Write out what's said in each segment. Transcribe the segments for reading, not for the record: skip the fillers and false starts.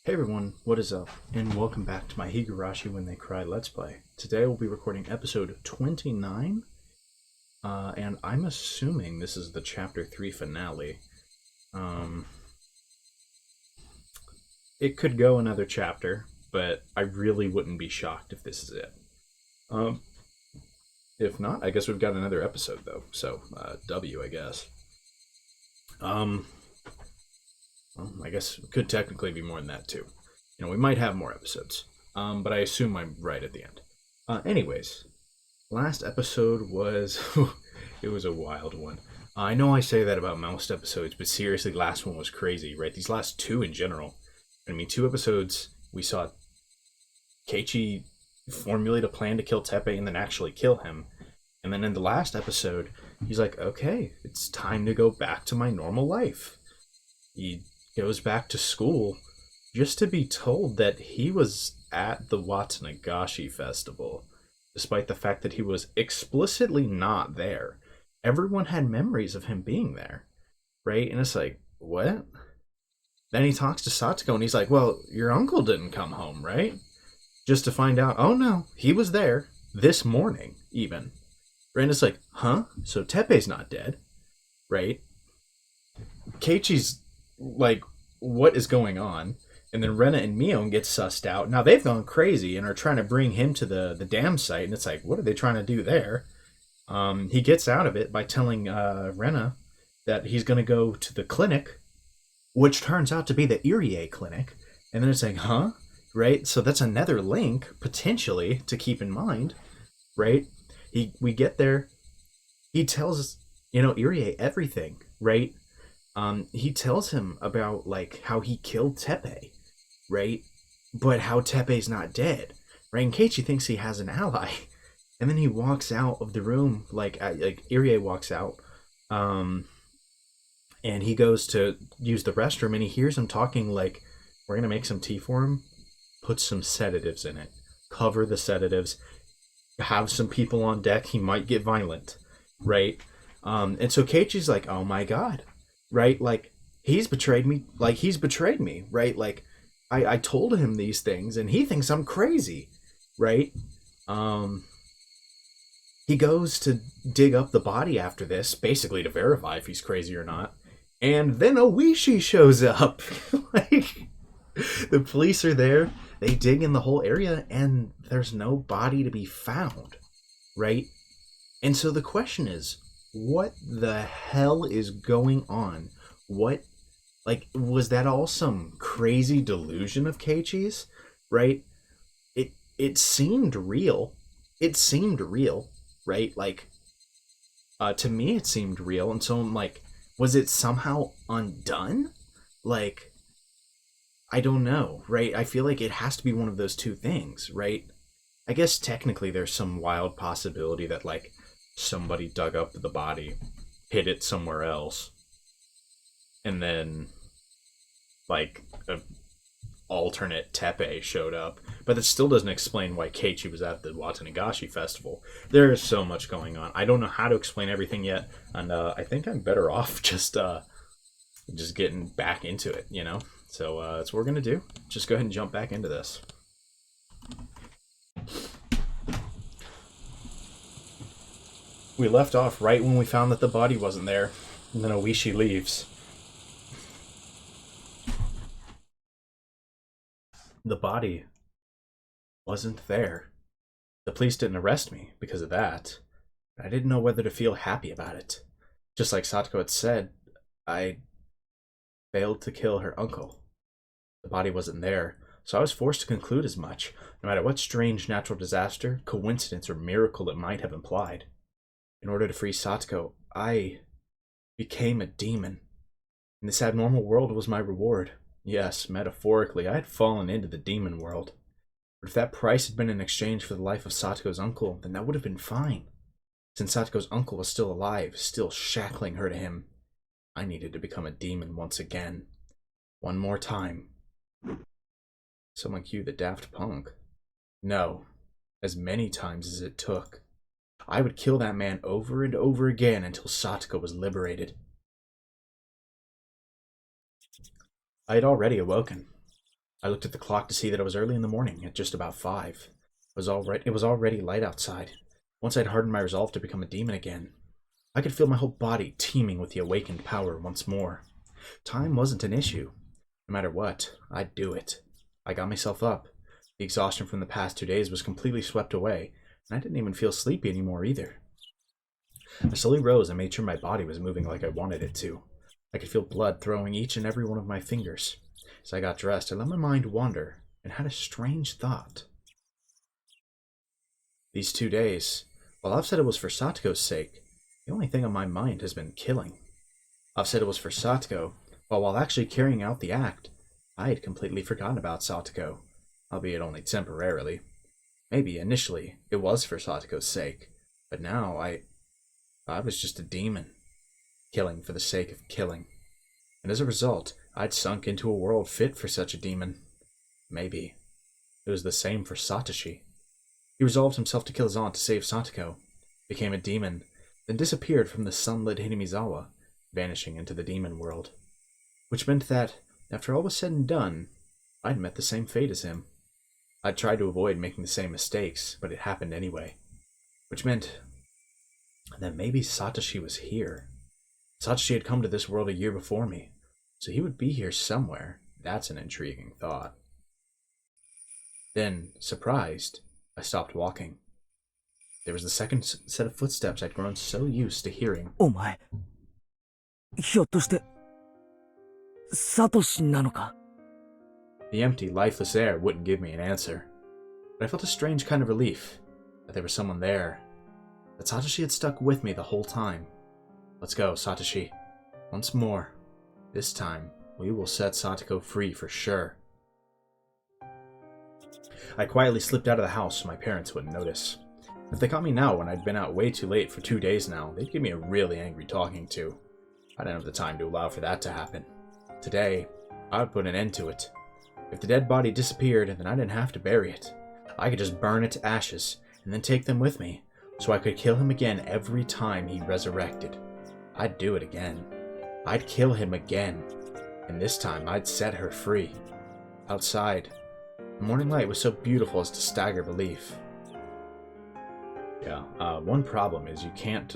Hey everyone, what is up? And welcome back to my Higurashi When They Cry Let's Play. Today we'll be recording episode 29, and I'm assuming this is the Chapter 3 finale. Um, it could go another chapter, but I really wouldn't be shocked if this is it. Um, if not, I guess we've got another episode though, so W, I guess. Well, I guess it could technically be more than that too. We might have more episodes, but I assume I'm right at the end. Anyways, last episode was it was a wild one. I know I say that about most episodes, but seriously, last one was crazy, right? These last two in general. I mean, two episodes we saw Keichi formulate a plan to kill Teppei and then actually kill him, and then in the last episode, he's like, "Okay, it's time to go back to my normal life." He goes back to school just to be told that he was at the Watanagashi festival, despite the fact that he was explicitly not there. Everyone had memories of him being there, right? And it's like, what? Then he talks to Satoko and he's like, well, your uncle didn't come home, right? Just to find out, oh no, he was there this morning, even. Right? And it's like, huh? So Teppei's not dead, right? Keiichi's like, what is going on? And then Rena and Mion get sussed out. Now they've gone crazy and are trying to bring him to the dam site. And it's like, what are they trying to do there? He gets out of it by telling Rena that he's going to go to the clinic, which turns out to be the Irie clinic. And then it's like, huh? Right? So that's another link, potentially, to keep in mind. Right? We get there. He tells, Irie everything. Right? He tells him about, like, how he killed Teppei. Right? But how Teppei's not dead, right? And Keiichi thinks he has an ally, and then he walks out of the room, like Irie walks out, and he goes to use the restroom, and he hears him talking like, "We're gonna make some tea for him, put some sedatives in it, cover the sedatives, have some people on deck. He might get violent, right?" And so Keiichi's like, "Oh my god, right? Like he's betrayed me, right? Like." I told him these things and he thinks I'm crazy, right? He goes to dig up the body after this, basically to verify if he's crazy or not. And then Oishi shows up. Like, the police are there, they dig in the whole area, and there's no body to be found, right? And so the question is, what the hell is going on? Was that all some crazy delusion of Keiichi's? Right? It seemed real. It seemed real, right? Like, to me, it seemed real. And so I'm like, was it somehow undone? Like, I don't know, right? I feel like it has to be one of those two things, right? I guess technically there's some wild possibility that, like, somebody dug up the body, hid it somewhere else, and then like a alternate Teppei showed up, but that still doesn't explain why Keiichi was at the Watanagashi festival. There is so much going on. I don't know how to explain everything yet, and I think I'm better off just getting back into it, So that's what we're gonna do. Just go ahead and jump back into this. We left off right when we found that the body wasn't there, and then Oishi leaves. The body wasn't there. The police didn't arrest me because of that. I didn't know whether to feel happy about it. Just like Satoko had said, I failed to kill her uncle. The body wasn't there, so I was forced to conclude as much, no matter what strange natural disaster, coincidence, or miracle it might have implied. In order to free Satoko, I became a demon. And this abnormal world was my reward. Yes, metaphorically, I had fallen into the demon world. But if that price had been in exchange for the life of Satoko's uncle, then that would have been fine. Since Satoko's uncle was still alive, still shackling her to him, I needed to become a demon once again. One more time. Someone cue the Daft Punk. No, as many times as it took. I would kill that man over and over again until Satoko was liberated. I had already awoken. I looked at the clock to see that it was early in the morning, at just about 5. It was already light outside. Once I'd hardened my resolve to become a demon again, I could feel my whole body teeming with the awakened power once more. Time wasn't an issue. No matter what, I'd do it. I got myself up. The exhaustion from the past 2 days was completely swept away, and I didn't even feel sleepy anymore either. I slowly rose and made sure my body was moving like I wanted it to. I could feel blood throwing each and every one of my fingers. As I got dressed, I let my mind wander and had a strange thought. These 2 days, while I've said it was for Satoko's sake, the only thing on my mind has been killing. I've said it was for Satoko, while actually carrying out the act, I had completely forgotten about Satoko, albeit only temporarily. Maybe initially it was for Satoko's sake, but now I was just a demon, killing for the sake of killing. And as a result, I'd sunk into a world fit for such a demon. Maybe it was the same for Satoshi. He resolved himself to kill his aunt to save Satoko, became a demon, then disappeared from the sunlit Hinamizawa, vanishing into the demon world. Which meant that, after all was said and done, I'd met the same fate as him. I'd tried to avoid making the same mistakes, but it happened anyway. Which meant that maybe Satoshi was here. Satoshi had come to this world a year before me, so he would be here somewhere. That's an intriguing thought. Then, surprised, I stopped walking. There was the second set of footsteps I'd grown so used to hearing. お前、ひょっとして、サトシなのか? The empty, lifeless air wouldn't give me an answer. But I felt a strange kind of relief that there was someone there. That Satoshi had stuck with me the whole time. Let's go, Satoshi. Once more. This time, we will set Satoko free for sure. I quietly slipped out of the house so my parents wouldn't notice. If they caught me now when I'd been out way too late for 2 days now, they'd give me a really angry talking to. I didn't have the time to allow for that to happen. Today, I would put an end to it. If the dead body disappeared, then I didn't have to bury it. I could just burn it to ashes, and then take them with me, so I could kill him again every time he resurrected. I'd do it again. I'd kill him again, and this time I'd set her free. Outside, the morning light was so beautiful as to stagger belief. Yeah, one problem is you can't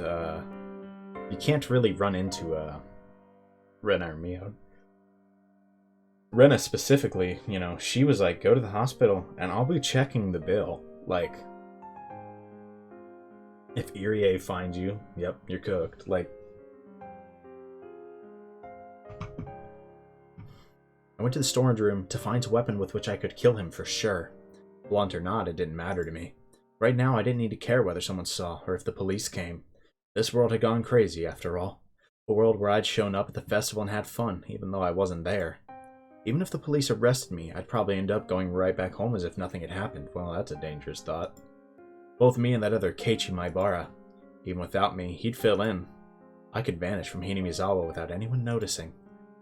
really run into Rena specifically, you know, she was like, go to the hospital and I'll be checking the bill. Like, if Irie finds you, yep, you're cooked. Like, I went to the storage room to find a weapon with which I could kill him for sure. Blunt or not, it didn't matter to me. Right now, I didn't need to care whether someone saw or if the police came. This world had gone crazy, after all. A world where I'd shown up at the festival and had fun, even though I wasn't there. Even if the police arrested me, I'd probably end up going right back home as if nothing had happened. Well, that's a dangerous thought. Both me and that other Keichi Maibara. Even without me, he'd fill in. I could vanish from Hinamizawa without anyone noticing.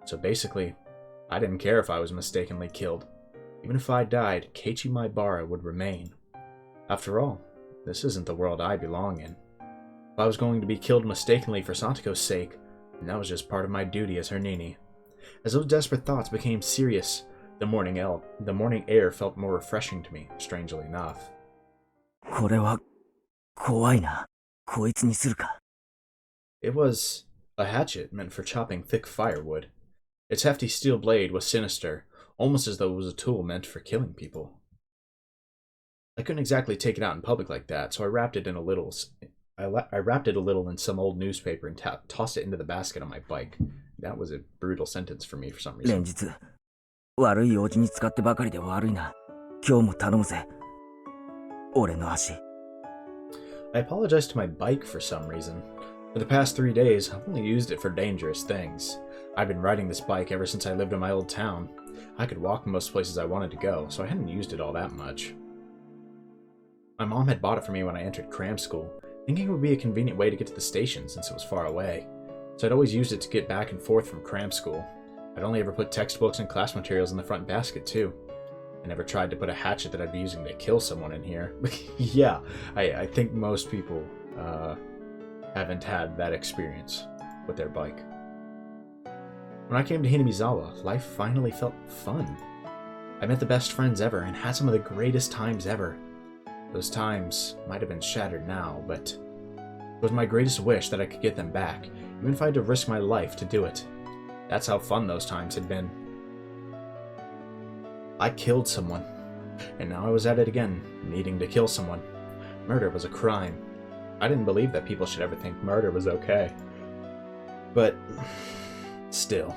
So basically, I didn't care if I was mistakenly killed. Even if I died, Keichi Maibara would remain. After all, this isn't the world I belong in. If I was going to be killed mistakenly for Satoko's sake, then that was just part of my duty as her nini. As those desperate thoughts became serious, the morning air felt more refreshing to me, strangely enough. これは怖いな。こいつにするか? It was a hatchet meant for chopping thick firewood. Its hefty steel blade was sinister, almost as though it was a tool meant for killing people. I couldn't exactly take it out in public like that, so I wrapped it a little in some old newspaper and tossed it into the basket on my bike. That was a brutal sentence for me for some reason. 連日、悪い用事に使ってばかりで悪いな。今日も頼むぜ。俺の足。I apologized to my bike for some reason. For the past 3 days, I've only used it for dangerous things. I've been riding this bike ever since I lived in my old town. I could walk most places I wanted to go, so I hadn't used it all that much. My mom had bought it for me when I entered cram school, thinking it would be a convenient way to get to the station since it was far away. So I'd always used it to get back and forth from cram school. I'd only ever put textbooks and class materials in the front basket too. I never tried to put a hatchet that I'd be using to kill someone in here. Yeah, I think most people haven't had that experience with their bike. When I came to Hinamizawa, life finally felt fun. I met the best friends ever and had some of the greatest times ever. Those times might have been shattered now, but it was my greatest wish that I could get them back, even if I had to risk my life to do it. That's how fun those times had been. I killed someone, and now I was at it again, needing to kill someone. Murder was a crime. I didn't believe that people should ever think murder was okay. But still,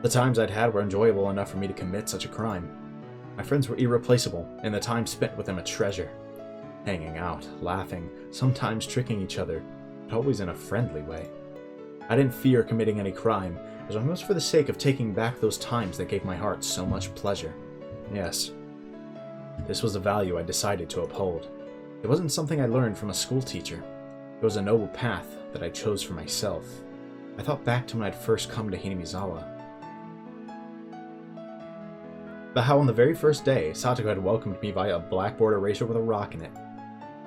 the times I'd had were enjoyable enough for me to commit such a crime. My friends were irreplaceable, and the time spent with them a treasure. Hanging out, laughing, sometimes tricking each other, but always in a friendly way. I didn't fear committing any crime, as long as it was for the sake of taking back those times that gave my heart so much pleasure. Yes, this was a value I decided to uphold. It wasn't something I learned from a school teacher. It was a noble path that I chose for myself. I thought back to when I'd first come to Hinamizawa. But how on the very first day, Satoko had welcomed me via a blackboard eraser with a rock in it.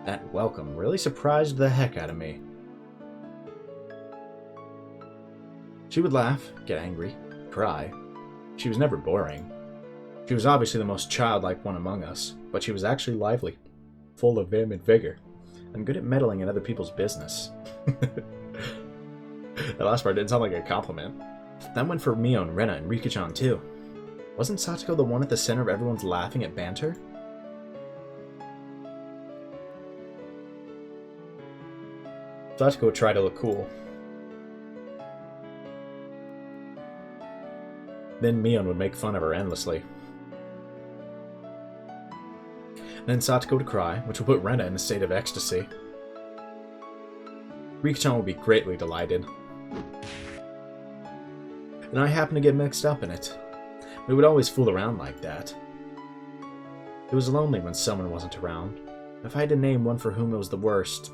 That welcome really surprised the heck out of me. She would laugh, get angry, cry. She was never boring. She was obviously the most childlike one among us, but she was actually lively, full of vim and vigor, and good at meddling in other people's business. That last part didn't sound like a compliment. That went for Mio and Rena and Rika-chan too. Wasn't Satoko the one at the center of everyone's laughing at banter? Satoko would try to look cool. Then Mion would make fun of her endlessly. Then Satoko would cry, which would put Rena in a state of ecstasy. Rika-chan would be greatly delighted. And I happened to get mixed up in it. We would always fool around like that. It was lonely when someone wasn't around. If I had to name one for whom it was the worst,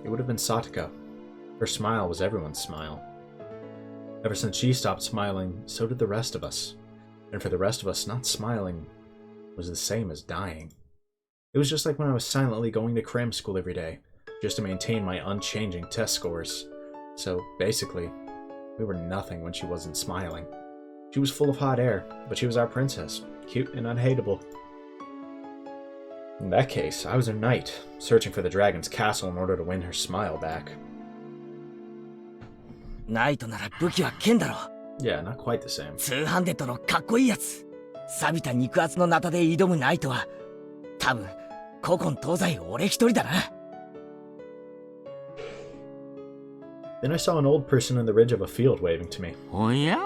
it would have been Satoko. Her smile was everyone's smile. Ever since she stopped smiling, so did the rest of us. And for the rest of us, not smiling was the same as dying. It was just like when I was silently going to cram school every day, just to maintain my unchanging test scores. So basically, we were nothing when she wasn't smiling. She was full of hot air, but she was our princess, cute and unhateable. In that case, I was a knight, searching for the dragon's castle in order to win her smile back. ナイトなら武器は剣だろ。 Yeah, not quite the same. ツーハンデッドのかっこいいやつ。錆びた肉厚のナタで挑むナイトは、多分古今東西俺一人だな。 Then I saw an old person on the ridge of a field waving to me. おや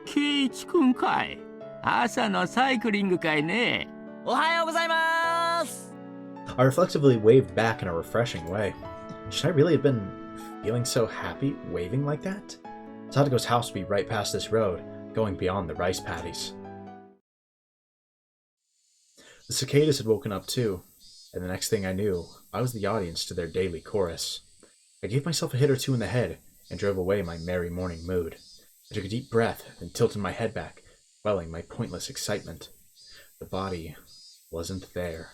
ケイチ君かい朝のサイクリングかいねおはようございます。 I reflectively waved back in a refreshing way. Should I really have been feeling so happy waving like that? Satoko's house would be right past this road, going beyond the rice paddies. The cicadas had woken up too, and the next thing I knew, I was the audience to their daily chorus. I gave myself a hit or two in the head and drove away my merry morning mood. I took a deep breath and tilted my head back, quelling my pointless excitement. The body wasn't there.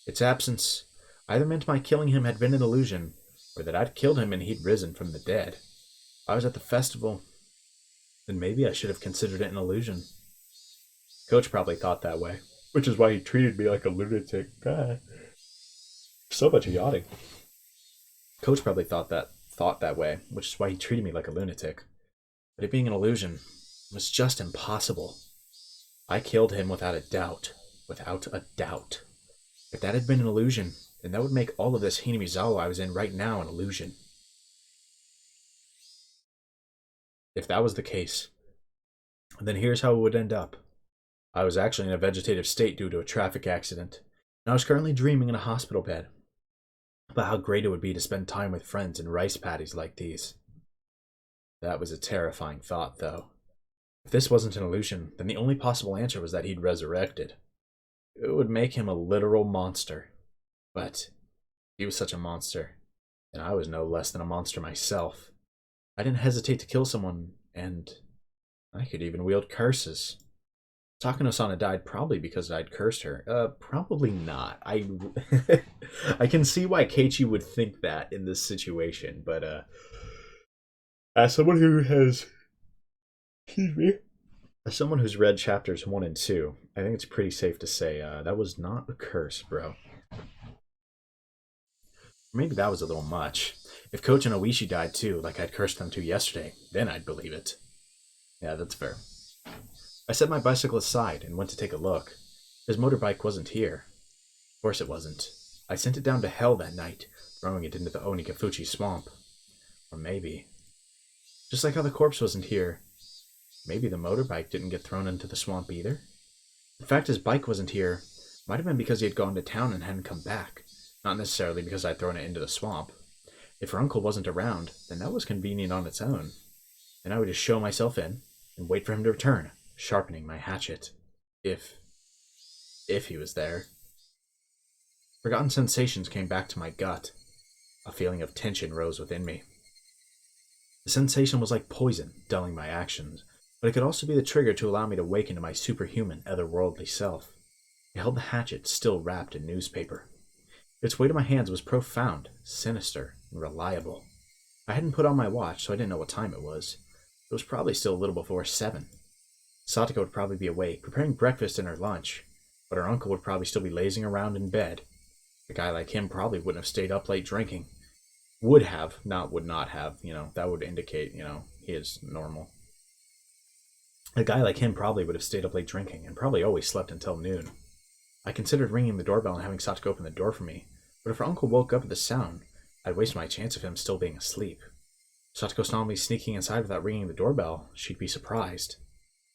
Its absence either meant my killing him had been an illusion, or that I'd killed him and he'd risen from the dead. I was at the festival, then maybe I should have considered it an illusion. Coach probably thought that way, which is why he treated me like a lunatic. God. So much yachting. Coach probably thought that way, which is why he treated me like a lunatic. But it being an illusion was just impossible. I killed him without a doubt. Without a doubt. If that had been an illusion, then that would make all of this Hinamizawa I was in right now an illusion. If that was the case, then here's how it would end up. I was actually in a vegetative state due to a traffic accident, and I was currently dreaming in a hospital bed about how great it would be to spend time with friends in rice paddies like these. That was a terrifying thought, though. If this wasn't an illusion, then the only possible answer was that he'd resurrected. It would make him a literal monster. But he was such a monster, and I was no less than a monster myself. I didn't hesitate to kill someone, and I could even wield curses. Takano-sana died probably because I'd cursed her. Probably not. I can see why Keichi would think that in this situation, but as someone who has, As someone who's read chapters 1 and 2, I think it's pretty safe to say that was not a curse, bro. Maybe that was a little much. If Coach and Oishi died too, like I'd cursed them to yesterday, then I'd believe it. Yeah, that's fair. I set my bicycle aside and went to take a look. His motorbike wasn't here. Of course it wasn't. I sent it down to hell that night, throwing it into the Onikafuchi swamp. Or maybe, just like how the corpse wasn't here, maybe the motorbike didn't get thrown into the swamp either? The fact his bike wasn't here might have been because he had gone to town and hadn't come back, not necessarily because I'd thrown it into the swamp. If her uncle wasn't around, then that was convenient on its own. And I would just show myself in and wait for him to return, sharpening my hatchet. If he was there. Forgotten sensations came back to my gut. A feeling of tension rose within me. The sensation was like poison, dulling my actions, but it could also be the trigger to allow me to wake into my superhuman, otherworldly self. I held the hatchet, still wrapped in newspaper. Its weight in my hands was profound, sinister, and reliable. I hadn't put on my watch, so I didn't know what time it was. It was probably still a little before 7. Satoko would probably be awake, preparing breakfast and her lunch, but her uncle would probably still be lazing around in bed. A guy like him probably wouldn't have stayed up late drinking. Would have, not would not have, that would indicate, he is normal. A guy like him probably would have stayed up late drinking, and probably always slept until noon. I considered ringing the doorbell and having Satoko open the door for me, but if her uncle woke up at the sound, I'd waste my chance of him still being asleep. If Satoko saw me sneaking inside without ringing the doorbell, she'd be surprised.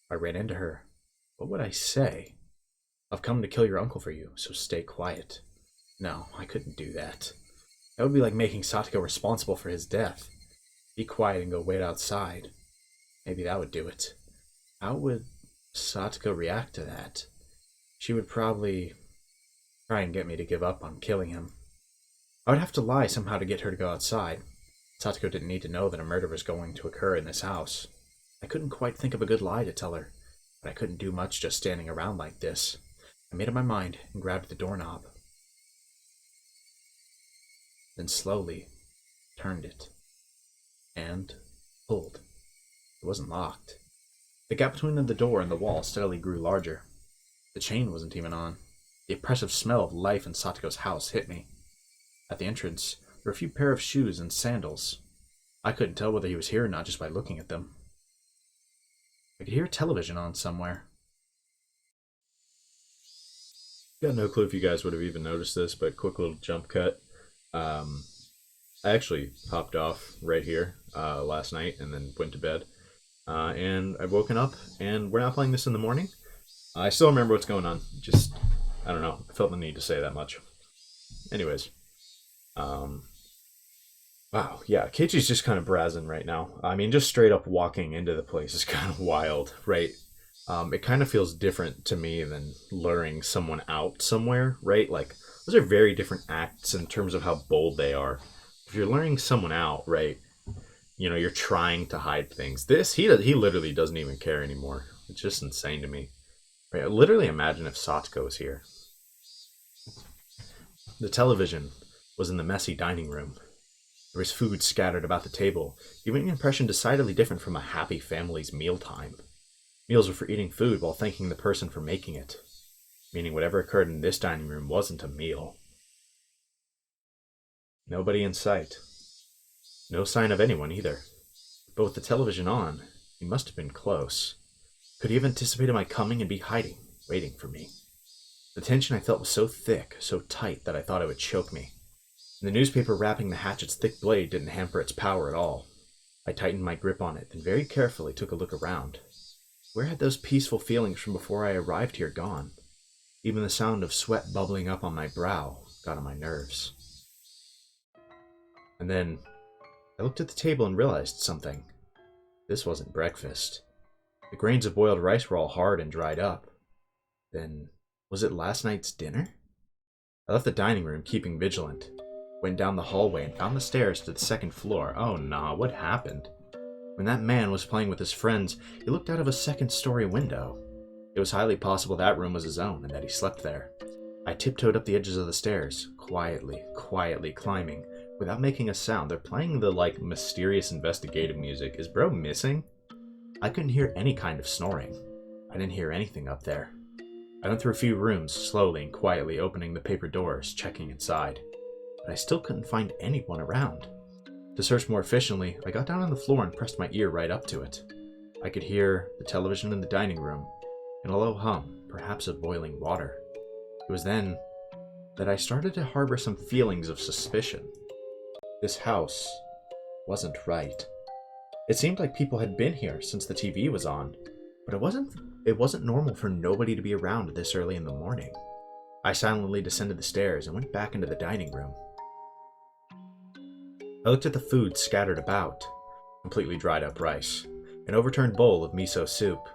If I ran into her, what would I say? I've come to kill your uncle for you, so stay quiet. No, I couldn't do that. That would be like making Satoko responsible for his death. Be quiet and go wait outside. Maybe that would do it. How would Satoko react to that? She would probably try and get me to give up on killing him. I would have to lie somehow to get her to go outside. Satoko didn't need to know that a murder was going to occur in this house. I couldn't quite think of a good lie to tell her, but I couldn't do much just standing around like this. I made up my mind and grabbed the doorknob. Then slowly turned it and pulled. It wasn't locked. The gap between the door and the wall steadily grew larger. The chain wasn't even on. The oppressive smell of life in Satoko's house hit me. At the entrance, there were a few pair of shoes and sandals. I couldn't tell whether he was here or not just by looking at them. I could hear a television on somewhere. Got no clue if you guys would have even noticed this, but quick little jump cut. I actually hopped off right here last night and then went to bed. And I've woken up, and we're not playing this in the morning. I still remember what's going on. Just, I don't know. I felt the need to say that much. Anyways. Wow, yeah, Keichi's just kind of brazzing right now. I mean, just straight up walking into the place is kind of wild, right? It kind of feels different to me than luring someone out somewhere, right? Like, those are very different acts in terms of how bold they are. If you're luring someone out, right, you're trying to hide things. He literally doesn't even care anymore. It's just insane to me. Right? Literally imagine if Satoko was here. The television was in the messy dining room. There was food scattered about the table, giving an impression decidedly different from a happy family's mealtime. Meals were for eating food while thanking the person for making it. Meaning whatever occurred in this dining room wasn't a meal. Nobody in sight. No sign of anyone either. But with the television on, he must have been close. Could he have anticipated my coming and be hiding, waiting for me? The tension I felt was so thick, so tight, that I thought it would choke me. And the newspaper wrapping the hatchet's thick blade didn't hamper its power at all. I tightened my grip on it, then very carefully took a look around. Where had those peaceful feelings from before I arrived here gone? Even the sound of sweat bubbling up on my brow got on my nerves. And then I looked at the table and realized something. This wasn't breakfast. The grains of boiled rice were all hard and dried up. Then, was it last night's dinner? I left the dining room, keeping vigilant. Went down the hallway and found the stairs to the second floor. Oh nah, what happened? When that man was playing with his friends, he looked out of a second-story window. It was highly possible that room was his own and that he slept there. I tiptoed up the edges of the stairs, quietly climbing, without making a sound. They're playing the, mysterious investigative music. Is bro missing? I couldn't hear any kind of snoring. I didn't hear anything up there. I went through a few rooms, slowly and quietly opening the paper doors, checking inside. But I still couldn't find anyone around. To search more efficiently, I got down on the floor and pressed my ear right up to it. I could hear the television in the dining room, and a low hum, perhaps of boiling water. It was then that I started to harbor some feelings of suspicion. This house wasn't right. It seemed like people had been here since the TV was on, but it wasn't normal for nobody to be around this early in the morning. I silently descended the stairs and went back into the dining room. I looked at the food scattered about: completely dried up rice, an overturned bowl of miso soup,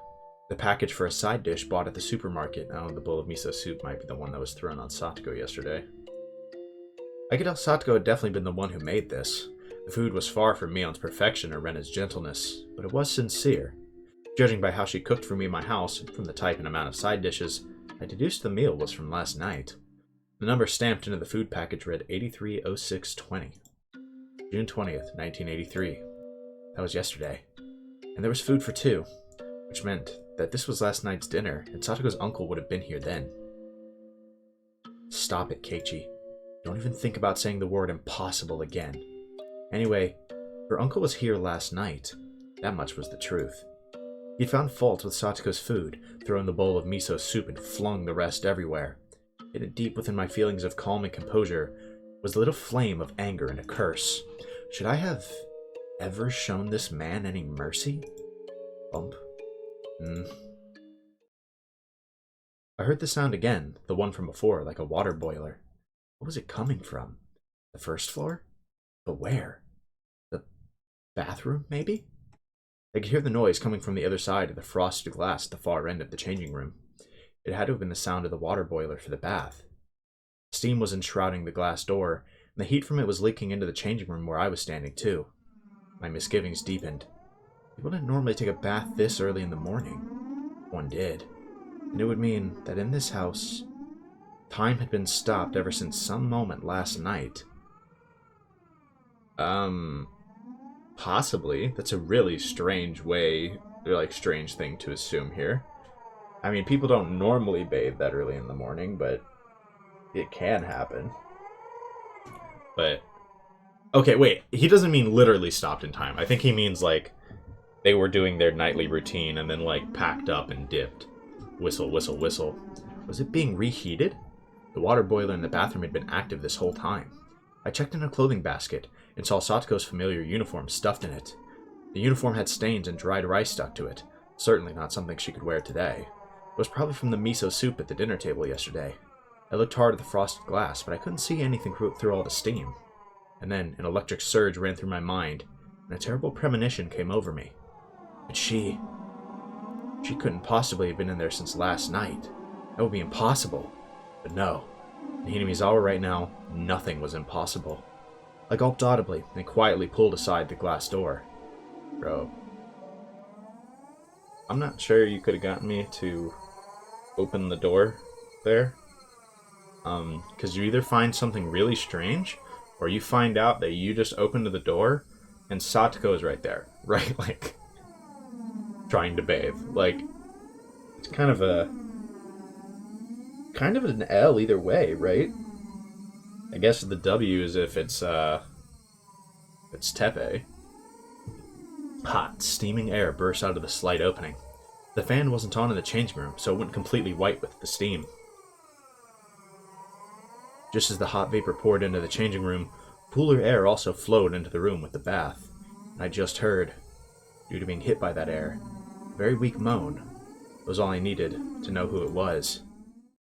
the package for a side dish bought at the supermarket. Oh, the bowl of miso soup might be the one that was thrown on Satoko yesterday. I could tell Satoko had definitely been the one who made this. The food was far from Mion's perfection or Rena's gentleness, but it was sincere. Judging by how she cooked for me in my house, and from the type and amount of side dishes, I deduced the meal was from last night. The number stamped into the food package read 830620. June 20th, 1983. That was yesterday. And there was food for two, which meant that this was last night's dinner, and Satoko's uncle would have been here then. Stop it, Keichi. Don't even think about saying the word impossible again. Anyway, her uncle was here last night. That much was the truth. He'd found fault with Satoko's food, thrown the bowl of miso soup and flung the rest everywhere. Hidden deep within my feelings of calm and composure was a little flame of anger and a curse. Should I have ever shown this man any mercy? Bump. I heard the sound again, the one from before, like a water boiler. What was it coming from? The first floor? But where? The bathroom, maybe? I could hear the noise coming from the other side of the frosted glass at the far end of the changing room. It had to have been the sound of the water boiler for the bath. Steam was enshrouding the glass door, and the heat from it was leaking into the changing room where I was standing too. My misgivings deepened. People didn't normally take a bath this early in the morning. One did. And it would mean that in this house, time had been stopped ever since some moment last night. Possibly. That's a really strange thing to assume here. I mean, people don't normally bathe that early in the morning, but it can happen. But, okay, wait. He doesn't mean literally stopped in time. I think he means, like, they were doing their nightly routine and then, like, packed up and dipped. Whistle, whistle, whistle. Was it being reheated? The water boiler in the bathroom had been active this whole time. I checked in a clothing basket and saw Satoko's familiar uniform stuffed in it. The uniform had stains and dried rice stuck to it. Certainly not something she could wear today. It was probably from the miso soup at the dinner table yesterday. I looked hard at the frosted glass, but I couldn't see anything through all the steam. And then an electric surge ran through my mind, and a terrible premonition came over me. But she couldn't possibly have been in there since last night. That would be impossible. But no. In Hinamizawa right now, nothing was impossible. I gulped audibly and quietly pulled aside the glass door. Bro. I'm not sure you could have gotten me to open the door there. Because you either find something really strange, or you find out that you just opened the door, and Satoko is right there. Right? Like, trying to bathe. Like, it's kind of an L either way, right? I guess the W is if it's Tepe. Hot, steaming air burst out of the slight opening. The fan wasn't on in the changing room, so it went completely white with the steam. Just as the hot vapor poured into the changing room, cooler air also flowed into the room with the bath. And I just heard, due to being hit by that air, a very weak moan. It was all I needed to know who it was.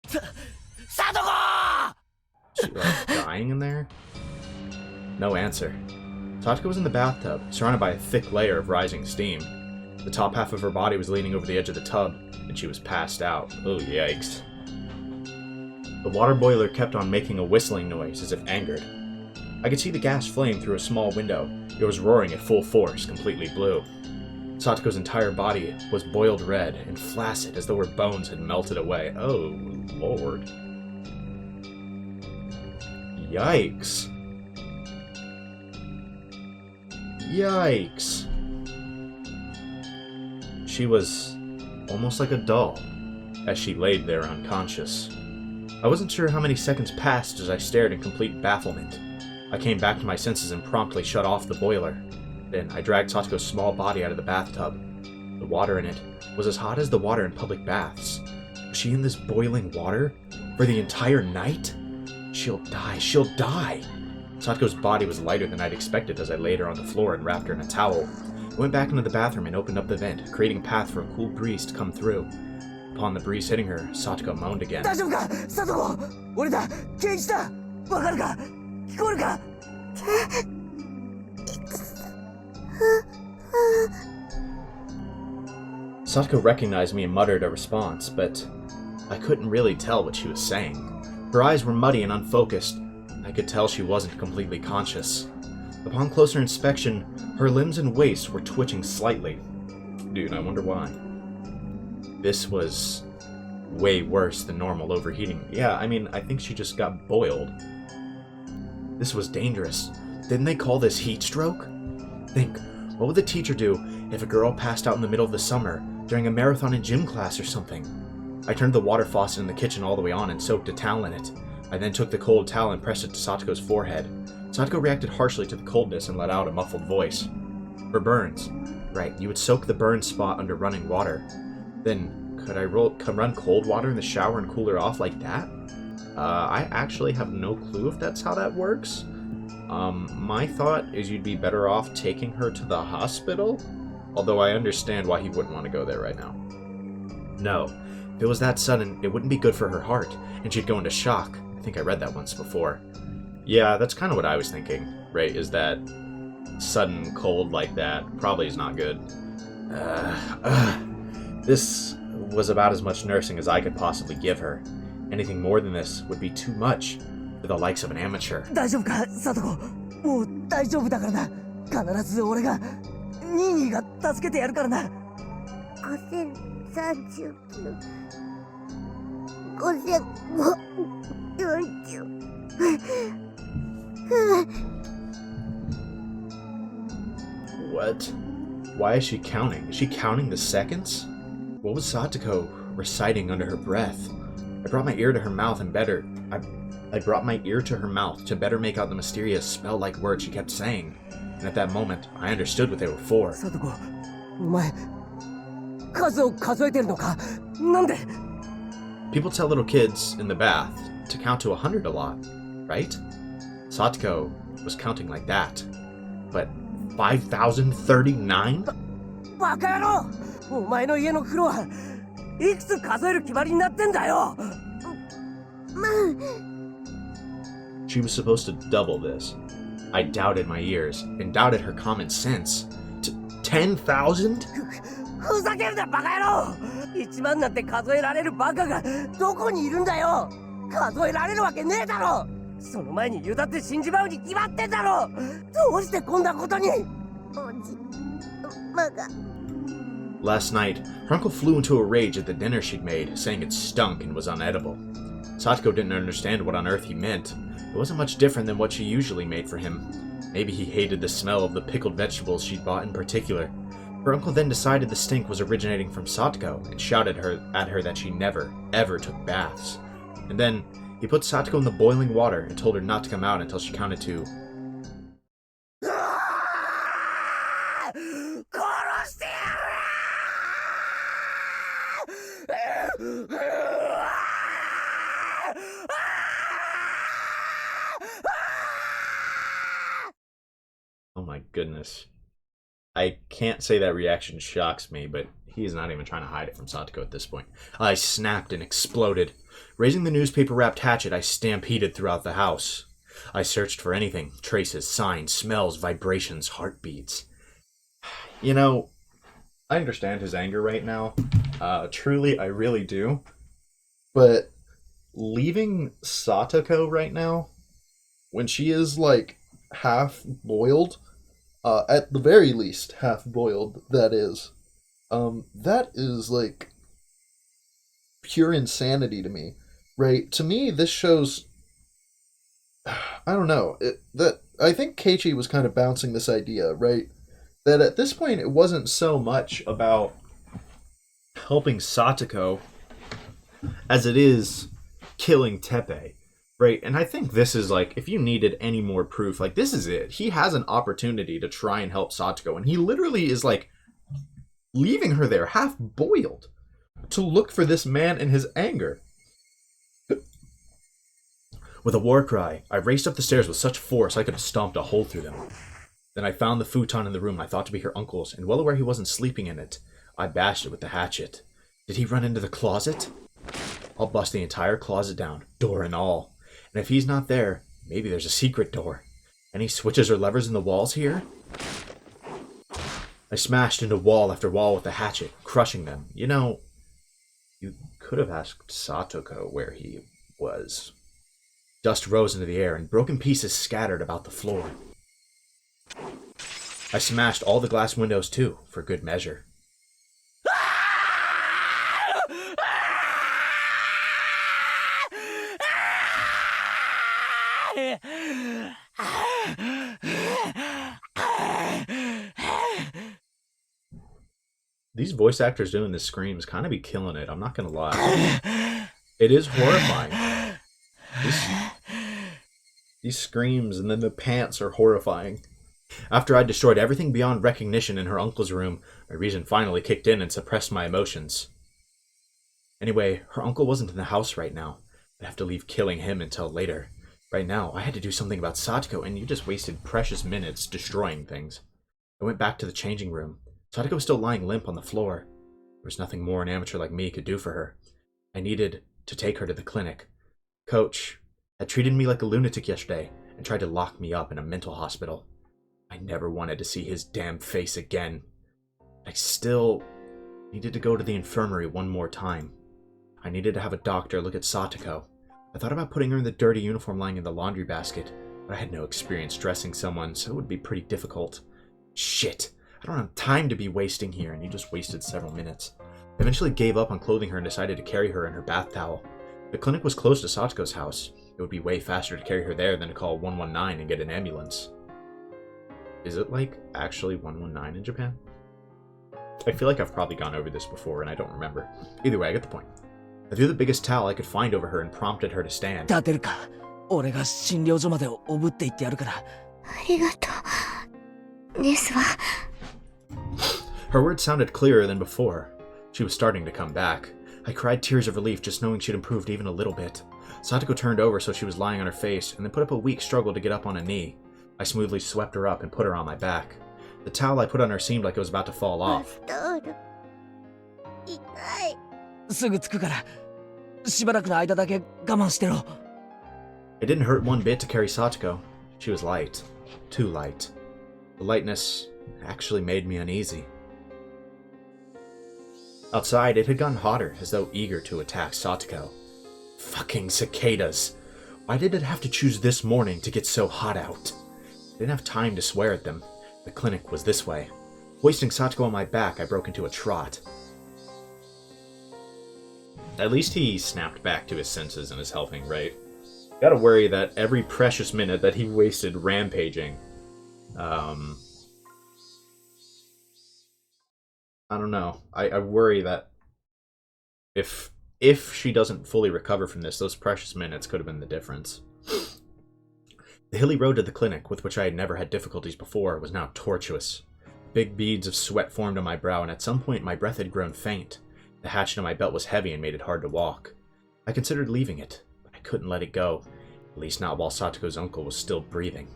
Satoko! She, like, dying in there? No answer. Satoko was in the bathtub, surrounded by a thick layer of rising steam. The top half of her body was leaning over the edge of the tub, and she was passed out. Oh, yikes. The water boiler kept on making a whistling noise, as if angered. I could see the gas flame through a small window. It was roaring at full force, completely blue. Satoko's entire body was boiled red and flaccid, as though her bones had melted away. Oh, Lord. Yikes. Yikes. She was almost like a doll, as she laid there unconscious. I wasn't sure how many seconds passed as I stared in complete bafflement. I came back to my senses and promptly shut off the boiler. Then I dragged Satoko's small body out of the bathtub. The water in it was as hot as the water in public baths. Was she in this boiling water for the entire night? She'll die, she'll die! Satoko's body was lighter than I'd expected as I laid her on the floor and wrapped her in a towel. I went back into the bathroom and opened up the vent, creating a path for a cool breeze to come through. Upon the breeze hitting her, Satoko moaned again. 大丈夫かサトコ俺だケイチだわかるか聞こえるか Satoko recognized me and muttered a response, but I couldn't really tell what she was saying. Her eyes were muddy and unfocused. I could tell she wasn't completely conscious. Upon closer inspection, her limbs and waist were twitching slightly. Dude, I wonder why. This was way worse than normal overheating. Yeah, I mean, I think she just got boiled. This was dangerous. Didn't they call this heat stroke? Think, what would the teacher do if a girl passed out in the middle of the summer during a marathon in gym class or something? I turned the water faucet in the kitchen all the way on and soaked a towel in it. I then took the cold towel and pressed it to Satoko's forehead. Satoko reacted harshly to the coldness and let out a muffled voice. For burns. Right, you would soak the burn spot under running water. Then, could I run cold water in the shower and cool her off like that? I actually have no clue if that's how that works. My thought is you'd be better off taking her to the hospital, although I understand why he wouldn't want to go there right now. No, if it was that sudden, it wouldn't be good for her heart, and she'd go into shock. I think I read that once before. Yeah, that's kind of what I was thinking, right, is that sudden cold like that probably is not good. This was about as much nursing as I could possibly give her. Anything more than this would be too much for the likes of an amateur. 大丈夫かサトコもう大丈夫だからな必ず俺がニーが助けてやるからな 5039 What? Why is she counting? Is she counting the seconds? What was Satoko reciting under her breath? I brought my ear to her mouth and I brought my ear to her mouth to better make out the mysterious spell-like words she kept saying. And at that moment, I understood what they were for. サトコお前数を数えてるのかなんで People tell little kids in the bath to count to 100 a lot, right? Satoko was counting like that. But 5,039? バカ野郎お前の家の風呂はいくつ数える決まりになってんだよ She was supposed to double this. I doubted my ears and doubted her common sense. 10,000? ふざけるなバカ野郎1万なんて数えられるバカがどこにいるんだよ数えられるわけねえだろその前にユダって死んじまうに決まってんだろどうしてこんなことに Last night, her uncle flew into a rage at the dinner she'd made, saying it stunk and was unedible. Satoko didn't understand what on earth he meant. It wasn't much different than what she usually made for him. Maybe he hated the smell of the pickled vegetables she'd bought in particular. Her uncle then decided the stink was originating from Satoko and shouted at her that she never, ever took baths. And then, he put Satoko in the boiling water and told her not to come out until she counted to... Oh my goodness. I can't say that reaction shocks me, but he's not even trying to hide it from Satoko at this point. I snapped and exploded. Raising the newspaper-wrapped hatchet, I stampeded throughout the house. I searched for anything, traces, signs, smells, vibrations, heartbeats. You know, I understand his anger right now. Truly, I really do. But leaving Satoko right now, when she is, like, half-boiled, at the very least half-boiled, that is, like, pure insanity to me, right? To me, this shows, I don't know, I think Keichi was kind of bouncing this idea, right? That at this point, it wasn't so much about helping Satoko as it is killing Teppei, right? And I think this is like, if you needed any more proof, like this is it. He has an opportunity to try and help Satoko, and he literally is like leaving her there half boiled to look for this man in his anger. With a war cry, I raced up the stairs with such force I could have stomped a hole through them. Then I found the futon in the room I thought to be her uncle's, and well aware he wasn't sleeping in it, I bashed it with the hatchet. Did he run into the closet? I'll bust the entire closet down, door and all. And if he's not there, maybe there's a secret door. Any switches or levers in the walls here? I smashed into wall after wall with the hatchet, crushing them. You know, you could have asked Satoko where he was. Dust rose into the air, and broken pieces scattered about the floor. I smashed all the glass windows, too, for good measure. These voice actors doing the screams kind of be killing it, I'm not gonna lie. It is horrifying. These screams and then the pants are horrifying. After I'd destroyed everything beyond recognition in her uncle's room, my reason finally kicked in and suppressed my emotions. Anyway, her uncle wasn't in the house right now. I'd have to leave killing him until later. Right now, I had to do something about Satoko, and you just wasted precious minutes destroying things. I went back to the changing room. Satoko was still lying limp on the floor. There was nothing more an amateur like me could do for her. I needed to take her to the clinic. Coach had treated me like a lunatic yesterday and tried to lock me up in a mental hospital. I never wanted to see his damn face again. I still needed to go to the infirmary one more time. I needed to have a doctor look at Satoko. I thought about putting her in the dirty uniform lying in the laundry basket, but I had no experience dressing someone, so it would be pretty difficult. Shit, I don't have time to be wasting here, and you just wasted several minutes. I eventually gave up on clothing her and decided to carry her in her bath towel. The clinic was close to Satoko's house. It would be way faster to carry her there than to call 119 and get an ambulance. Is it like actually 119 in Japan? I feel like I've probably gone over this before and I don't remember. Either way, I get the point. I threw the biggest towel I could find over her and prompted her to stand. 立てるか。俺が診療所までおぶって行ってやるから。ありがとう。ですわ。Her words sounded clearer than before. She was starting to come back. I cried tears of relief just knowing she'd improved even a little bit. Satoko turned over so she was lying on her face and then put up a weak struggle to get up on a knee. I smoothly swept her up and put her on my back. The towel I put on her seemed like it was about to fall off. すぐ着くから。しばらくの間だけ我慢してろ。It didn't hurt one bit to carry Satoko. She was light. Too light. The lightness actually made me uneasy. Outside, it had gotten hotter, as though eager to attack Satoko. Fucking cicadas! Why did it have to choose this morning to get so hot out? I didn't have time to swear at them. The clinic was this way. Hoisting Satoko on my back, I broke into a trot. At least he snapped back to his senses and is helping, right? Gotta worry that every precious minute that he wasted rampaging, I don't know. I worry that if she doesn't fully recover from this, those precious minutes could have been the difference. The hilly road to the clinic, with which I had never had difficulties before, was now tortuous. Big beads of sweat formed on my brow, and at some point my breath had grown faint. The hatchet on my belt was heavy and made it hard to walk. I considered leaving it, but I couldn't let it go, at least not while Satoko's uncle was still breathing.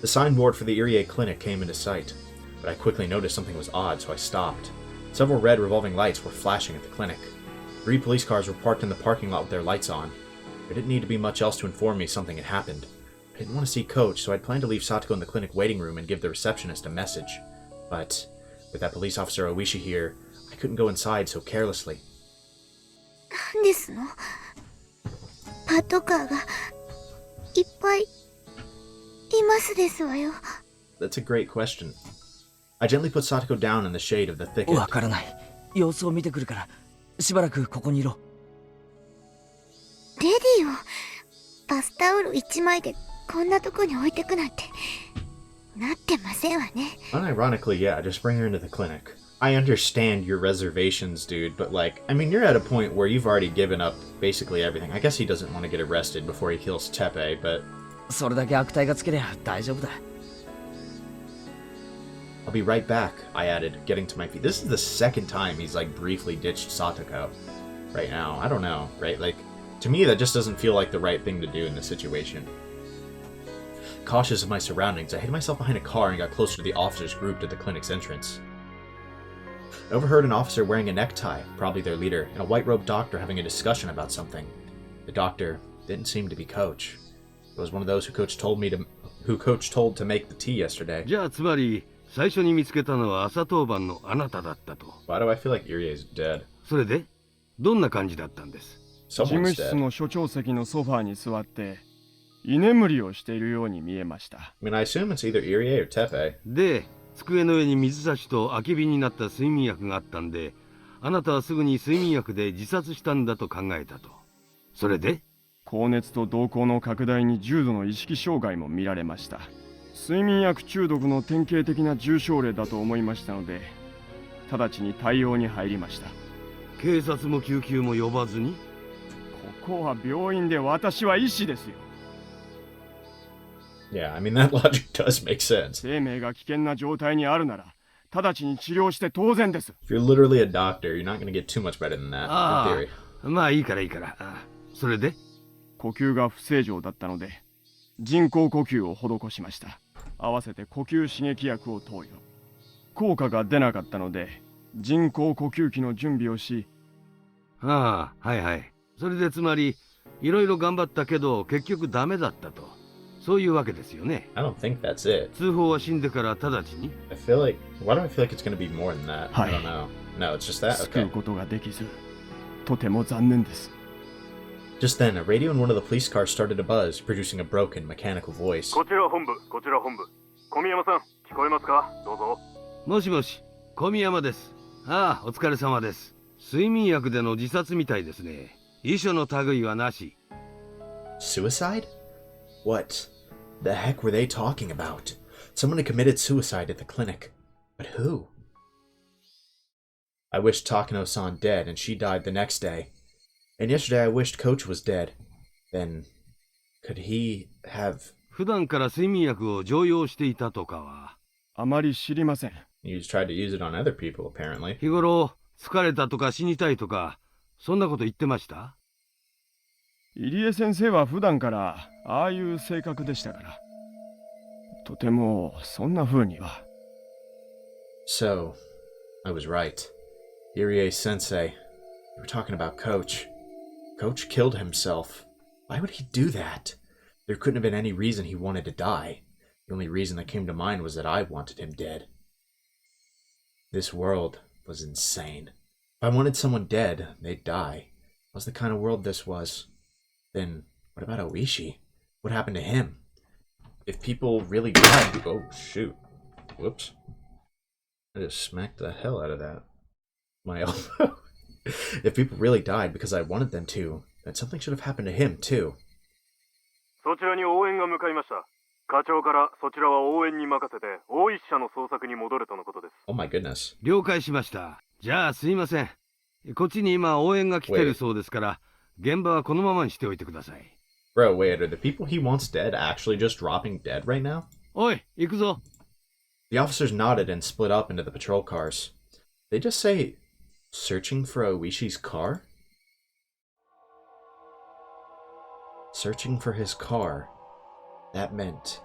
The signboard for the Irie clinic came into sight, but I quickly noticed something was odd, so I stopped. Several red revolving lights were flashing at the clinic. 3 police cars were parked in the parking lot with their lights on. There didn't need to be much else to inform me something had happened. I didn't want to see Coach, so I'd planned to leave Satoko in the clinic waiting room and give the receptionist a message. But with that police officer Oishi here, I couldn't go inside so carelessly. なんですの？パトカーがいっぱいいますですわよ。 That's a great question. I gently put Satoko down in the shade of the thicket. わからない。様子を見てくるから。しばらくここにいろ。レディをバスタオル1枚でこんなとこに置いてくなんてなってませんわね。 Unironically, yeah, just bring her into the clinic. I understand your reservations, dude, but like, I mean, you're at a point where you've already given up basically everything. I guess he doesn't want to get arrested before he kills Tepe, but それだけ悪態がつけりゃ大丈夫だ。 I'll be right back, I added, getting to my feet. This is the second time he's like briefly ditched Satoko right now. I don't know, right? Like, to me, that just doesn't feel like the right thing to do in this situation. Cautious of my surroundings, I hid myself behind a car and got closer to the officers grouped at the clinic's entrance. I overheard an officer wearing a necktie, probably their leader, and a white-robed doctor having a discussion about something. The doctor didn't seem to be Coach. It was one of those who Coach told to make the tea yesterday. じゃあつまり最初に見つけたのは朝当番のあなただったと。 Why do I feel like Irie's dead? それでどんな感じだったんです？ 事務 Someone's 室 dead. の所長席のソファーに座って居眠りをしているように見えました。 I mean, I assume it's either Irie or Tepe. で、机の上に水差しと空き瓶になった睡眠薬があったんで、あなたはすぐに睡眠薬で自殺したんだと考えたと。それで高熱と瞳孔の拡大に重度の意識障害も見られました。睡眠薬中毒の典型的な重症例だと思いましたので、直ちに対応に入りました。警察も救急も呼ばずに？ここは病院で私は医師ですよ。 Yeah, I mean, that logic does make sense. 生命が危険な状態にあるなら、直ちに治療して当然です。 If you're literally a doctor, you're not going to get too much better than that, in あ theory. あ、まあいいからいいから。ああ、それで呼吸が不正常だったので、人工呼吸を施しました。合わせて呼吸刺激薬を投与。効果が出なかったので、人工呼吸器の準備をし、ああ、はいはい。それでつまりいろいろ頑張ったけど結局ダメだったと。そういうわけですよね。 I don't think that's it. 通報は死んでから直ちに？ I feel like... Why do I feel like it's going to be more than that? I don't know. No, it's just that? 救う Okay. ことができず、とても残念です。 Just then, a radio in one of the police cars started to buzz, producing a broken, mechanical voice. こちら本部、こちら本部。小宮山さん、聞こえますか？どうぞ。もしもし、小宮山です。ああ、お疲れ様です。睡眠薬での自殺みたいですね。遺書の類はなし。 Suicide? What the heck were they talking about? Someone had committed suicide at the clinic. But who? I wished Takano-san dead, and she died the next day. And yesterday I wished Coach was dead. Then, could he have... 普段から睡眠薬を常用していたとかは？あまり知りません。He's tried to use it on other people, apparently. 日頃、疲れたとか死にたいとか、そんなこと言ってました？入江先生は普段からああいう性格でしたから。とてもそんな風には。So, I was right. Irie-sensei, we were talking about Coach. Coach killed himself. Why would he do that? There couldn't have been any reason he wanted to die. The only reason that came to mind was that I wanted him dead. This world was insane. If I wanted someone dead, they'd die. That was the kind of world this was. Then, what about Oishi? What happened to him? If people really died... Oh, shoot. Whoops. I just smacked the hell out of that. My elbow. If people really died because I wanted them to, then something should have happened to him, too. そちらに応援が向かいました。課長からそちらは応援に任せて大石社の捜索に戻るとのことです。 Oh my goodness. 了解しました。じゃあすいません。こっちに今応援が来てるそうですから、現場はこのままにしておいてください。Bro, wait, are the people he wants dead actually just dropping dead right now? おい、行くぞ。The officers nodded and split up into the patrol cars. They just say, searching for Oishi's car? Searching for his car. That meant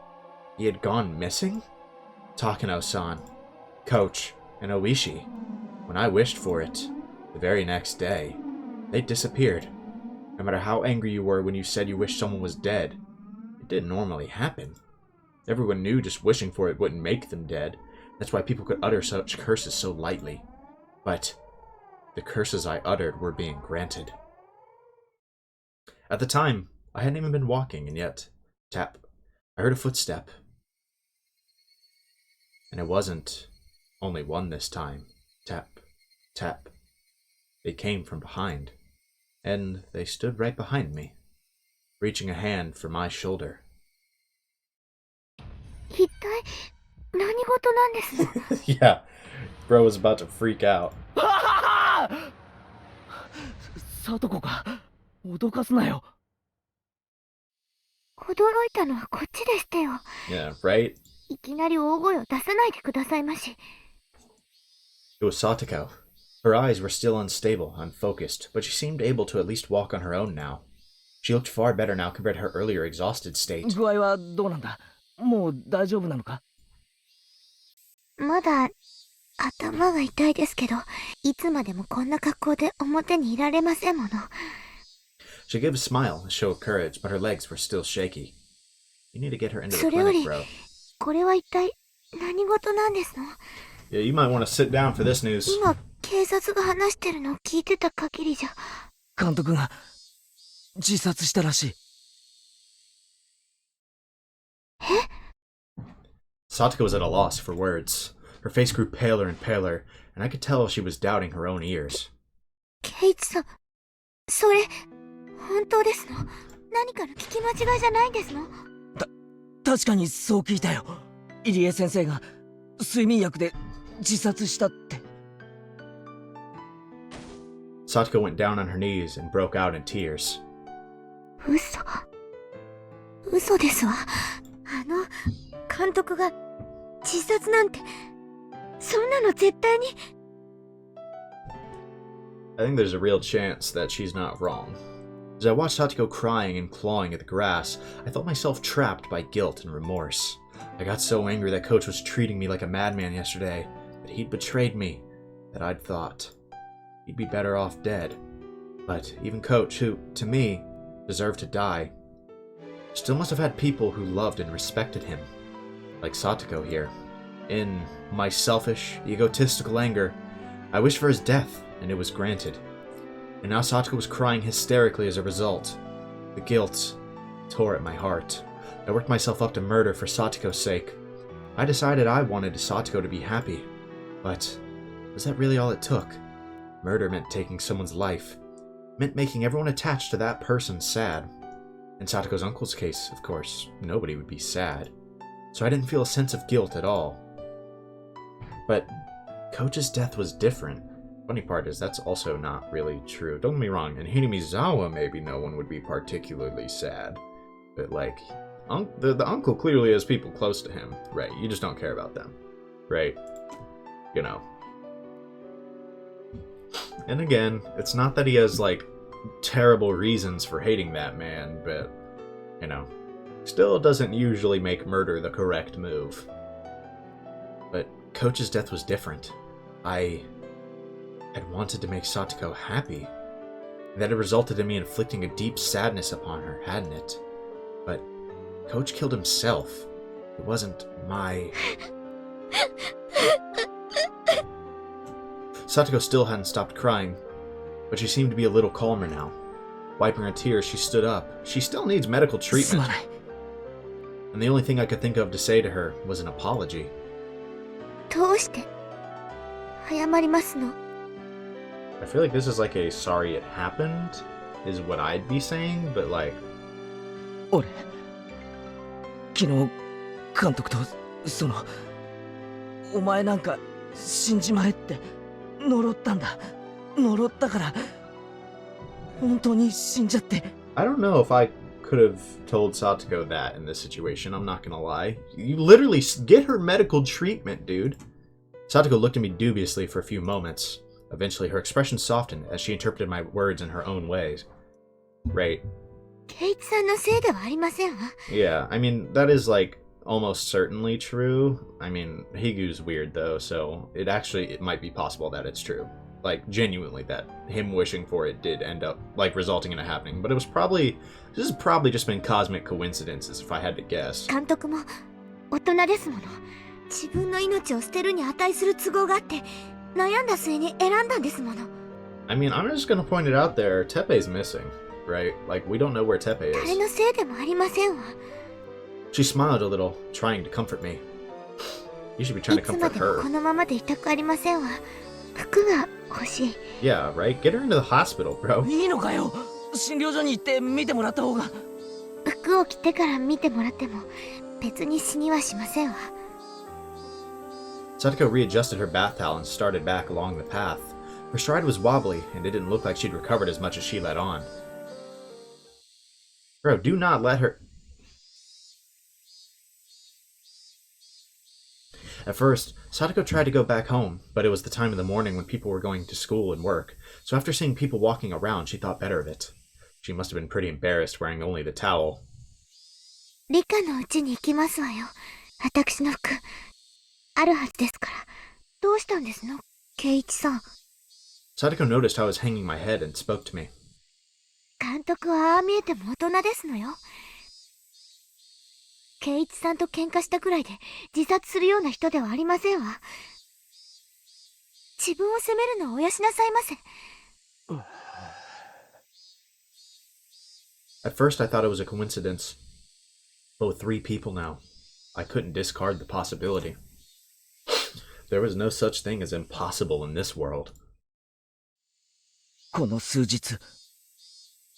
he had gone missing? Takano-san, Coach, and Oishi. When I wished for it, the very next day, they disappeared. No matter how angry you were when you said you wished someone was dead, it didn't normally happen. Everyone knew just wishing for it wouldn't make them dead. That's why people could utter such curses so lightly. But the curses I uttered were being granted. At the time, I hadn't even been walking, and yet, tap, I heard a footstep. And it wasn't only one this time. Tap, tap. They came from behind, and they stood right behind me, reaching a hand for my shoulder. 一体何事なんです？ Yeah, Bro was about to freak out. さとこか脅かすなよ。驚いたのはこっちでしてよ。 Yeah, right? いきなり大声を出さないでくださいまし。 It was Satoko. Her eyes were still unstable, unfocused, but she seemed able to at least walk on her own now. She looked far better now compared to her earlier exhausted state. 具合はどうなんだ？もう大丈夫なのか？まだ頭が痛いですけど、いつまでもこんな格好で表にいられませんもの。 She gave a smile, a show of courage, but her legs were still shaky. You need to get her into the それよ clinic, り bro. これは一体何事なんですの？ Yeah, you might want to sit down for this news. 今警察が話してるのを聞いてた限りじゃ。監督が自殺したらしい。Satoko was at a loss for words. Her face grew paler and paler, and I could tell she was doubting her own ears. ケイチさん、それ本当ですの？何かの聞き間違いじゃないんですの？確かにそう聞いたよ。入江先生が睡眠薬で自殺したって。 Satoko went down on her knees and broke out in tears. 嘘ですわ。監督が自殺なんて、そんなの絶対に。 I think there's a real chance that she's not wrong. As I watched Satoko crying and clawing at the grass, I felt myself trapped by guilt and remorse. I got so angry that Coach was treating me like a madman yesterday, that he'd betrayed me, that I'd thought he'd be better off dead. But even Coach, who, to me, deserved to die, still must have had people who loved and respected him, like Satoko here. In my selfish, egotistical anger, I wished for his death, and it was granted. And now Satoko was crying hysterically as a result. The guilt tore at my heart. I worked myself up to murder for Satoko's sake. I decided I wanted Satoko to be happy. But was that really all it took? Murder meant taking someone's life. It meant making everyone attached to that person sad. In Satoko's uncle's case, of course, nobody would be sad. So I didn't feel a sense of guilt at all. But Coach's death was different. Funny part is that's also not really true. Don't get me wrong, in Hinamizawa maybe no one would be particularly sad. But like, the uncle clearly has people close to him. Right, you just don't care about them. Right? You know. And again, it's not that he has like terrible reasons for hating that man, but, you know, still doesn't usually make murder the correct move. But Coach's death was different. I had wanted to make Satoko happy. That had resulted in me inflicting a deep sadness upon her, hadn't it? But Coach killed himself. It wasn't my... Satoko still hadn't stopped crying, but she seemed to be a little calmer now. Wiping her tears, she stood up. She still needs medical treatment. And the only thing I could think of to say to her was an apology. どうして謝りますの？ I feel like this is like a sorry it happened, is what I'd be saying, but like... 俺、昨日、監督と、お前なんか死んじまえって呪ったんだ。呪ったから、本当に死んじゃって。I don't know if I could have told Satoko that in this situation, I'm not gonna lie. You literally get her medical treatment, dude. Satoko looked at me dubiously for a few moments. Eventually, her expression softened as she interpreted my words in her own ways. Right. ケイチさんのせいではありませんわ。 Yeah, I mean, that is like almost certainly true. I mean, Higu's weird though, so it might be possible that it's true. Like, genuinely, that him wishing for it did end up, like, resulting in it happening. But this has probably just been cosmic coincidences, if I had to guess. 監督も大人ですもの。自分の命を捨てるに値する都合があって、悩んだ末に選んだんですもの。 I mean, I'm just gonna point it out there, Teppei's missing, right? Like, we don't know where Teppei 誰 is. のせいでもありませんわ。 She smiled a little, trying to comfort me. You should be trying い to つま comfort でも her. このままでいたくありませんわ。服が欲しい。 Yeah, right? Get her into the hospital, bro. いいのかよ。診療所に行って見てもらった方が。服を着てから見てもらっても別に死にはしませんわ。Satoko readjusted her bath towel and started back along the path. Her stride was wobbly, and it didn't look like she'd recovered as much as she let on. Bro, do not let her... At first, Satoko tried to go back home, but it was the time of the morning when people were going to school and work, so after seeing people walking around, she thought better of it. She must have been pretty embarrassed wearing only the towel. 理科のうちに行きますわよ。私の服、あるはずですから。どうしたんですの、圭一さん。Satoko noticed how I was hanging my head and spoke to me. 監督はああ見えても大人ですのよ。圭一さんと喧嘩したくらいで自殺するような人ではありませんわ。自分を責めるのをおやしなさいませ。At first I thought it was a coincidence. But with 3 people now, I couldn't discard the possibility. There was no such thing as impossible in this world. この数日、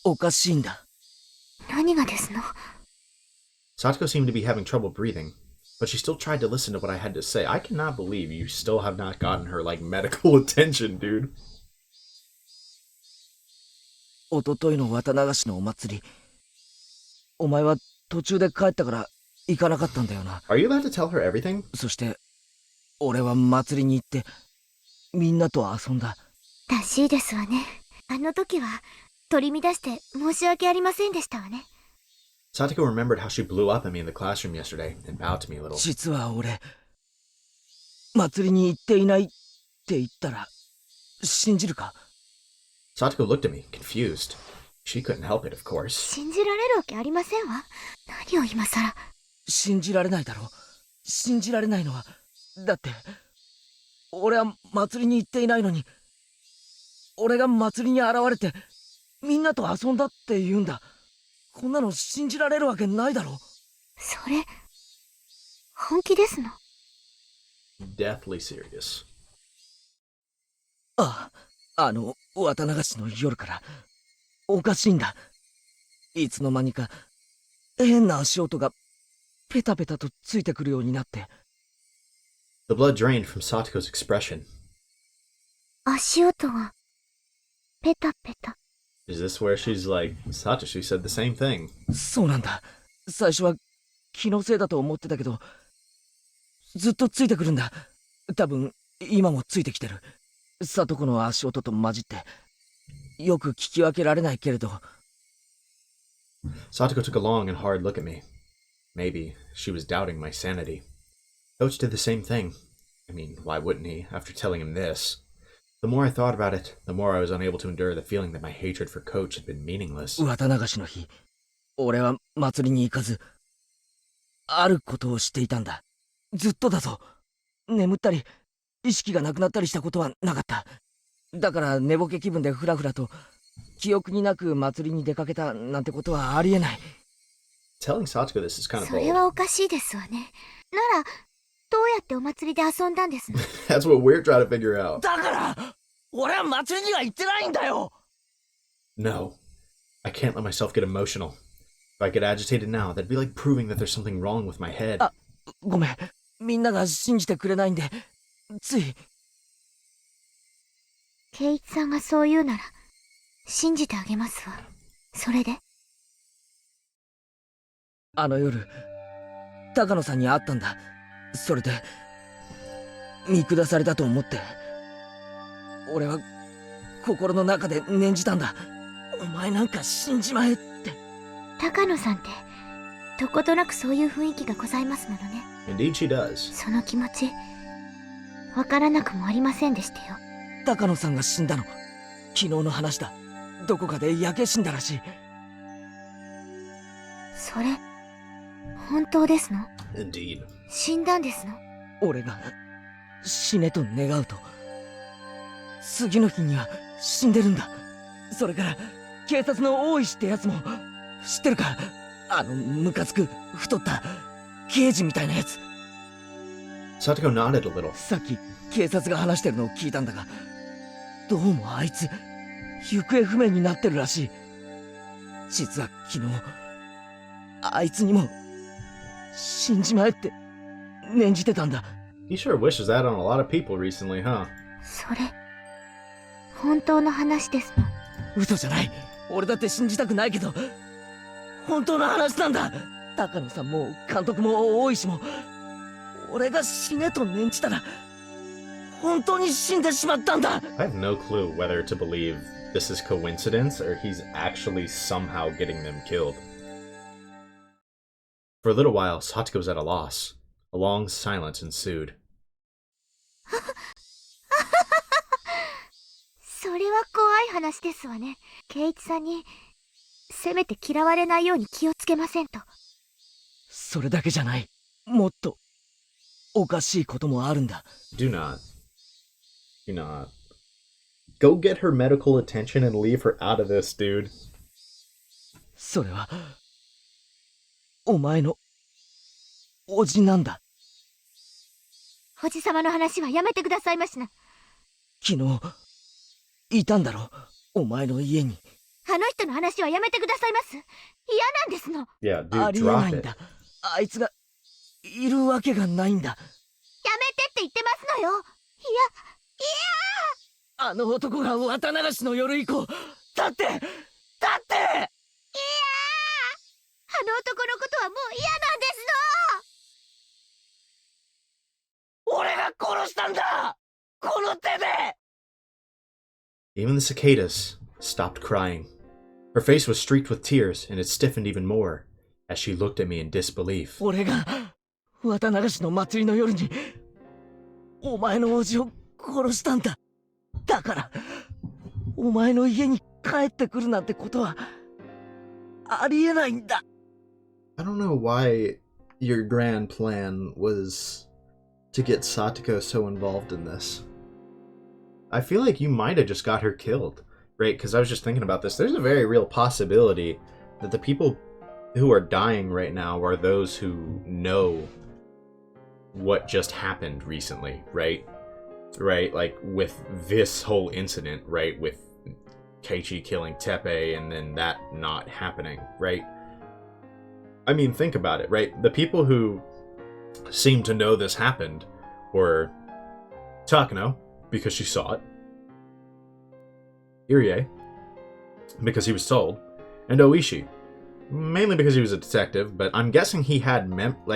おかしいんだ。何がですの？ Satoko seemed to be having trouble breathing, but she still tried to listen to what I had to say. I cannot believe you still have not gotten her, like, medical attention, dude. おとといの綿流しのお祭り、お前は途中で帰ったから行かなかったんだよな。Are you allowed to tell her everything? そして俺は祭りに行ってみんなと遊んだ。らしいですわね。あの時は取り乱して申し訳ありませんでしたわね。Satoko remembered how she blew up at me in the classroom yesterday and bowed to me a little. 実は俺、祭りに行っていないって言ったら信じるか？ Satoko looked at me, confused. She couldn't help it, of course. 信じられるわけありませんわ。何を今さら。信じられないだろ。信じられないのは、だって俺は祭りに行っていないのに、俺が祭りに現れてみんなと遊んだって言うんだ。こんなの信じられるわけないだろ。それ本気ですの？ Deathly serious. ああ、綿流しの夜からおかしいんだ。いつの間にか変な足音がペタペタとついてくるようになって。The blood drained from Satoko's expression. 足音がペタペタ。Is this where she's like, Satoshi said the same thing? そうなんだ。最初は気のせいだと思ってたけど、ずっとついてくるんだ。多分今もついてきてる。里子の足音と混じって。よく聞き分けられないけれど。Satoko took a long and hard look at me. Maybe she was doubting my sanity. Coach did the same thing. I mean, why wouldn't he, after telling him this? The more I thought about it, the more I was unable to endure the feeling that my hatred for Coach had been meaningless. 綿流しの日、俺は祭りに行かず、あることをしていたんだ。ずっとだぞ。眠ったり、意識がなくなったりしたことはなかった。だから寝ぼけ気分でフラフラと、記憶になく祭りに出かけたなんてことはありえない。Telling Satoko this is kind of それはおかしいですわね。ならどうやってお祭りで遊んだんですの？ That's what we're trying to figure out. だから俺は祭りには行ってないんだよ。 No, I can't let myself get emotional. If I get agitated now, that'd be like proving that there's something wrong with my head. あ、ごめん。みんなが信じてくれないんで、つい。圭一さんがそう言うなら信じてあげますわ。それで？あの夜、高野さんに会ったんだ。それで見下されたと思って、俺は心の中で念じたんだ。お前なんか死んじまえって。高野さんってどことなくそういう雰囲気がございますものね。 Indeed she does. その気持ちわからなくもありませんでしたよ。高野さんが死んだの、昨日の話だ。どこかで焼け死んだらしい。それ本当ですの？ Indeed. 死んだんですの？俺が死ねと願うと、次の日には死んでるんだ。それから警察の大石ってやつも知ってるか？ムカつく太った刑事みたいなやつ。 Satoko nodded a little. さっき警察が話してるのを聞いたんだが、どうもあいつ行方不明になってるらしい。実は昨日あいつにも死んじまえって念じてたんだ。He sure wishes that on a lot of people recently, huh? それ本当の話ですの？嘘じゃない。俺だって信じたくないけど、本当の話なんだ。高野さんも監督も大石も、俺が死ねと念じたら本当に死んでしまったんだ。I have no clue whether to believe this is coincidence or he's actually somehow getting them killed. For a little while, Satoko's at a loss. A long silence ensued. それは怖い話ですわね。圭一さんにせめて嫌われないように気をつけませんと。それだけじゃない。もっとおかしいこともあるんだ。Do not. Go get her medical attention and leave her out of this, dude. それはお前のおじなんだ。おじさまの話はやめてくださいましな。昨日いたんだろ、お前の家に。あの人の話はやめてくださいます。嫌なんですの。Yeah, あ dude, りえな drop いん it. だ。あいつがいるわけがないんだ。やめてって言ってますのよ。いやあの男が綿流しの夜以降、だってあの男のことはもう嫌なんですの。俺が殺したんだ、この手で。Even the cicadas stopped crying. Her face was streaked with tears, and it stiffened even more as she looked at me in disbelief. 俺が綿流しの祭りの夜にお前のおじを殺したんだ。だからお前の家に帰ってくるなんてことはありえないんだ。 I don't know why your grand plan was to get Satoko so involved in this. I feel like you might have just got her killed, right? Because I was just thinking about this. There's a very real possibility that the people who are dying right now are those who know what just happened recently, right? Right, like with this whole incident, right? With Keichi killing Teppei and then that not happening, right? I mean, think about it, right? The people who seem to know this happened were Takano, because she saw it, Irie, because he was told, and Oishi, mainly because he was a detective, but I'm guessing he had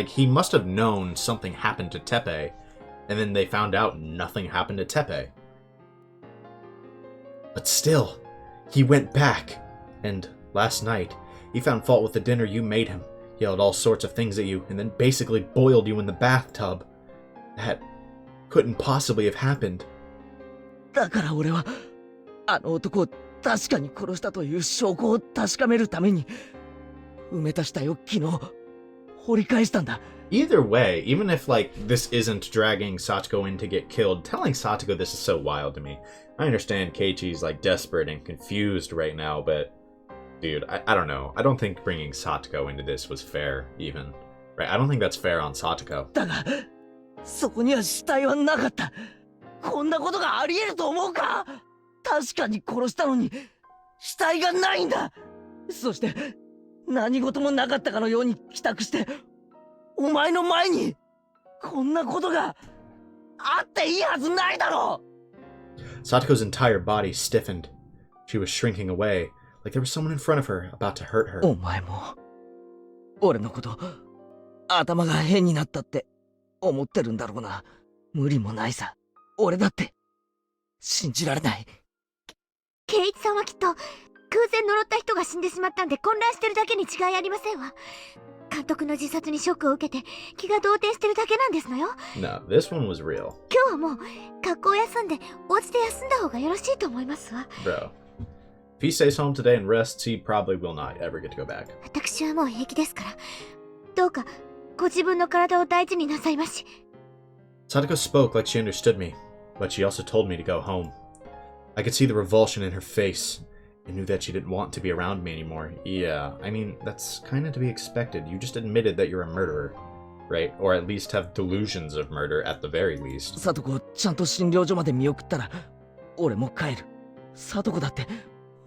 he must have known something happened to Teppei, and then they found out nothing happened to Teppei. But still, he went back, and last night, he found fault with the dinner you made him, yelled all sorts of things at you, and then basically boiled you in the bathtub. That couldn't possibly have happened. だから俺はあの男を確かに殺したという証拠を確かめるために埋めた死体を昨日掘り返したんだ。 Either way, even if this isn't dragging Satoko in to get killed, telling Satoko this is so wild to me. I understand Keiichi's desperate and confused right now, but dude, I don't know. I don't think bringing Satoko into this was fair, even. Right? I don't think that's fair on Satoko. だがそこには死体はなかった。こんなことがあり得ると思うか。確かに殺したのに死体がないんだ。そして何事もなかったかのように帰宅してお前の前にこんなことがあっていいはずないだろう。 Satoko's entire body stiffened. She was shrinking away, like there was someone in front of her about to hurt her. お前も俺のこと頭が変になったって思ってるんだろうな。無理もないさ。俺だって信じられない。圭一さんはきっと偶然呪った人が死んでしまったんで混乱してるだけに違いありませんわ。監督の自殺にショックを受けて気が動転してるだけなんですのよ。 No, this one was real. 今日はもう学校を休んでお家で休んだ方がよろしいと思いますわ。 Bro. If he stays home today and rests, he probably will not ever get to go back. 私はもう平気ですから、どうかご自分の体を大事になさいまし。 Satoko spoke like she understood me, but she also told me to go home. I could see the revulsion in her face. I knew that she didn't want to be around me anymore. Yeah, I mean, that's kind of to be expected. You just admitted that you're a murderer, right? Or at least have delusions of murder at the very least. サトコをちゃんと診療所まで見送ったら俺も帰る。サトコだって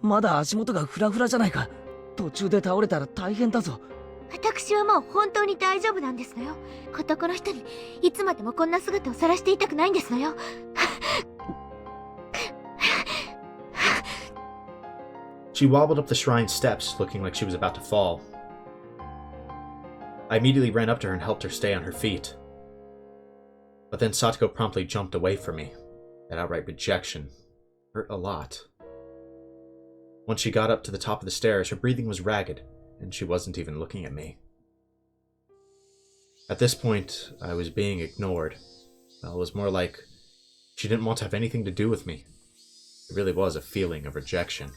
まだ足元がフラフラじゃないか。途中で倒れたら大変だぞ。私はもう本当に大丈夫なんですのよ。男の人にいつまでもこんな姿を晒していたくないんですのよ。She wobbled up the shrine steps, looking like she was about to fall. I immediately ran up to her and helped her stay on her feet. But then Satoko promptly jumped away from me. That outright rejection hurt a lot. Once she got up to the top of the stairs, her breathing was ragged, and she wasn't even looking at me. At this point, I was being ignored. Well, it was more like she didn't want to have anything to do with me. It really was a feeling of rejection.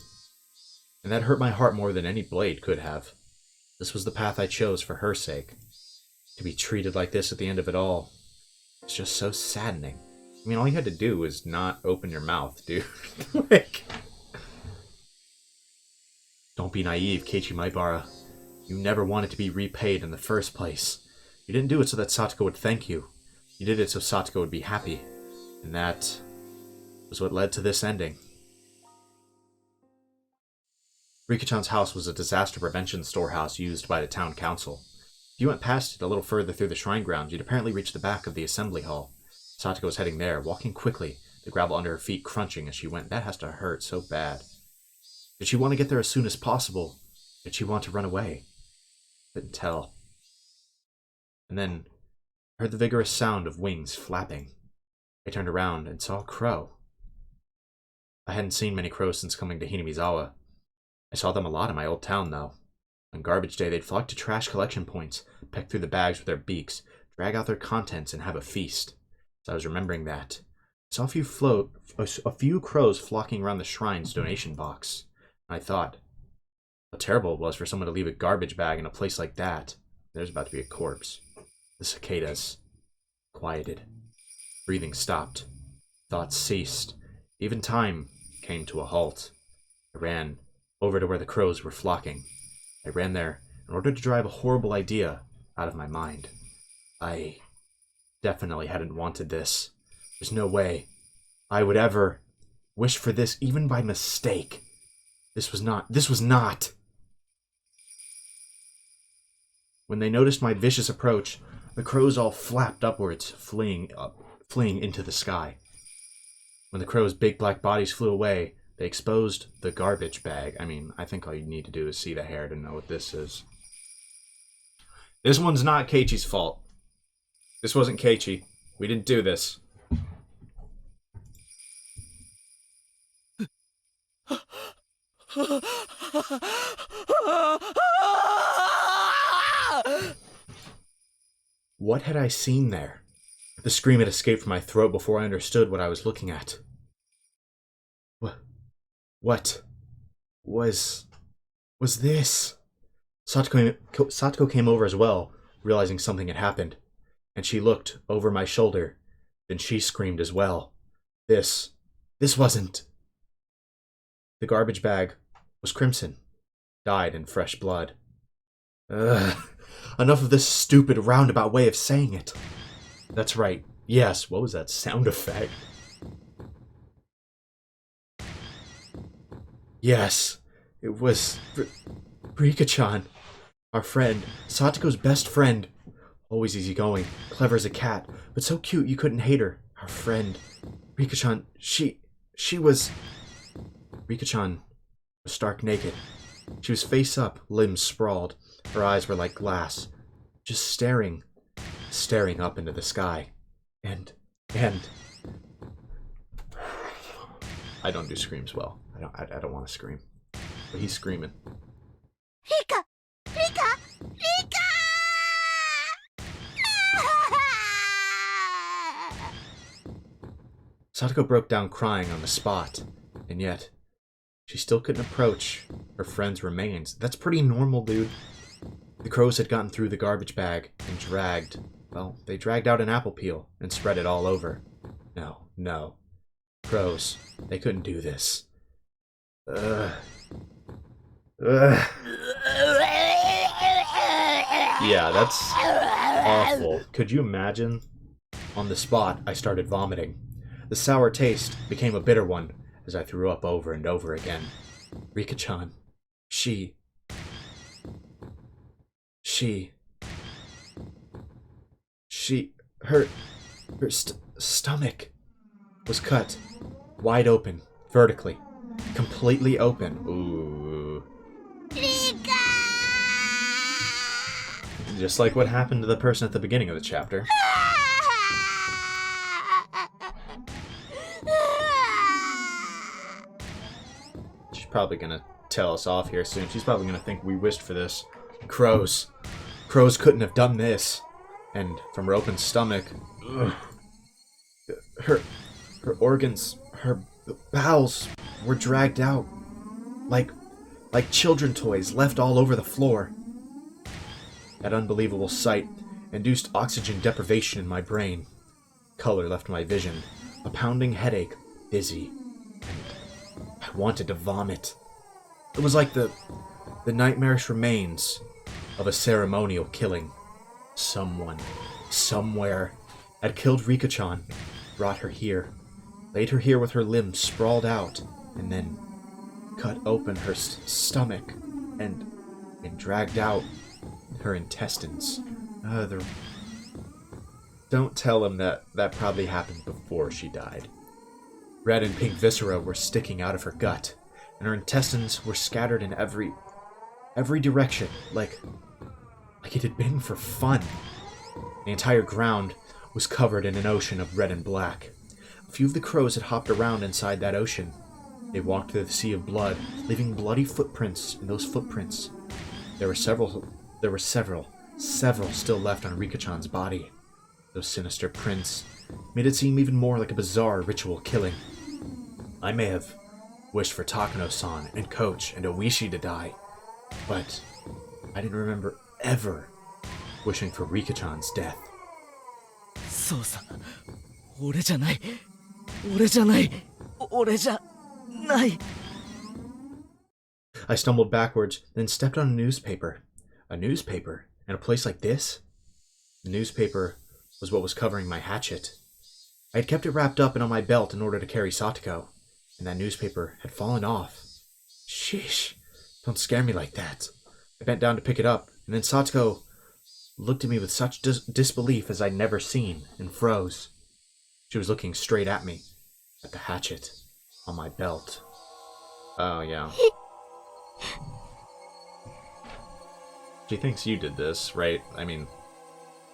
And that hurt my heart more than any blade could have. This was the path I chose for her sake. To be treated like this at the end of it all, it's just so saddening. I mean, all you had to do was not open your mouth, dude. Like, don't be naive, Keichi Maibara. You never wanted to be repaid in the first place. You didn't do it so that Satoko would thank you. You did it so Satoko would be happy. And that was what led to this ending. Rika-chan's house was a disaster prevention storehouse used by the town council. If you went past it a little further through the shrine grounds, you'd apparently reach the back of the assembly hall. Satoko was heading there, walking quickly, the gravel under her feet crunching as she went. That has to hurt so bad. Did she want to get there as soon as possible? Did she want to run away? Couldn't tell. And then I heard the vigorous sound of wings flapping. I turned around and saw a crow. I hadn't seen many crows since coming to Hinamizawa. I saw them a lot in my old town, though. On garbage day, they'd flock to trash collection points, peck through the bags with their beaks, drag out their contents, and have a feast. As I was remembering that, I saw a few crows flocking around the shrine's donation box. I thought, how terrible it was for someone to leave a garbage bag in a place like that. There's about to be a corpse. The cicadas quieted. Breathing stopped. Thoughts ceased. Even time came to a halt. I ran over to where the crows were flocking. I ran there in order to drive a horrible idea out of my mind. I definitely hadn't wanted this. There's no way I would ever wish for this, even by mistake. This was not. When they noticed my vicious approach, the crows all flapped upwards, fleeing into the sky. When the crows' big black bodies flew away, they exposed the garbage bag. I mean, I think all you need to do is see the hair to know what this is. This one's not Keiichi's fault. This wasn't Keiichi. We didn't do this. What had I seen there? The scream had escaped from my throat before I understood what I was looking at. What was this? Satoko came over as well, realizing something had happened, and she looked over my shoulder. Then she screamed as well. This wasn't. The garbage bag was crimson, dyed in fresh blood. Ugh. Enough of this stupid roundabout way of saying it. That's right. Yes, what was that sound effect? Yes, it was Rika-chan, our friend, Satoko's best friend. Always easygoing, clever as a cat, but so cute you couldn't hate her. Our friend, Rika-chan, she was... Rika-chan was stark naked. She was face up, limbs sprawled. Her eyes were like glass, just staring up into the sky. And... I don't do screams well. I don't want to scream. But he's screaming. Rika! Rika! Rika! Satoko broke down crying on the spot, and yet she still couldn't approach her friend's remains. That's pretty normal, dude. The crows had gotten through the garbage bag and they dragged out an apple peel and spread it all over. No. Crows, they couldn't do this. Yeah, that's awful. Could you imagine? On the spot, I started vomiting. The sour taste became a bitter one as I threw up over and over again. Rika-chan, she her stomach was cut wide open, vertically, completely open. Ooh. Just like what happened to the person at the beginning of the chapter. She's probably gonna tell us off here soon. She's probably gonna think we wished for this. Crows couldn't have done this. And from her open stomach, ugh, her organs, her bowels were dragged out like children toys left all over the floor. That unbelievable sight induced oxygen deprivation in my brain. Color left my vision, a pounding headache, dizzy, and I wanted to vomit. It was like the nightmarish remains of a ceremonial killing. Someone, somewhere, had killed Rika-chan, brought her here, laid her here with her limbs sprawled out, and then cut open her stomach and dragged out her intestines. Don't tell him that probably happened before she died. Red and pink viscera were sticking out of her gut, and her intestines were scattered in every direction, like it had been for fun. The entire ground was covered in an ocean of red and black. A few of the crows had hopped around inside that ocean. They walked through the sea of blood, leaving bloody footprints in those footprints. There were several still left on Rika-chan's body. Those sinister prints made it seem even more like a bizarre ritual killing. I may have wished for Takano-san and Coach and Oishi to die, but I didn't remember ever wishing for Rika-chan's death. そうさ、俺じゃない、俺じゃない、俺じゃない。 I stumbled backwards, then stepped on a newspaper. A newspaper? In a place like this? The newspaper was what was covering my hatchet. I had kept it wrapped up and on my belt in order to carry Satoko, and that newspaper had fallen off. Sheesh, don't scare me like that. I bent down to pick it up, and then Satoko looked at me with such disbelief as I'd never seen, and froze. She was looking straight at me, at the hatchet on my belt. Oh, yeah. She thinks you did this, right? I mean...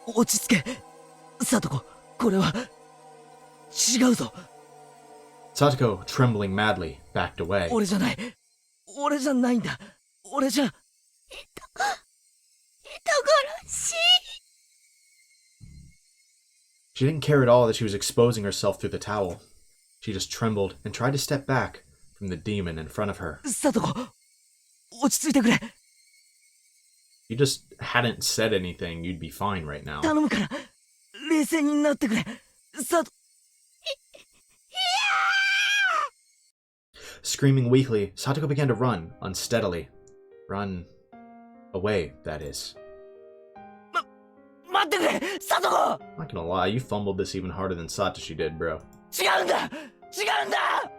落ち着け、サトコ、これは違うぞ。 Satoko, trembling madly, backed away. 俺じゃない、俺じゃないんだ、俺じゃ。She didn't care at all that she was exposing herself through the towel. She just trembled and tried to step back from the demon in front of her. サトコ、落ち着いてくれ。 If you just hadn't said anything, you'd be fine right now. 頼むから、冷静になってくれ。サト。Screaming weakly, Satoko began to run, unsteadily. Run away, that is. 待ってくれ、サトコ。 I'm not gonna lie, you fumbled this even harder than Satoshi did, bro. 違うんだ、違うんだ。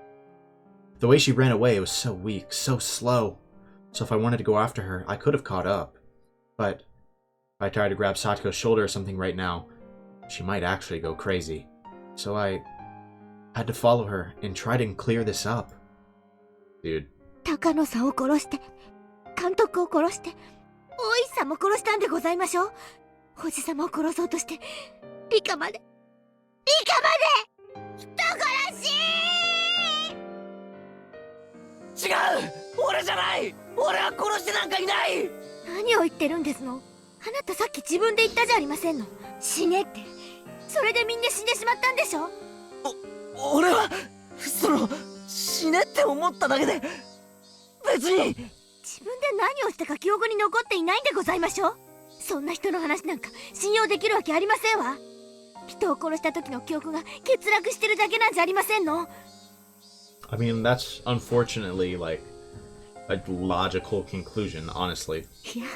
The way she ran away was so weak, so slow. So if I wanted to go after her, I could have caught up. But if I tried to grab Satoko's shoulder or something right now, she might actually go crazy. So I had to follow her and try to clear this up. Dude. 高野さんを殺して、監督を殺して、大石さんも殺したんでございましょう。おじさまを殺そうとして、リカまで人殺し。違う、俺じゃない、俺は殺してなんかいない。何を言ってるんですの。あなたさっき自分で言ったじゃありませんの。死ねって。それでみんな死んでしまったんでしょ。俺は死ねって思っただけで、別に。自分で何をしたか記憶に残っていないんでございましょう。そんな人の話なんか信用できるわけありませんわ。人を殺した時の記憶が欠落してるだけなんじゃありませんの。 I mean, that's unfortunately like a logical conclusion, honestly. いや、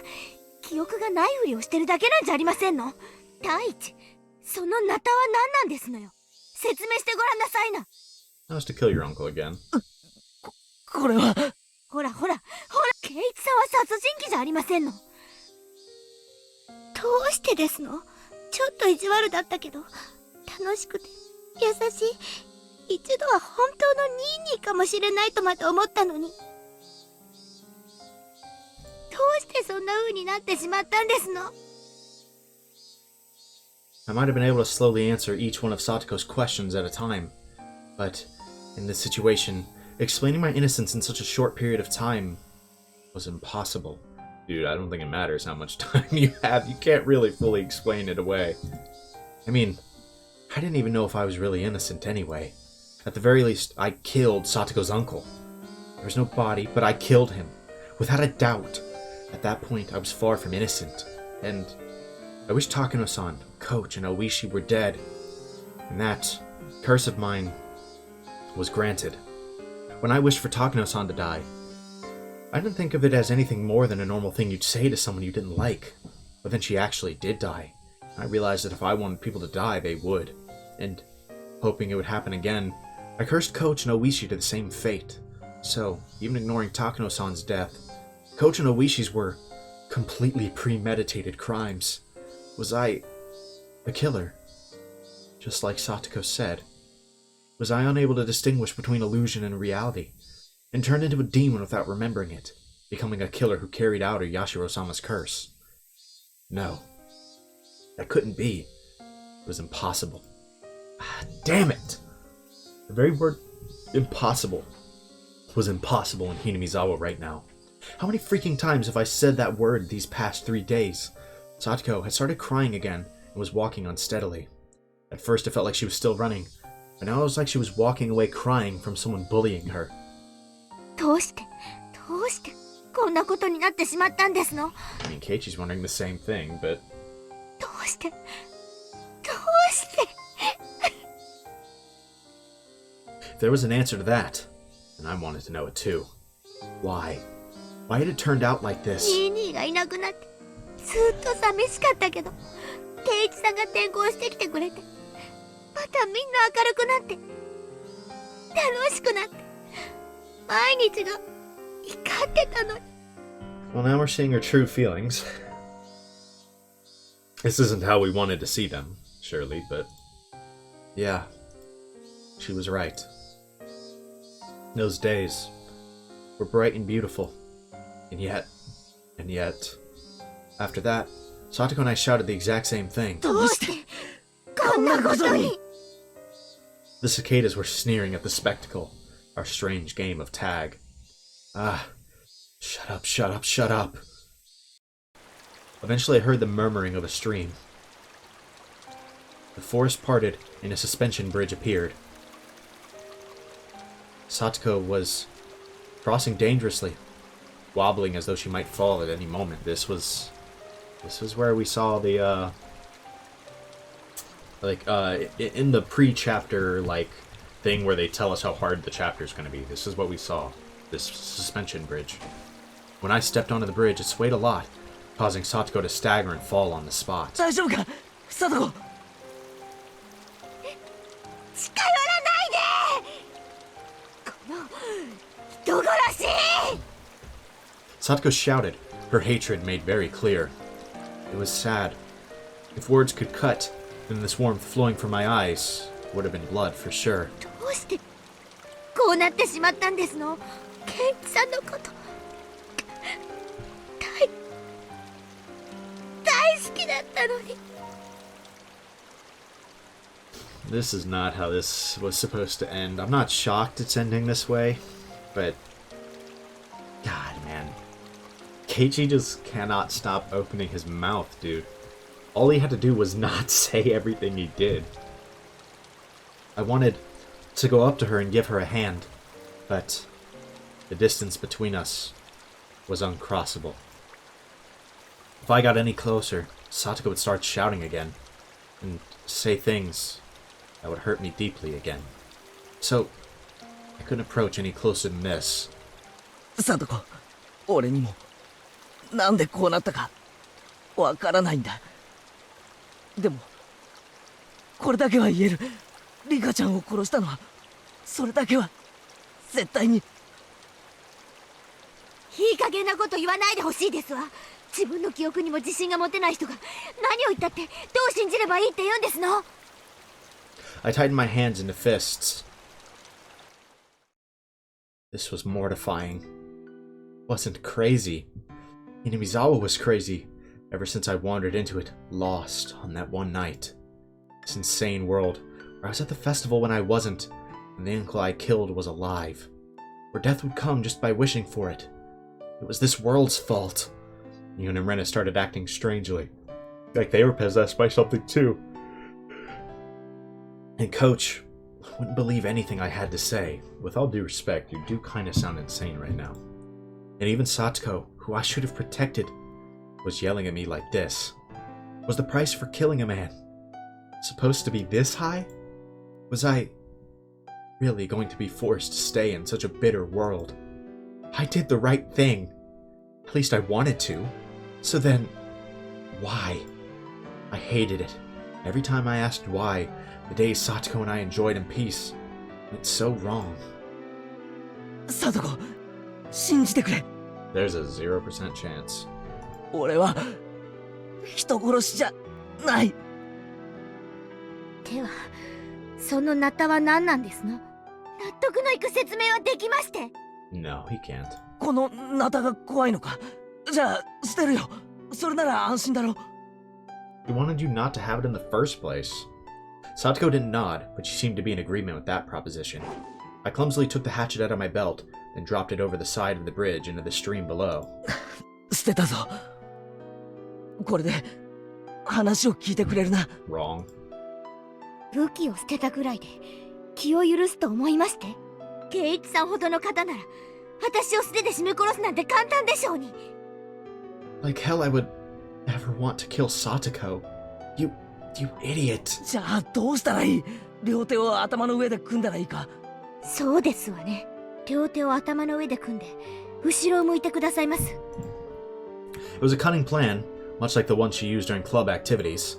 記憶がないふりをしてるだけなんじゃありませんの。第一、そのナタは何なんですのよ。説明してごらんなさいな。That was to kill your uncle again. これは。ほら、ケイチさんは殺人鬼じゃありませんの。どうしてですの？ちょっと意地悪だったけど、楽しくて優しい、一度は本当のニーニーかもしれないとまで思ったのに。どうしてそんな風になってしまったんですの？ I might have been able to slowly answer each one of Satoko's questions at a time, but in this situation, explaining my innocence in such a short period of time was impossible. Dude, I don't think it matters how much time you have. You can't really fully explain it away. I mean, I didn't even know if I was really innocent anyway. At the very least, I killed Satoko's uncle. There was no body, but I killed him. Without a doubt. At that point, I was far from innocent. And I wish Takano-san, Coach, and Oishi were dead. And that curse of mine was granted. When I wished for Takano-san to die, I didn't think of it as anything more than a normal thing you'd say to someone you didn't like. But then she actually did die. I realized that if I wanted people to die, they would. And, hoping it would happen again, I cursed Coach and Oishi to the same fate. So, even ignoring Takano-san's death, Coach and Oishi's were completely premeditated crimes. Was I a killer? Just like Satoko said. Was I unable to distinguish between illusion and reality, and turned into a demon without remembering it, becoming a killer who carried out Yashiro-sama's curse? No. That couldn't be. It was impossible. Damn it! The very word impossible was impossible in Hinamizawa right now. How many freaking times have I said that word these past 3 days? Satoko had started crying again and was walking unsteadily. At first it felt like she was still running, but now it was like she was walking away crying from someone bullying her. どうしてこんなことになってしまったんですの？ I mean, Keiichi's wondering the same thing, but... どうして If there was an answer to that, then I wanted to know it too. Why? Why had it turned out like this? ニーニーがいなくなってずっと寂しかったけど、ケイチさんが転校してきてくれて、またみんな明るくなって楽しくなって、毎日が光ってたのに。 Well, now we're seeing her true feelings. This isn't how we wanted to see them, surely, but... Yeah, she was right. Those days were bright and beautiful. And yet... After that, Satoko and I shouted the exact same thing. どうしてこんなことに。 The cicadas were sneering at the spectacle, our strange game of tag. Ah, shut up, shut up, shut up. Eventually I heard the murmuring of a stream. The forest parted and a suspension bridge appeared. Satoko was crossing dangerously, wobbling as though she might fall at any moment. This was where we saw the in the pre-chapter thing where they tell us how hard the chapter is going to be. This is what we saw, this suspension bridge. When I stepped onto the bridge, it swayed a lot, causing Satoko to stagger and fall on the spot. 大丈夫かサトコ。近寄らないで。この人殺し。 Satoko shouted, her hatred made very clear. It was sad. If words could cut, then this warmth flowing from my eyes would have been blood for sure. どうしてこうなってしまったんですの？ケイチさんのこと。大好きだったのに。 This is not how this was supposed to end. I'm not shocked it's ending this way, but... God, man. Keiichi just cannot stop opening his mouth, dude. All he had to do was not say everything he did. I wanted to go up to her and give her a hand, but the distance between us was uncrossable. If I got any closer, Satoko would start shouting again, and say things that would hurt me deeply again. So, I couldn't approach any closer than this. サトコ、俺にもなんでこうなったかわからないんだ。でもこれだけは言える。リカちゃんを殺したのはそれだけは絶対に。いい加減なこと言わないでほしいですわ。自分の記憶にも自信が持てない人が何を言ったってどう信じればいいって言うんですの？ I tightened my hands into fists. This was mortifying. Wasn't crazy. Hinamizawa was crazy, ever since I wandered into it, lost on that one night. This insane world, where I was at the festival when I wasn't, and the uncle I killed was alive. Where death would come just by wishing for it. It was this world's fault. Yun and Rena started acting strangely. Like they were possessed by something too. And Coach wouldn't believe anything I had to say. With all due respect, you do kind of sound insane right now. And even Satoko, who I should have protected, was yelling at me like this. Was the price for killing a man supposed to be this high? Was I really going to be forced to stay in such a bitter world? I did the right thing. At least I wanted to. So then, why? I hated it. Every time I asked why, the days Satoko and I enjoyed in peace, it's so wrong. サトコ、信じてくれ。 There's a 0% chance. 俺は人殺しじゃない。ではそのナタは何なんですの？納得のいく説明はできまして。 No, he can't. このナタが怖いのか。じゃあ捨てるよ。それなら安心だろ。 He wanted you not to have it in the first place. Satoko didn't nod, but she seemed to be in agreement with that proposition. I clumsily took the hatchet out of my belt, then dropped it over the side of the bridge into the stream below. 捨てたぞ。これで話を聞いてくれるな。 Wrong. 武器を捨てたぐらいで気を許すと思いまして。圭一さんほどの方なら私を素手で絞め殺すなんて簡単でしょうに。 Like hell I would ever want to kill Satoko. You idiot. じゃあどうしたらいい？両手を頭の上で組んだらいいか？そうですわね。両手を頭の上で組んで後ろを向いてくださいます。 It was a cunning plan, much like the one she used during club activities.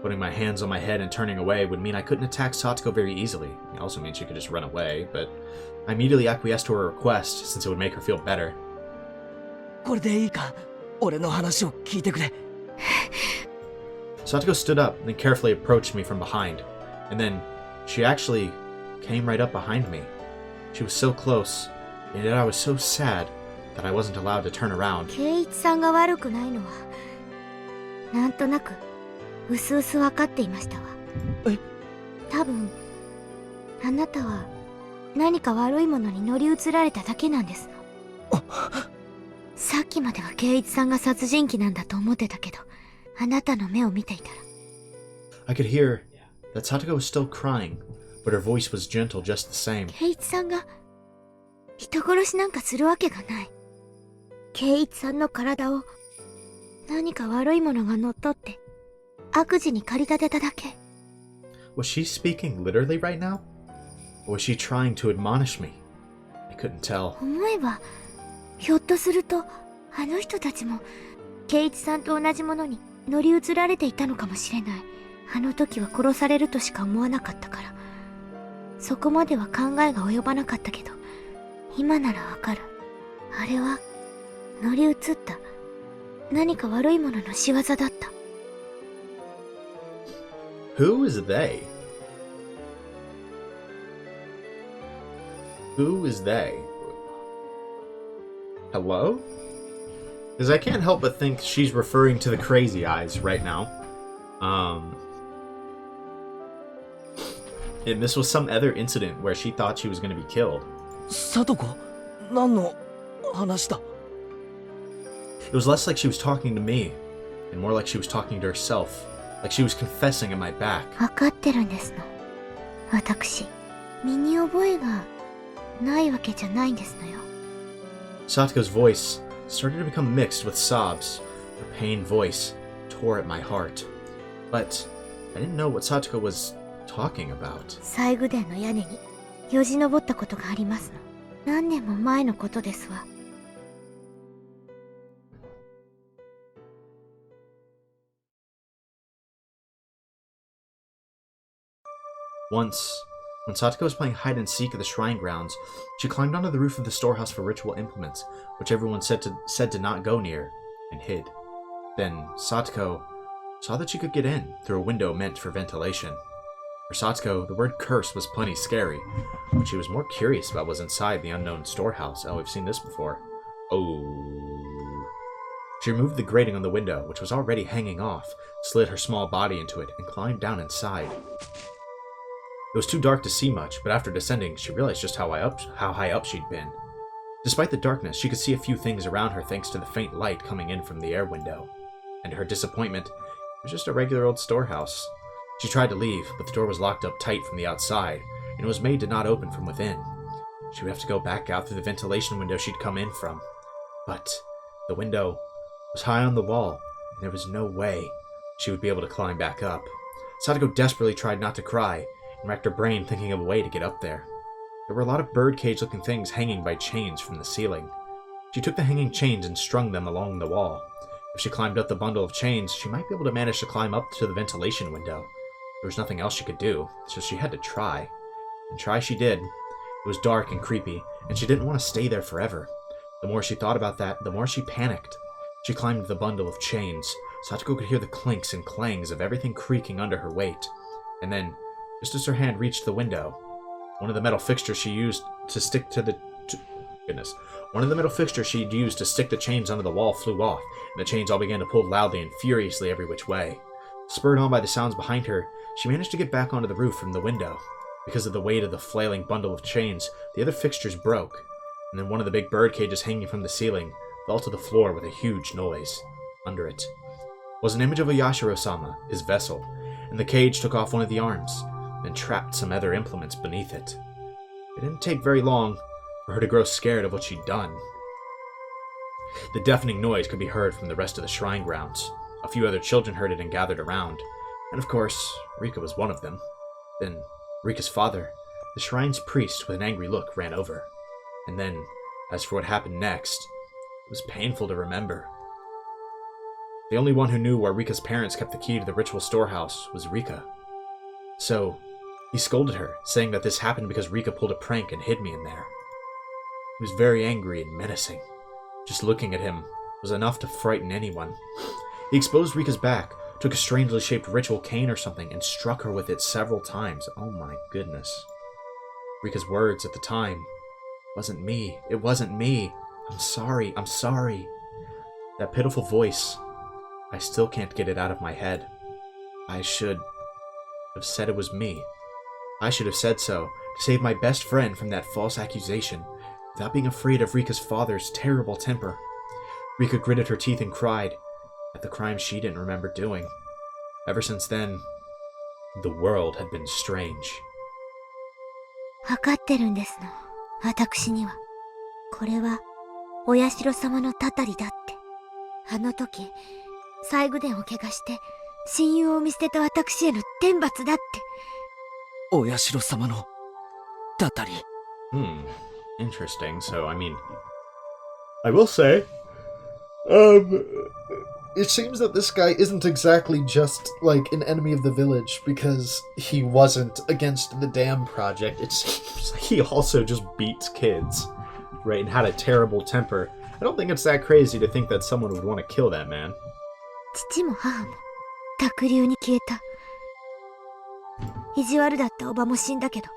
Putting my hands on my head and turning away would mean I couldn't attack Satoko very easily. It also means she could just run away, but I immediately acquiesced to her request since it would make her feel better. これでいいか？俺の話を聞いてくれ。 Satoko stood up and carefully approached me from behind, and then she actually came right up behind me. She was so close, and yet I was so sad that I wasn't allowed to turn around. 圭一さんが悪くないのはなんとなくうすうす分かっていましたわ。え？多分あなたは何か悪いものに乗り移られただけなんですの。さっきまでは圭一さんが殺人鬼なんだと思ってたけど、あなたの目を見ていたら。 I could hear that Satoko was still crying, but her voice was gentle just the same. 圭一さんが人殺しなんかするわけがない。圭一さんの体を何か悪いものが乗っ取って悪事に駆り立てただけ。 Was she speaking literally right now? Or was she trying to admonish me? I couldn't tell. 思えばひょっとするとあの人たちも圭一さんと同じものに乗り移られていたのかもしれない。あの時は殺されるとしか思わなかったからそこまでは考えが及ばなかったけど、今ならわかる。あれは乗り移った何か悪いものの仕業だった。 Who is they? Who is they? Hello? Because I can't help but think she's referring to the crazy eyes right now. And this was some other incident where she thought she was going to be killed. サトコ、何の話だ？ It was less like she was talking to me, and more like she was talking to herself, like she was confessing in my back. 分かってるんですの。私身に覚えがないわけじゃないんですのよ。 Satoko's voice started to become mixed with sobs. Her pained voice tore at my heart. But I didn't know what Satoko was talking about. 西宮殿の屋根によじ登ったことがありますの。何年も前のことですわ。 Once, when Satoko was playing hide and seek at the shrine grounds, she climbed onto the roof of the storehouse for ritual implements, which everyone said to not go near, and hid. Then Satoko saw that she could get in through a window meant for ventilation. For Satoko, the word curse was plenty scary. What she was more curious about was inside the unknown storehouse. Oh, we've seen this before. Oh. She removed the grating on the window, which was already hanging off, slid her small body into it, and climbed down inside. It was too dark to see much, but after descending, she realized just how high up she'd been. Despite the darkness, she could see a few things around her thanks to the faint light coming in from the air window. And to her disappointment, it was just a regular old storehouse. She tried to leave, but the door was locked up tight from the outside, and it was made to not open from within. She would have to go back out through the ventilation window she'd come in from. But the window was high on the wall, and there was no way she would be able to climb back up. Satoko desperately tried not to cry, and racked her brain thinking of a way to get up there. There were a lot of birdcage-looking things hanging by chains from the ceiling. She took the hanging chains and strung them along the wall. If she climbed up the bundle of chains, she might be able to manage to climb up to the ventilation window. There was nothing else she could do, so she had to try. And try she did. It was dark and creepy, and she didn't want to stay there forever. The more she thought about that, the more she panicked. She climbed the bundle of chains. Satoko could hear the clinks and clangs of everything creaking under her weight. And then, just as her hand reached the window, one of the metal fixtures she used to stick to the... One of the metal fixtures she'd used to stick the chains onto the wall flew off, and the chains all began to pull loudly and furiously every which way. Spurred on by the sounds behind her, she managed to get back onto the roof from the window. Because of the weight of the flailing bundle of chains, the other fixtures broke, and then one of the big bird cages hanging from the ceiling fell to the floor with a huge noise. Under it was an image of Oyashiro-sama, his vessel, and the cage took off one of the arms, and trapped some other implements beneath it. It didn't take very long for her to grow scared of what she'd done. The deafening noise could be heard from the rest of the shrine grounds. A few other children heard it and gathered around, and of course, Rika was one of them. Then, Rika's father, the shrine's priest with an angry look, ran over. And then, as for what happened next, it was painful to remember. The only one who knew where Rika's parents kept the key to the ritual storehouse was Rika. So, he scolded her, saying that this happened because Rika pulled a prank and hid me in there. He was very angry and menacing. Just looking at him was enough to frighten anyone. He exposed Rika's back, took a strangely shaped ritual cane or something, and struck her with it several times. Oh my goodness. Rika's words at the time, "Wasn't me, it wasn't me. I'm sorry, I'm sorry." That pitiful voice, I still can't get it out of my head. I should have said it was me. I should have said so, to save my best friend from that false accusation, without being afraid of Rika's father's terrible temper. Rika gritted her teeth and cried at the crime she didn't remember doing. Ever since then, the world had been strange. わかってるんですの、私には。これは、お社様のたたりだって。あの時、最後伝を怪我して、親友を見捨てた私への天罰だって。お社様のたたり。Interesting. So, I mean, I will say, it seems that this guy isn't exactly just, like, an enemy of the village because he wasn't against the dam project. It seems like he also just beats kids, right, and had a terrible temper. I don't think it's that crazy to think that someone would want to kill that man. 父も母も、濁流に消えた。意地悪だったおばも死んだけど、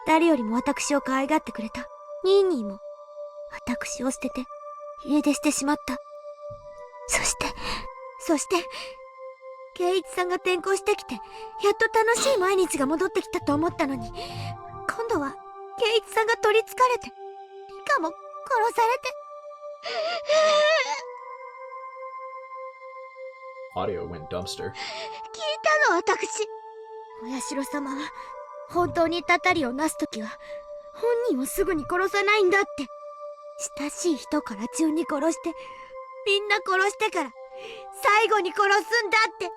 誰よりも私を可愛がってくれたニーニーも、私を捨てて、家出してしまった。そして、圭一さんが転校してきて、やっと楽しい毎日が戻ってきたと思ったのに、今度は圭一さんが取り憑かれて、リカも殺されて。Audio went dumpster. 聞いたの私。お社様は、本当にたたりをなすときは、本人をすぐに殺さないんだって。親しい人から順に殺して、みんな殺してから、最後に殺すんだって。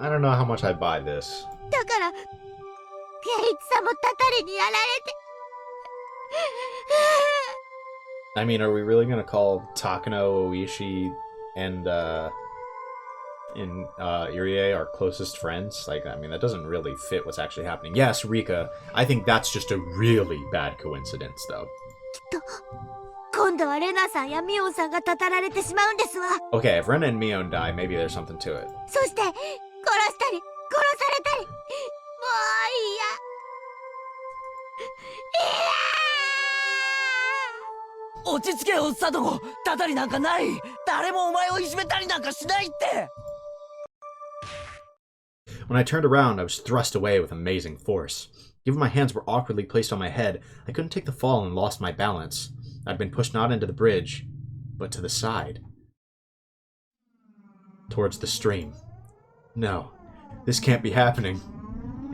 I don't know how much I buy this. だから、圭一さんもたたりにやられて。I mean, are we really gonna call Takano, Oishi, and Irie our closest friends? Like, I mean, that doesn't really fit what's actually happening. Yes, Rika. I think that's just a really bad coincidence, though. きっと、今度はレナさんやミオンさんがたたられてしまうんですわ。 Okay, if Ren and Mion die, maybe there's something to it. そして殺したり殺されたり、もう落ち着けよサトコ、たたりなんかない。誰もお前をいじめたりなんかしないって。 When I turned around, I was thrust away with amazing force. Given my hands were awkwardly placed on my head, I couldn't take the fall and lost my balance. I'd been pushed not into the bridge, but to the side. Towards the stream. No, this can't be happening.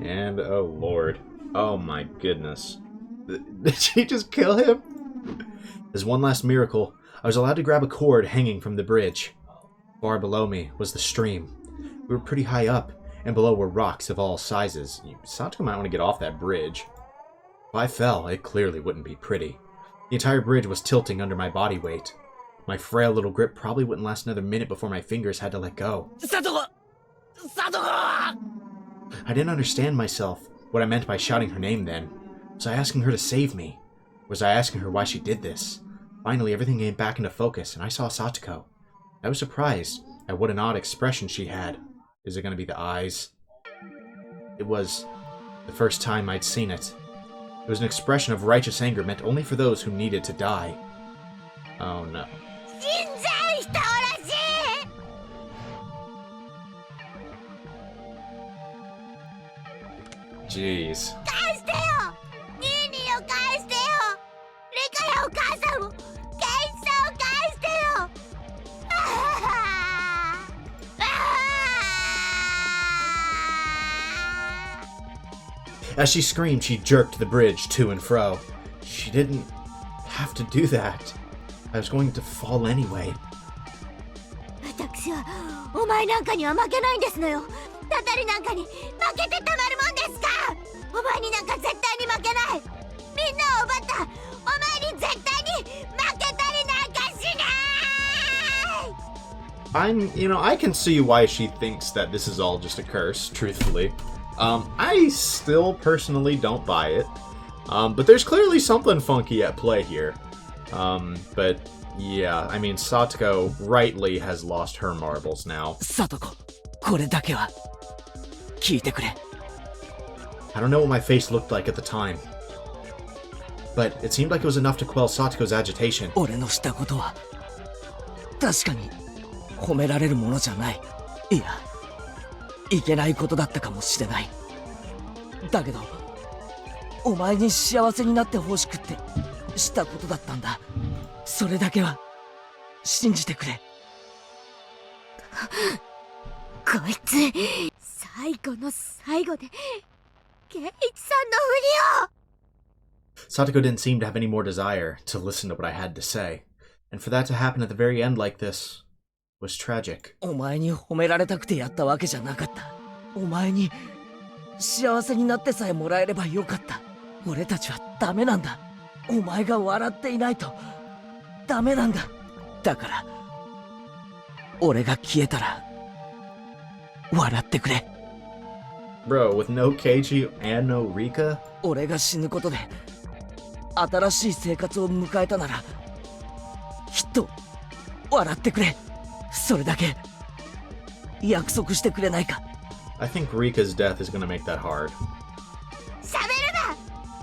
And, oh lord. Oh my goodness. Did she just kill him? As one last miracle, I was allowed to grab a cord hanging from the bridge. Far below me was the stream. We were pretty high up, and below were rocks of all sizes. Satoko might want to get off that bridge. If I fell, it clearly wouldn't be pretty. The entire bridge was tilting under my body weight. My frail little grip probably wouldn't last another minute before my fingers had to let go. Satoko! Satoko! I didn't understand myself, what I meant by shouting her name then. Was I asking her to save me? Was I asking her why she did this? Finally, everything came back into focus, and I saw Satoko. I was surprised at what an odd expression she had. Is it going to be the eyes? It was the first time I'd seen it. It was an expression of righteous anger meant only for those who needed to die. Oh no. 死んじゃう人らしい。 Jeez. 返してよ、ニーニーを返してよ、リカやお母さんを、ケイチさんを返してよ。As she screamed, she jerked the bridge to and fro. She didn't have to do that. I was going to fall anyway. 私はお前なんかには負けないんですのよ。たたりなんかに負けてたまるもんですか。お前になんか絶対に負けない。みんなを奪ったお前に絶対に負けたりなんかしない。I can see why she thinks that this is all just a curse, truthfully. I still personally don't buy it. But there's clearly something funky at play here. But yeah, I mean, Satoko rightly has lost her marbles now. サトコ、これだけは聞いてくれ。 I don't know what my face looked like at the time, but it seemed like it was enough to quell Satoko's agitation. 俺のしたことは確かに褒められるものじゃない。いや、いけないことだったかもしれない。だけど、お前に幸せになってほしくってしたことだったんだ。それだけは信じてくれ。こいつ最後の最後でケイチさんのふりを。 Satoko didn't seem to have any more desire to listen to what I had to say, and for that to happen at the very end like this was tragic. お前に褒められたくてやったわけじゃなかった。お前に幸せになってさえもらえればよかった。俺たちはダメなんだ。お前が笑っていないとダメなんだ。だから俺が消えたら笑ってくれ。 Bro, with no Keichi and no Rika? 俺が死ぬことで新しい生活を迎えたならきっと笑ってくれ。それだけ約束してくれないか。 I think Rika's death is gonna make that hard. 喋るな。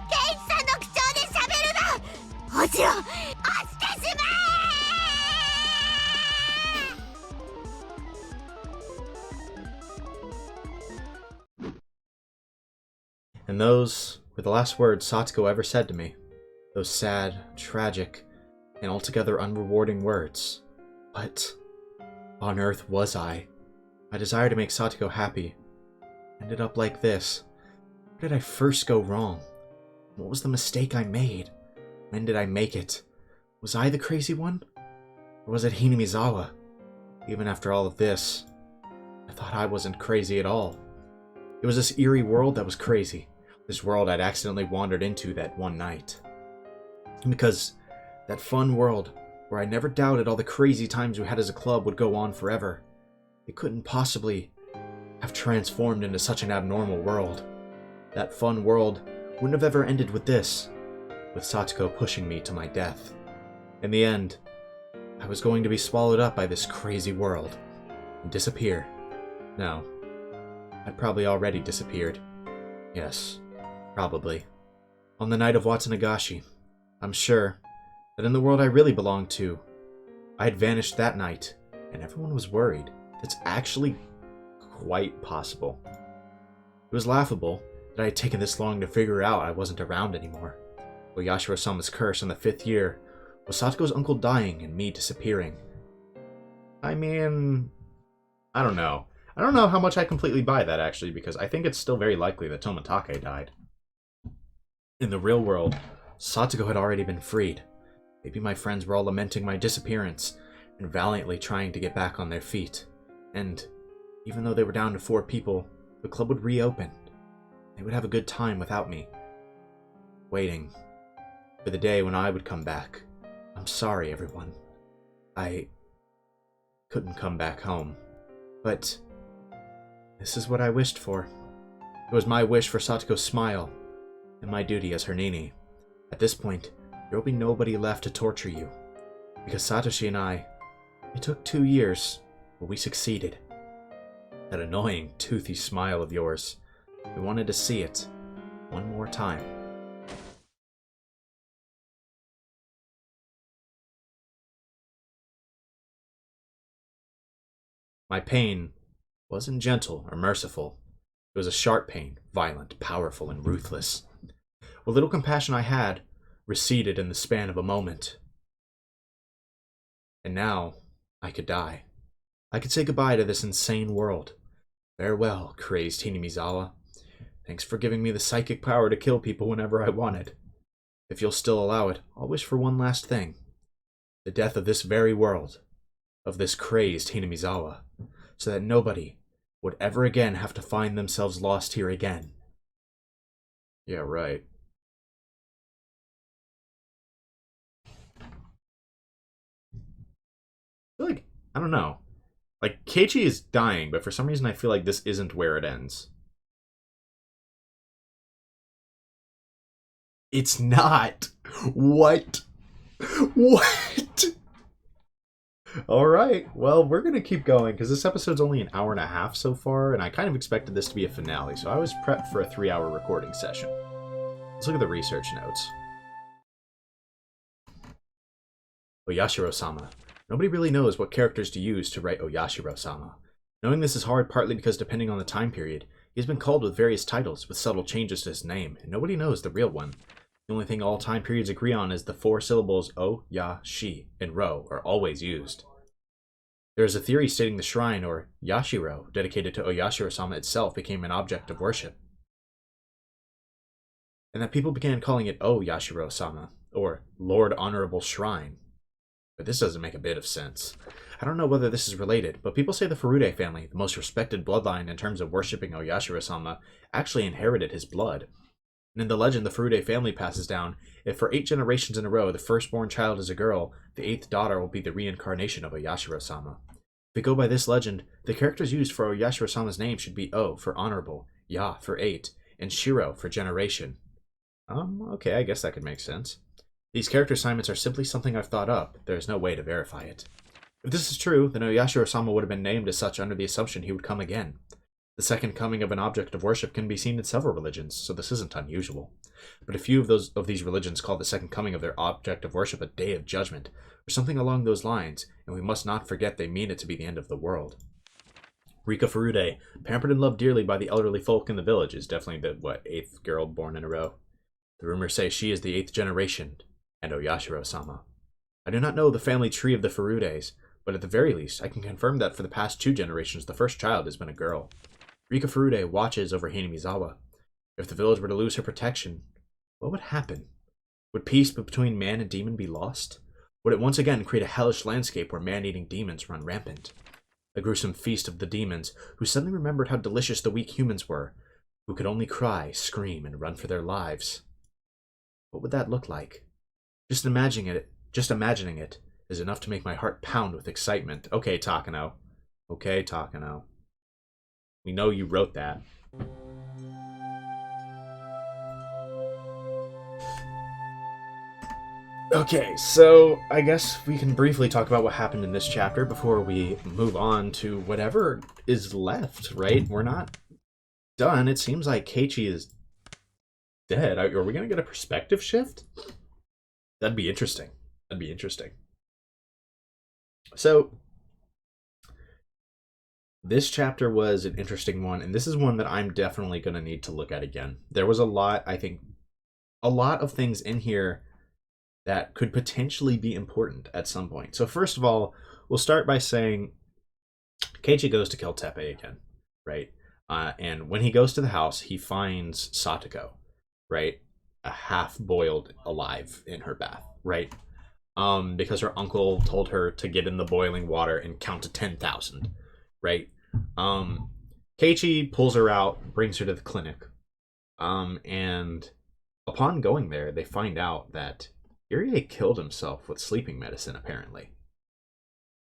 ケイチさんの口調で喋るな。落ちろ。落ちてしまえ。 And those were the last words Satoko ever said to me. Those sad, tragic, and altogether unrewarding words. What on earth was I? My desire to make Satoko happy ended up like this. Where did I first go wrong? What was the mistake I made? When did I make it? Was I the crazy one? Or was it Hinamizawa? Even after all of this, I thought I wasn't crazy at all. It was this eerie world that was crazy. This world I'd accidentally wandered into that one night. And because that fun world where I never doubted all the crazy times we had as a club would go on forever, it couldn't possibly have transformed into such an abnormal world. That fun world wouldn't have ever ended with this, with Satoko pushing me to my death. In the end, I was going to be swallowed up by this crazy world and disappear. No, I'd probably already disappeared. Yes, probably. On the night of Watsunagashi, I'm sure that in the world I really belonged to, I had vanished that night, and everyone was worried. It's actually quite possible. It was laughable that I had taken this long to figure out I wasn't around anymore. Oyashiro-sama's curse in the 5th year was Satoko's uncle dying and me disappearing. I mean, I don't know. I don't know how much I completely buy that, actually, because I think it's still very likely that Toмотake died. In the real world, Satoko had already been freed. Maybe my friends were all lamenting my disappearance and valiantly trying to get back on their feet. And even though they were down to 4 people, the club would reopen. They would have a good time without me. Waiting for the day when I would come back. I'm sorry, everyone. I couldn't come back home. But this is what I wished for. It was my wish for Satoko's smile, and my duty as her nini. At this point, there will be nobody left to torture you. Because Satoshi and I, it took 2 years, but we succeeded. That annoying, toothy smile of yours. We wanted to see it one more time. My pain wasn't gentle or merciful. It was a sharp pain, violent, powerful, and ruthless. What little compassion I had receded in the span of a moment. And now, I could die. I could say goodbye to this insane world. Farewell, crazed Hinamizawa. Thanks for giving me the psychic power to kill people whenever I wanted. If you'll still allow it, I'll wish for one last thing. The death of this very world. Of this crazed Hinamizawa. So that nobody would ever again have to find themselves lost here again. Yeah, right. I feel like, I don't know. Like, Keichi is dying, but for some reason I feel like this isn't where it ends. It's not. What? What? Alright, well, we're going to keep going, because this episode's only an hour and a half so far, and I kind of expected this to be a finale, so I was prepped for a 3-hour recording session. Let's look at the research notes. Oyashiro-sama. Nobody really knows what characters to use to write Oyashiro-sama. Knowing this is hard partly because depending on the time period, he has been called with various titles with subtle changes to his name, and nobody knows the real one. The only thing all time periods agree on is the 4 syllables O, Ya, Shi, and Ro are always used. There is a theory stating the shrine, or Yashiro, dedicated to Oyashiro-sama itself became an object of worship. And that people began calling it O Yashiro-sama, or Lord Honorable Shrine. But this doesn't make a bit of sense. I don't know whether this is related, but people say the Furude family, the most respected bloodline in terms of worshipping Oyashiro-sama, actually inherited his blood. And in the legend the Furude family passes down, if for 8 generations in a row the firstborn child is a girl, the 8th daughter will be the reincarnation of Oyashiro-sama. If we go by this legend, the characters used for Oyashiro-sama's name should be O for honorable, Ya for 8, and Shiro for generation. Okay, I guess that could make sense. These character assignments are simply something I've thought up. There is no way to verify it. If this is true, then Oyashiro-sama would have been named as such under the assumption he would come again. The second coming of an object of worship can be seen in several religions, so this isn't unusual. But a few of these religions call the second coming of their object of worship a day of judgment, or something along those lines, and we must not forget they mean it to be the end of the world. Rika Furude, pampered and loved dearly by the elderly folk in the village, is definitely the, 8th girl born in a row. The rumors say she is the 8th generation, and Oyashiro-sama. I do not know the family tree of the Furudes, but at the very least, I can confirm that for the past 2 generations, the first child has been a girl. Rika Furude watches over Hinamizawa. If the village were to lose her protection, what would happen? Would peace between man and demon be lost? Would it once again create a hellish landscape where man-eating demons run rampant? A gruesome feast of the demons, who suddenly remembered how delicious the weak humans were, who could only cry, scream, and run for their lives. What would that look like? Just imagining it is enough to make my heart pound with excitement. Okay, Takano. Okay, Takano. We know you wrote that. Okay, so I guess we can briefly talk about what happened in this chapter before we move on to whatever is left, right? We're not done. It seems like Keiichi is dead. Are we going to get a perspective shift? That'd be interesting. That'd be interesting. So, this chapter was an interesting one, and this is one that I'm definitely going to need to look at again. There was a lot of things in here that could potentially be important at some point. So first of all, we'll start by saying Keiichi goes to kill Teppei again, right? And when he goes to the house, he finds Satoko, right? A half-boiled alive in her bath, right? Because her uncle told her to get in the boiling water and count to 10,000, right? Keiichi pulls her out, brings her to the clinic, and upon going there, they find out that Irie killed himself with sleeping medicine, apparently.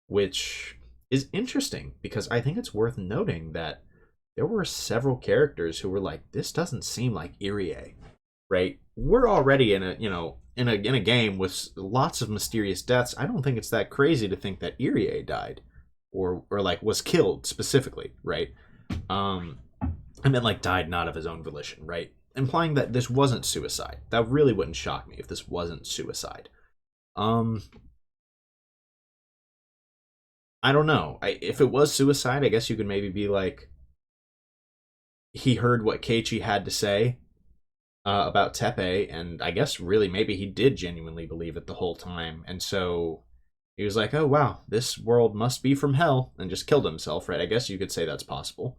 Which is interesting, because I think it's worth noting that there were several characters who were like, this doesn't seem like Irie, right? We're already in a game with lots of mysterious deaths. I don't think it's that crazy to think that Irie died. Or like was killed specifically, right? And then like died not of his own volition, right? Implying that this wasn't suicide. That really wouldn't shock me if this wasn't suicide. I don't know. If it was suicide, I guess you could maybe be like, he heard what Keiichi had to say about Teppei, and I guess really maybe he did genuinely believe it the whole time, and so he was like, oh wow, this world must be from hell, and just killed himself, right? I guess you could say that's possible.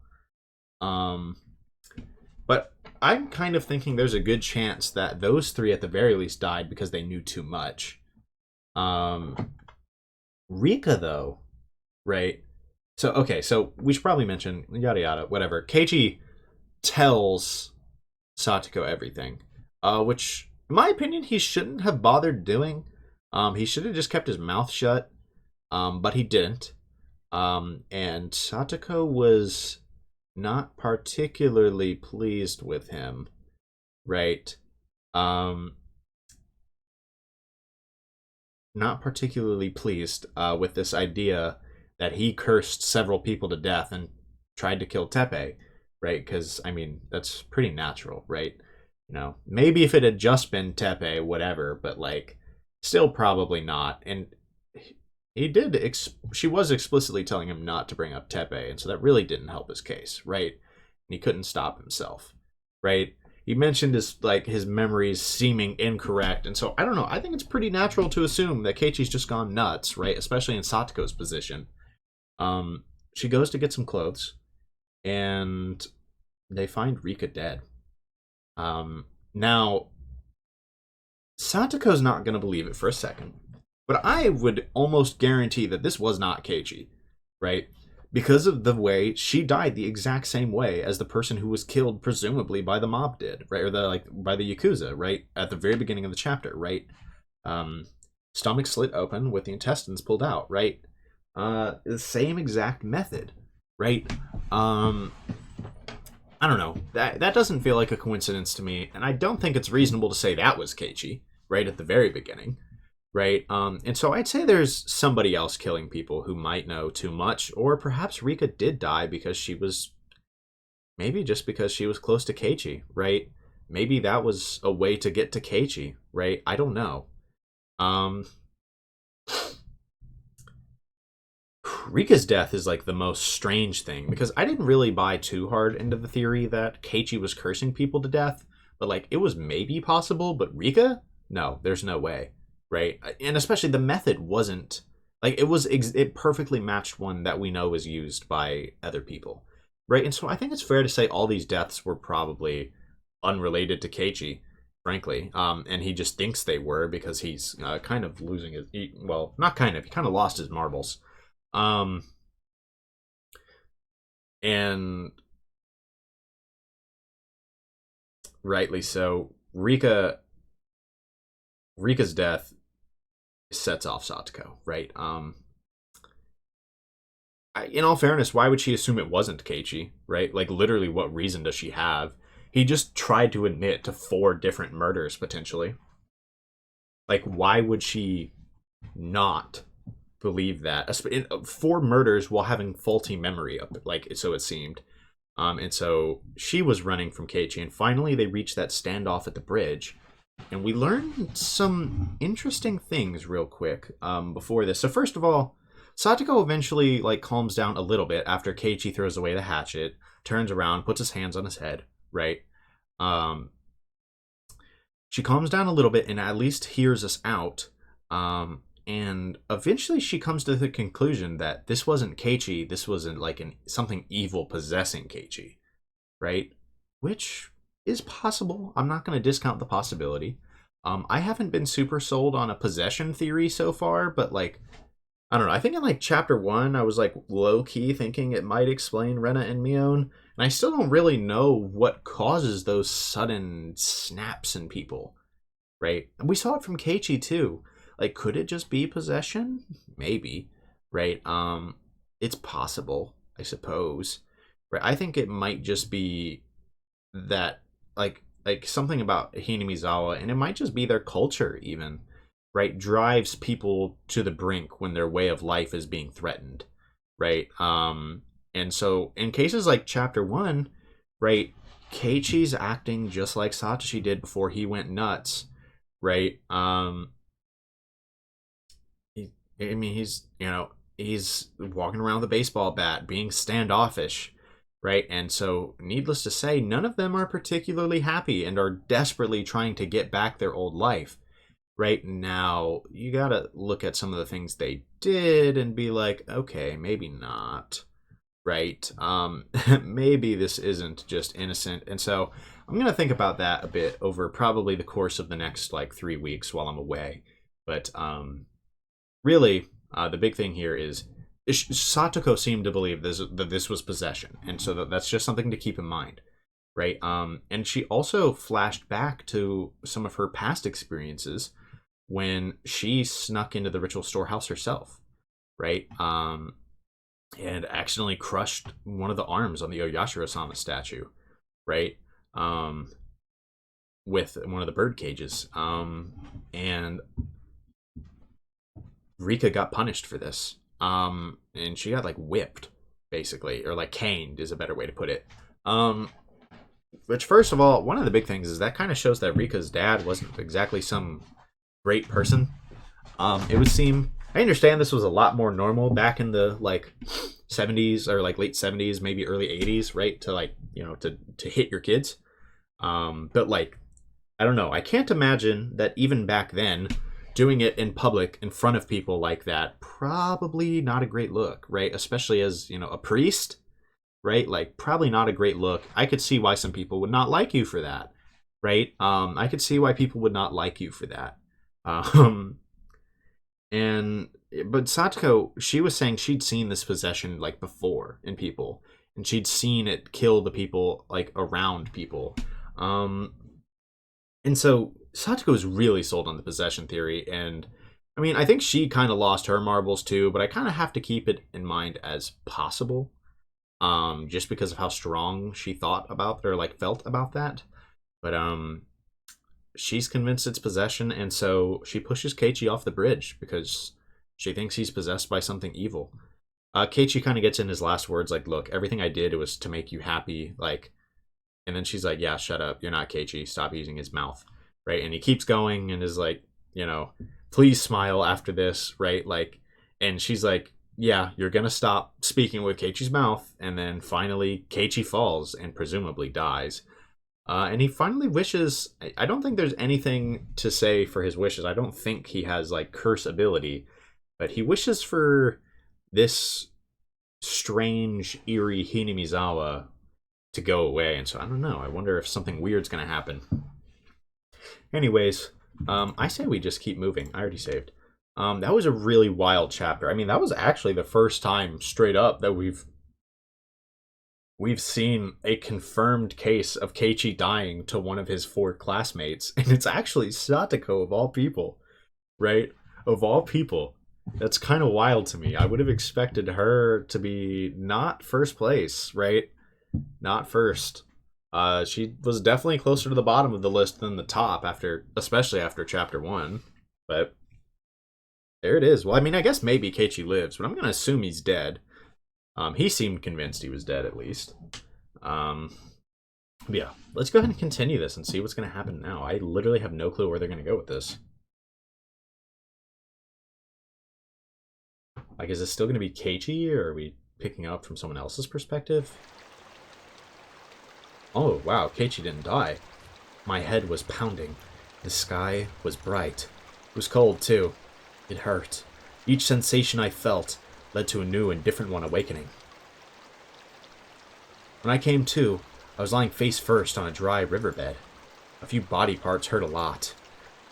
But I'm kind of thinking there's a good chance that those three at the very least died because they knew too much. Rika, though, right? So we should probably mention, yada yada, whatever. Keiichi tells Satoko everything, which, in my opinion, he shouldn't have bothered doing. He should have just kept his mouth shut, but he didn't. And Satoko was not particularly pleased with him, right? Not particularly pleased with this idea that he cursed several people to death and tried to kill Teppei, right? Because, I mean, that's pretty natural, right? You know, maybe if it had just been Teppei, whatever, but, like, still probably not. And she was explicitly telling him not to bring up Teppei, and so that really didn't help his case, right? And he couldn't stop himself, right? He mentioned his memories seeming incorrect, and so I don't know. I think it's pretty natural to assume that Keiichi's just gone nuts, right? Especially in Satoko's position. She goes to get some clothes, and they find Rika dead. Now, Satoko's not going to believe it for a second, but I would almost guarantee that this was not Keiichi, right? Because of the way she died the exact same way as the person who was killed, presumably by the mob did, right? Or by the Yakuza, right? At the very beginning of the chapter, right? Stomach slit open with the intestines pulled out, right? The same exact method, right? I don't know. That doesn't feel like a coincidence to me, and I don't think it's reasonable to say that was Keiichi, right at the very beginning, right? And so I'd say there's somebody else killing people who might know too much, or perhaps Rika did die because maybe just because she was close to Keiichi, right? Maybe that was a way to get to Keiichi, right? I don't know. Rika's death is like the most strange thing, because I didn't really buy too hard into the theory that Keiichi was cursing people to death, but like it was maybe possible, but Rika? No, there's no way, right? And especially the method wasn't like it perfectly matched one that we know was used by other people, right? And so I think it's fair to say all these deaths were probably unrelated to Keiichi, frankly, and he just thinks they were because he's kind of losing his, well, not kind of, he kind of lost his marbles. And rightly so, Rika's death sets off Satoko, right? In all fairness, why would she assume it wasn't Keiichi, right? Like, literally, what reason does she have? He just tried to admit to 4 different murders, potentially. Like, why would she not believe that? 4 murders while having faulty memory, like, so it seemed. And so she was running from Keiichi, and finally they reached that standoff at the bridge. And we learned some interesting things real quick before this. So first of all, Satoko eventually like calms down a little bit after Keiichi throws away the hatchet, turns around, puts his hands on his head, right? She calms down a little bit and at least hears us out. And eventually she comes to the conclusion that this wasn't Keiichi, this wasn't like something evil possessing Keiichi, right? Which is possible. I'm not going to discount the possibility. I haven't been super sold on a possession theory so far, but like, I don't know. I think in like chapter 1, I was like low key thinking it might explain Rena and Mion, and I still don't really know what causes those sudden snaps in people, right? And we saw it from Keiichi too. Like, could it just be possession? Maybe, right? It's possible, I suppose. Right? I think it might just be that, like something about Hinamizawa, and it might just be their culture, even, right? Drives people to the brink when their way of life is being threatened, right? And so in cases like chapter 1, right, Keiichi's acting just like Satoshi did before he went nuts, right? I mean, he's walking around with a baseball bat, being standoffish, right? And so, needless to say, none of them are particularly happy and are desperately trying to get back their old life. Right now, you gotta look at some of the things they did and be like, okay, maybe not, right? Maybe this isn't just innocent. And so, I'm gonna think about that a bit over probably the course of the next like 3 weeks while I'm away. But really, the big thing here is Satoko seemed to believe that this was possession, and so that's just something to keep in mind, right? And she also flashed back to some of her past experiences when she snuck into the ritual storehouse herself, right? And accidentally crushed one of the arms on the Oyashiro-sama statue, right? With one of the bird cages, and Rika got punished for this. And she got like whipped, basically, or like caned is a better way to put it. Which, first of all, one of the big things is that kind of shows that Rika's dad wasn't exactly some great person. It would seem, I understand this was a lot more normal back in the like 70s or like late 70s, maybe early 80s, right? To like, to hit your kids. But like, I don't know. I can't imagine that even back then, doing it in public in front of people like that, probably not a great look, right? Especially as, a priest, right? Like, probably not a great look. I could see why some people would not like you for that, right? I could see why people would not like you for that. But Satoko, she was saying she'd seen this possession like before in people, and she'd seen it kill the people like around people. And so Satoko is really sold on the possession theory, and I mean, I think she kind of lost her marbles too, but I kind of have to keep it in mind as possible, just because of how strong she thought about, or like felt about that. But she's convinced it's possession, and so she pushes Keiichi off the bridge because she thinks he's possessed by something evil. Keiichi kind of gets in his last words like, look, everything I did, it was to make you happy, like, and then she's like, yeah, shut up, you're not Keiichi, stop using his mouth, right? And he keeps going and is like, please smile after this, right? Like, and she's like, yeah, you're gonna stop speaking with Keiichi's mouth. And then finally Keiichi falls and presumably dies. And he finally wishes, I don't think there's anything to say for his wishes. I don't think he has like curse ability, but he wishes for this strange, eerie Hinamizawa to go away. And so I don't know. I wonder if something weird's going to happen. Anyways, I say we just keep moving. I already saved. That was a really wild chapter. I mean, that was actually the first time straight up that we've seen a confirmed case of Keiichi dying to one of his 4 classmates, and it's actually Satoko of all people, right? Of all people. That's kind of wild to me. I would have expected her to be not first place, right? Not first. She was definitely closer to the bottom of the list than the top, especially after chapter 1. But there it is. Well, I mean, I guess maybe Keiichi lives, but I'm going to assume he's dead. He seemed convinced he was dead, at least. Yeah, let's go ahead and continue this and see what's going to happen now. I literally have no clue where they're going to go with this. Like, is this still going to be Keiichi, or are we picking up from someone else's perspective? Oh, wow, Keiichi didn't die. My head was pounding. The sky was bright. It was cold, too. It hurt. Each sensation I felt led to a new and different one awakening. When I came to, I was lying face first on a dry riverbed. A few body parts hurt a lot.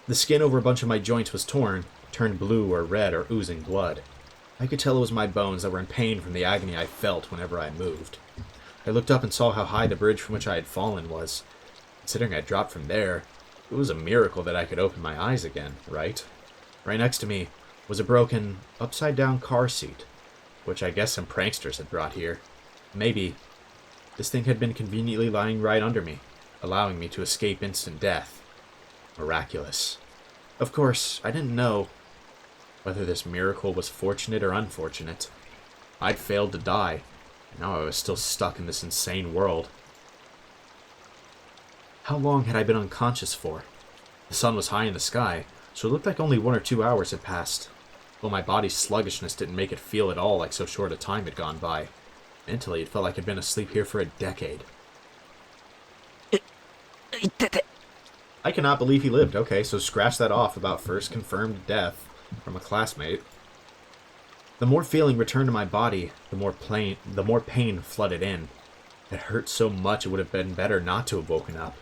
The skin over a bunch of my joints was torn, turned blue or red or oozing blood. I could tell it was my bones that were in pain from the agony I felt whenever I moved. I looked up and saw how high the bridge from which I had fallen was. Considering I dropped from there, it was a miracle that I could open my eyes again, right? Right next to me was a broken, upside-down car seat, which I guess some pranksters had brought here. Maybe this thing had been conveniently lying right under me, allowing me to escape instant death. Miraculous. Of course, I didn't know whether this miracle was fortunate or unfortunate. I'd failed to die, and now I was still stuck in this insane world. How long had I been unconscious for? The sun was high in the sky, so it looked like only 1 or 2 hours had passed. Though my body's sluggishness didn't make it feel at all like so short a time had gone by. Mentally, it felt like I'd been asleep here for a decade. I cannot believe he lived. Okay, so scratch that off about first confirmed death from a classmate. The more feeling returned to my body, the more pain flooded in. It hurt so much it would have been better not to have woken up.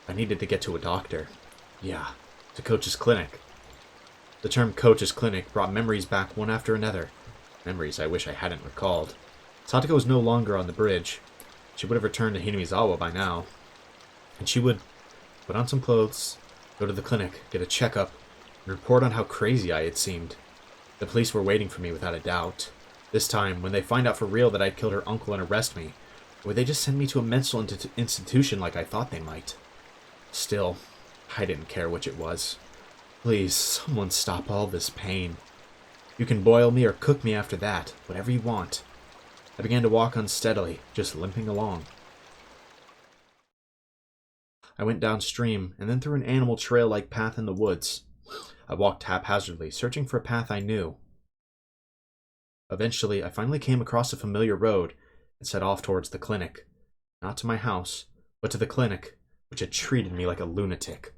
I needed to get to a doctor. Yeah, to Coach's clinic. The term Coach's clinic brought memories back one after another. Memories I wish I hadn't recalled. Satoko was no longer on the bridge. She would have returned to Hinamizawa by now. And she would put on some clothes, go to the clinic, get a checkup, and report on how crazy I had seemed. The police were waiting for me without a doubt. This time, when they find out for real that I'd killed her uncle and arrest me, or would they just send me to a mental institution like I thought they might? Still, I didn't care which it was. Please, someone stop all this pain. You can boil me or cook me after that, whatever you want. I began to walk unsteadily, just limping along. I went downstream, and then through an animal trail-like path in the woods. I walked haphazardly, searching for a path I knew. Eventually, I finally came across a familiar road and set off towards the clinic. Not to my house, but to the clinic, which had treated me like a lunatic.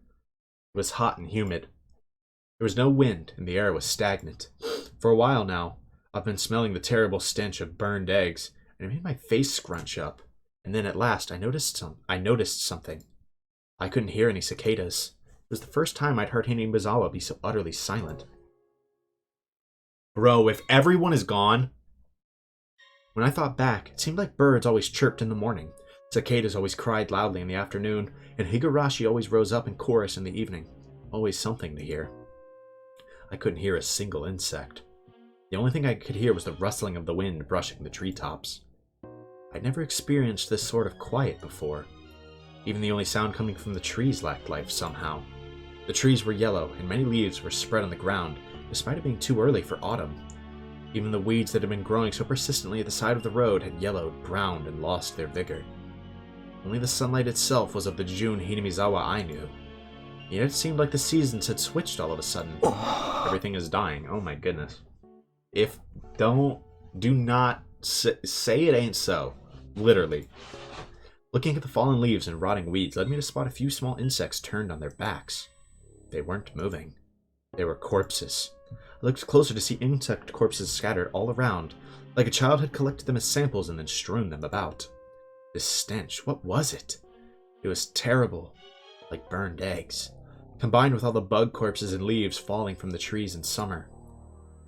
It was hot and humid. There was no wind, and the air was stagnant. For a while now, I've been smelling the terrible stench of burned eggs, and it made my face scrunch up. And then at last, I noticed something. I couldn't hear any cicadas. It was the first time I'd heard Hinamizawa be so utterly silent. Bro, if everyone is gone... When I thought back, it seemed like birds always chirped in the morning, cicadas always cried loudly in the afternoon, and Higurashi always rose up in chorus in the evening. Always something to hear. I couldn't hear a single insect. The only thing I could hear was the rustling of the wind brushing the treetops. I'd never experienced this sort of quiet before. Even the only sound coming from the trees lacked life somehow. The trees were yellow, and many leaves were spread on the ground, despite it being too early for autumn. Even the weeds that had been growing so persistently at the side of the road had yellowed, browned, and lost their vigor. Only the sunlight itself was of the June Hinamizawa I knew. Yet it seemed like the seasons had switched all of a sudden. Everything is dying. Oh my goodness. Do not say it ain't so. Literally. Looking at the fallen leaves and rotting weeds led me to spot a few small insects turned on their backs. They weren't moving. They were corpses. I looked closer to see insect corpses scattered all around, like a child had collected them as samples and then strewn them about. This stench, what was it? It was terrible, like burned eggs, combined with all the bug corpses and leaves falling from the trees in summer.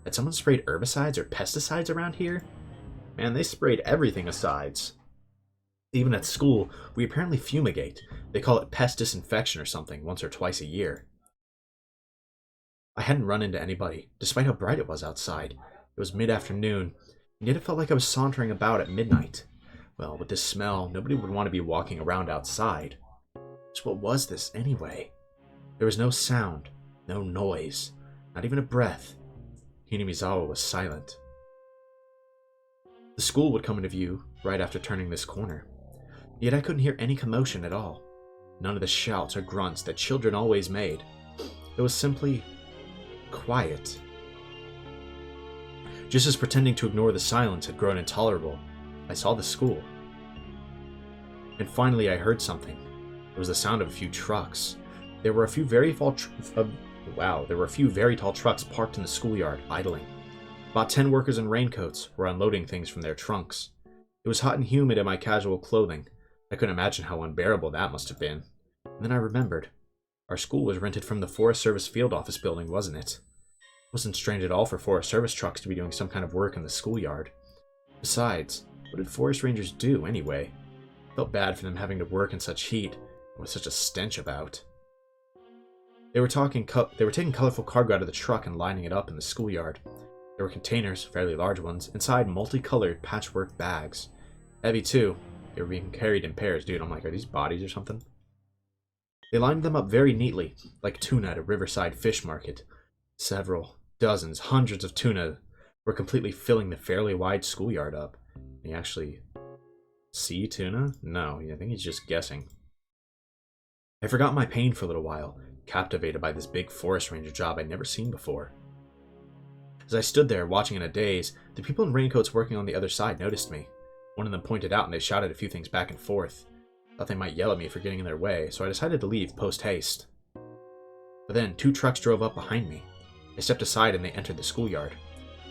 Had someone sprayed herbicides or pesticides around here? Man, they sprayed everything asides. Even at school, we apparently fumigate. They call it pest disinfection or something once or twice a year. I hadn't run into anybody, despite how bright it was outside. It was mid-afternoon, and yet it felt like I was sauntering about at midnight. Well, with this smell, nobody would want to be walking around outside. So what was this, anyway? There was no sound, no noise. Not even a breath. Hinamizawa was silent. The school would come into view right after turning this corner. Yet I couldn't hear any commotion at all. None of the shouts or grunts that children always made. It was simply quiet. Just as pretending to ignore the silence had grown intolerable, I saw the school. And finally I heard something. It was the sound of a few trucks. There were a few very tall trucks parked in the schoolyard, idling. About 10 workers in raincoats were unloading things from their trunks. It was hot and humid in my casual clothing. I couldn't imagine how unbearable that must have been. And then I remembered. Our school was rented from the Forest Service field office building, wasn't it? It wasn't strange at all for Forest Service trucks to be doing some kind of work in the schoolyard. Besides, what did forest rangers do anyway? I felt bad for them having to work in such heat and with such a stench about. They were taking colorful cargo out of the truck and lining it up in the schoolyard. There were containers, fairly large ones, inside multicolored patchwork bags. Heavy too. They were being carried in pairs, dude. I'm like, are these bodies or something? They lined them up very neatly, like tuna at a riverside fish market. Several, dozens, hundreds of tuna were completely filling the fairly wide schoolyard up. Can you actually see tuna? No, I think he's just guessing. I forgot my pain for a little while, captivated by this big forest ranger job I'd never seen before. As I stood there watching in a daze, the people in raincoats working on the other side noticed me. One of them pointed out and they shouted a few things back and forth. Thought they might yell at me for getting in their way, so I decided to leave post-haste. But then 2 trucks drove up behind me. I stepped aside and they entered the schoolyard.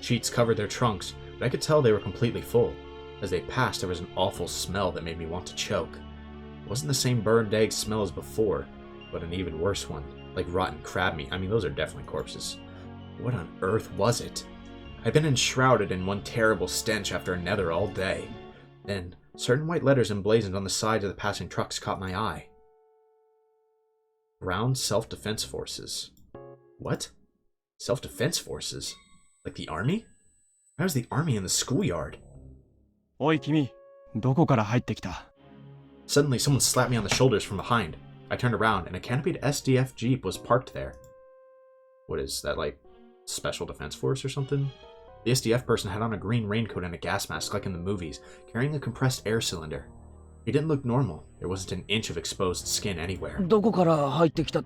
Sheets covered their trunks, but I could tell they were completely full. As they passed, there was an awful smell that made me want to choke. It wasn't the same burned egg smell as before, but an even worse one, like rotten crab meat. I mean, those are definitely corpses. What on earth was it? I'd been enshrouded in one terrible stench after another all day. Then, certain white letters emblazoned on the sides of the passing trucks caught my eye. Ground Self-Defense Forces. What? Self-Defense Forces? Like the army? How is the army in the schoolyard? Oi, Kimi. どこから入ってきた? Suddenly, someone slapped me on the shoulders from behind. I turned around, and a canopied SDF Jeep was parked there. What is that, like, Special Defense Force or something? The SDF person had on a green raincoat and a gas mask like in the movies, carrying a compressed air cylinder. He didn't look normal. There wasn't an inch of exposed skin anywhere. どこから入ってきた?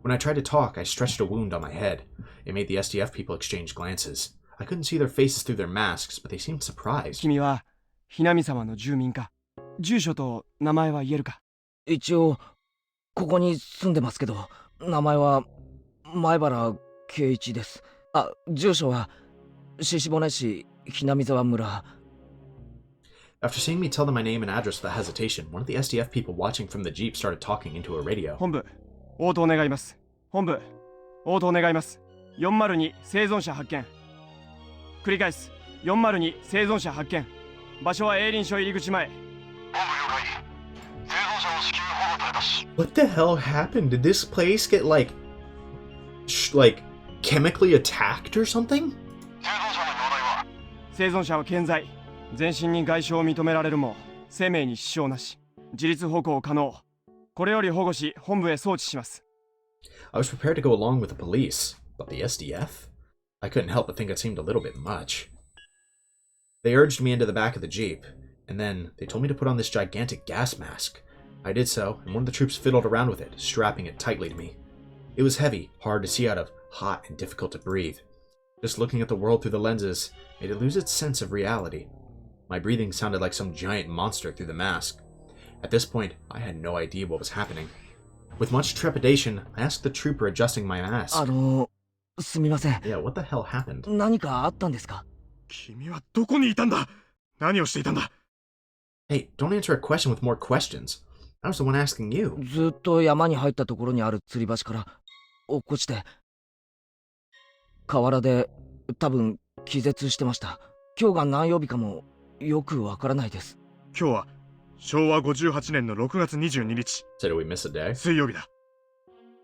When I tried to talk, I stretched a wound on my head. It made the SDF people exchange glances. I couldn't see their faces through their masks, but they seemed surprised. 君はHinamizawaの住民か? 住所と名前は言えるか? 一応ここに住んでますけど、名前は前原圭一です。あ、住所は獅子骨市Hinamizawa村。After seeing me tell them my name and address without hesitation, one of the SDF people watching from the Jeep started talking into a radio. 本部、応答願います。本部、応答願います。402生存者発見。繰り返す。402生存者発見。場所は営林署入り口前。What the hell happened? Did this place get like chemically attacked or something? 生存者は健在。全身に外傷を認められるも生命に支障なし。自立歩行可能。これより保護し本部へ送致します。I was prepared to go along with the police, but the SDF? I couldn't help but think it seemed a little bit much. They urged me into the back of the Jeep, and then they told me to put on this gigantic gas mask. I did so, and one of the troops fiddled around with it, strapping it tightly to me. It was heavy, hard to see out of, hot and difficult to breathe. Just looking at the world through the lenses made it lose its sense of reality. My breathing sounded like some giant monster through the mask. At this point, I had no idea what was happening. With much trepidation, I asked the trooper adjusting my mask. すみません。 Yeah, what the hell happened? 何かあったんですか? 君はどこにいたんだ? 何をしていたんだ? Hey, don't answer a question with more questions. I was the one asking you. ずっと山に入ったところにある吊り橋から落っこちて河原で多分気絶してました。今日が何曜日かもよくわからないです。今日は昭和58年の6月22日。 So did we miss a day? 水曜日だ。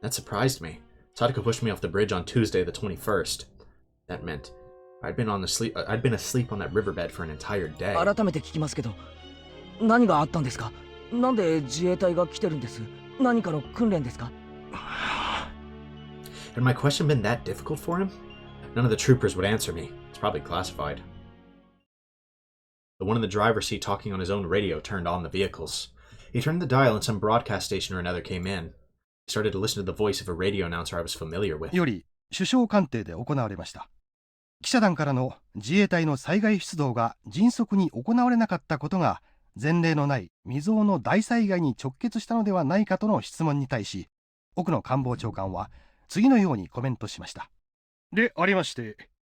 That surprised me. Sadako pushed me off the bridge on Tuesday the 21st. That meant I'd been asleep on that riverbed for an entire day. 改めて聞きますけど、何があったんですか? なんで自衛隊が来てるんです? 何かの訓練ですか? Had my question been that difficult for him? None of the troopers would answer me. It's probably classified. The one in the driver's seat talking on his own radio turned on the vehicles. He turned the dial and some broadcast station or another came in. He started to listen to the voice of a radio announcer I was familiar with. より首相官邸で行われました。記者団からの自衛隊の災害出動が迅速に行われなかったことが前例のない未曾有の大災害に直結したのではないかとの質問に対し、奥野官房長官は次のようにコメントしました。でありまして、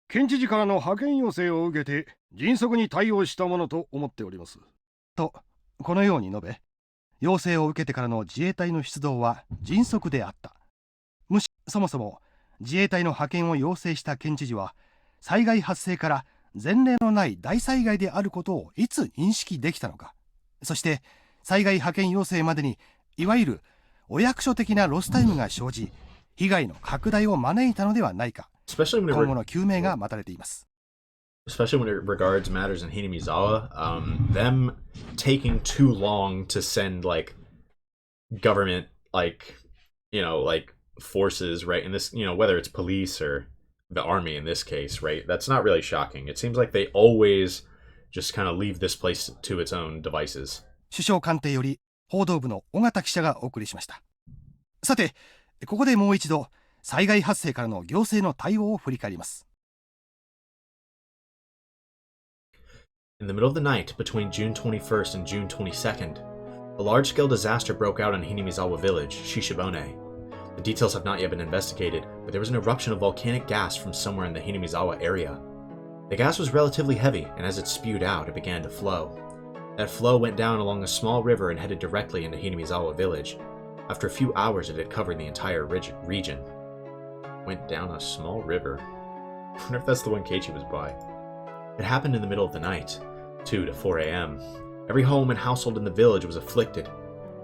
県知事からの派遣要請を受けて迅速に対応したものと思っております。と、このように述べ、要請を受けてからの自衛隊の出動は迅速であった。そもそも自衛隊の派遣を要請した県知事は、災害発生から前例のない大災害であることをいつ認識できたのか、そして災害派遣要請までにいわゆるお役所的なロスタイムが生じ、被害の拡大を招いたのではないか、今後の究明が待たれています。Especially when it regards matters in Hinamizawa, them taking too long to send like government, like, you know, like forces, right? In this, you know, whether it's police or the army in this case, right? That's not really shocking. It seems like they always just kind of leave this place to its own devices. 首相官邸より報道部の尾形記者がお送りしました。さて、ここでもう一度災害発生からの行政の対応を振り返ります。In the middle of the night, between June 21st and June 22nd, a large-scale disaster broke out in Hinamizawa village, Shishibone. The details have not yet been investigated, but there was an eruption of volcanic gas from somewhere in the Hinamizawa area. The gas was relatively heavy, and as it spewed out, it began to flow. That flow went down along a small river and headed directly into Hinamizawa village. After a few hours, it had covered the entire region. Went down a small river. I wonder if that's the one Keichi was by. It happened in the middle of the night, 2 to 4 a.m. Every home and household in the village was afflicted.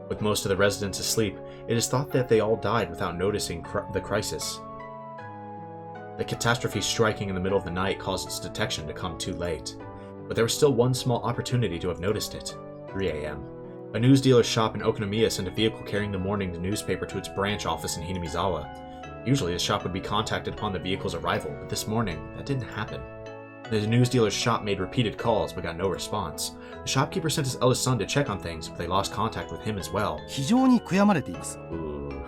With most of the residents asleep, it is thought that they all died without noticing the crisis. The catastrophe striking in the middle of the night caused its detection to come too late. But there was still one small opportunity to have noticed it. 3 a.m. A news dealer's shop in Okonomiya sent a vehicle carrying the morning newspaper to its branch office in Hinamizawa. Usually the shop would be contacted upon the vehicle's arrival, but this morning, that didn't happen. The news dealer's shop made repeated calls but got no response. The shopkeeper sent his eldest son to check on things, but they lost contact with him as well. 非常に悔やまれています。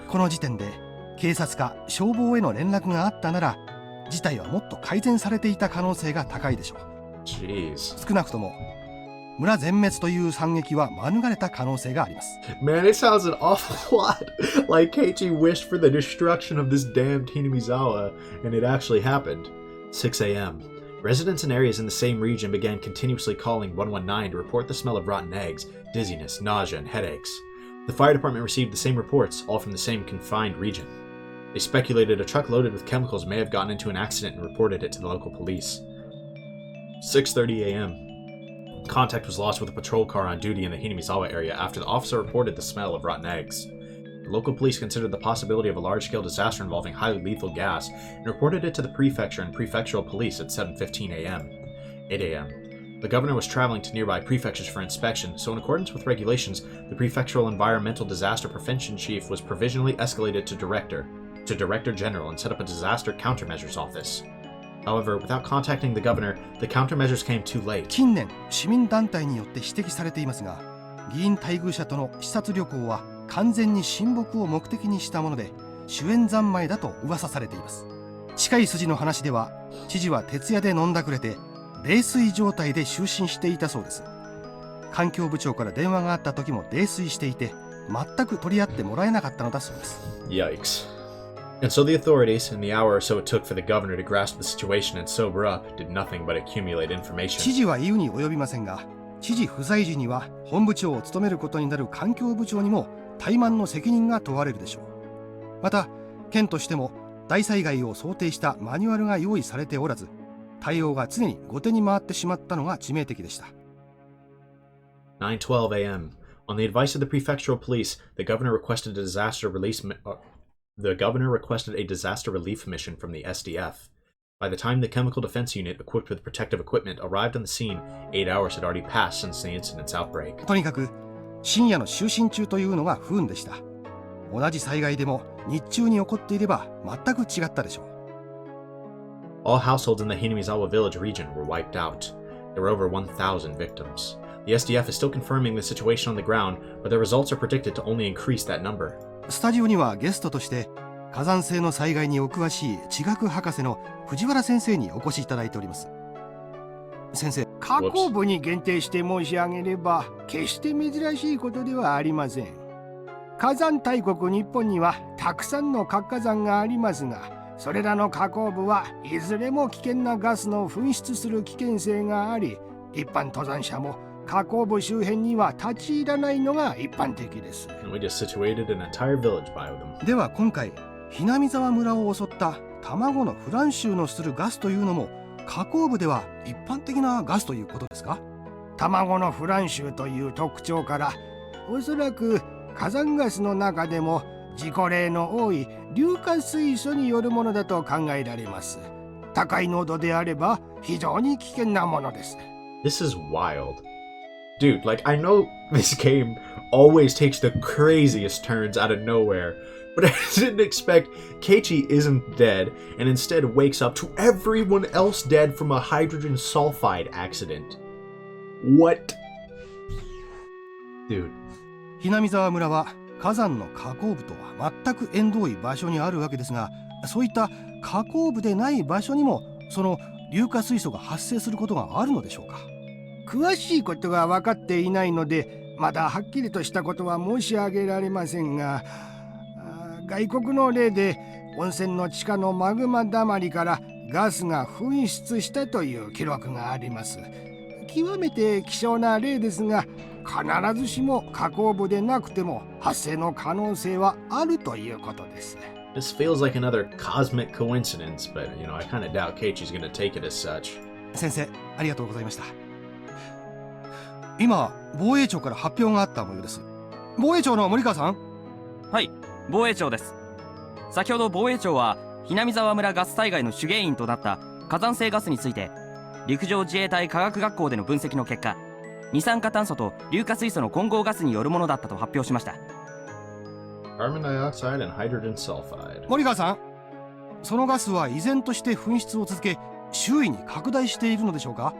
この時点で警察か消防への連絡があったなら、事態はもっと改善されていた可能性が高いでしょう。Jeez. 少なくとも村全滅という惨劇は免れた可能性があります。Man, it sounds an awful lot like Keiichi wished for the destruction of this damned Hinamizawa, and it actually happened. 6 a.m. Residents in areas in the same region began continuously calling 119 to report the smell of rotten eggs, dizziness, nausea, and headaches. The fire department received the same reports, all from the same confined region. They speculated a truck loaded with chemicals may have gotten into an accident and reported it to the local police. 6:30 a.m. Contact was lost with a patrol car on duty in the Hinamizawa area after the officer reported the smell of rotten eggs. The local police considered the possibility of a large-scale disaster involving highly lethal gas and reported it to the prefecture and prefectural police at 7:15 a.m. 8 a.m. The governor was traveling to nearby prefectures for inspection, so in accordance with regulations, the prefectural environmental disaster prevention chief was provisionally escalated to director general and set up a disaster countermeasures office. However, without contacting the governor, the countermeasures came too late. 近年、市民団体によって指摘されていますが、議員待遇者との視察旅行は完全に親睦を目的にしたもので、主演三昧だと噂されています。近い筋の話では、知事は徹夜で飲んだくれて、泥酔状態で就寝していたそうです。環境部長から電話があった時も泥酔していて、全く取り合ってもらえなかったのだそうです。Yikes. And so the authorities, in the hour or so it took for the governor to grasp the situation and sober up, did nothing but accumulate information. 知事は言うに及びませんが、知事不在時には本部長を務めることになる環境部長にも怠慢の責任が問われるでしょう。また、県としても大災害を想定したマニュアルが用意されておらず、対応が常に後手に回ってしまったのが致命的でした。9:12 a.m. On the advice of the prefectural police, the governor requested a disaster relief mission from the SDF. By the time the chemical defense unit equipped with protective equipment arrived on the scene, 8 hours had already passed since the incident's outbreak. とにかく深夜の就寝中というのが不運でした。同じ災害でも日中に起こっていれば全く違ったでしょう。 All households in the Hinamizawa village region were wiped out. There were over 1,000 victims. The SDF is still confirming the situation on the ground, but the results are predicted to only increase that number. スタジオにはゲストとして火山性の災害にお詳しい地学博士の藤原先生にお越しいただいております。先生、火口部に限定して申し上げれば決して珍しいことではありません。火山大国日本にはたくさんの活火山がありますが、それらの火口部はいずれも危険なガスの噴出する危険性があり、一般登山者も火口部周辺には立ち入らないのが一般的です。And we just situated an entire village by them. では今回南沢村を襲った卵のフラン臭のするガスというのも火口部では一般的なガスということですか？卵のフラン臭という特徴から、おそらく火山ガスの中でも事故例の多い硫化水素によるものだと考えられます。高い濃度であれば非常に危険なものです。This is wild. Dude, like, I know this game always takes the craziest turns out of nowhere, but I didn't expect Keichi isn't dead and instead wakes up to everyone else dead from a hydrogen sulfide accident. What? Dude. 南沢村は火山の火口部とは全く縁遠い場所にあるわけですが、そういった火口部でない場所にもその硫化水素が発生することがあるのでしょうか？詳しいことが分かっていないので、まだはっきりとしたことは申し上げられませんが、外国の例で温泉の地下のマグマだまりからガスが噴出したという記録があります。極めて希少な例ですが、必ずしも火口部でなくても発生の可能性はあるということです。This feels like another cosmic coincidence, but, I kind of doubt Keiichi's gonna take it as such. 先生、ありがとうございました。今、防衛庁から発表があった模様です。防衛庁の森川さん。はい、防衛庁です。先ほど防衛庁は南沢村ガス災害の主原因となった火山性ガスについて、陸上自衛隊科学学校での分析の結果、二酸化炭素と硫化水素の混合ガスによるものだったと発表しました。Carbon dioxide and hydrogen sulfide. 森川さん、そのガスは依然として噴出を続け、周囲に拡大しているのでしょうか？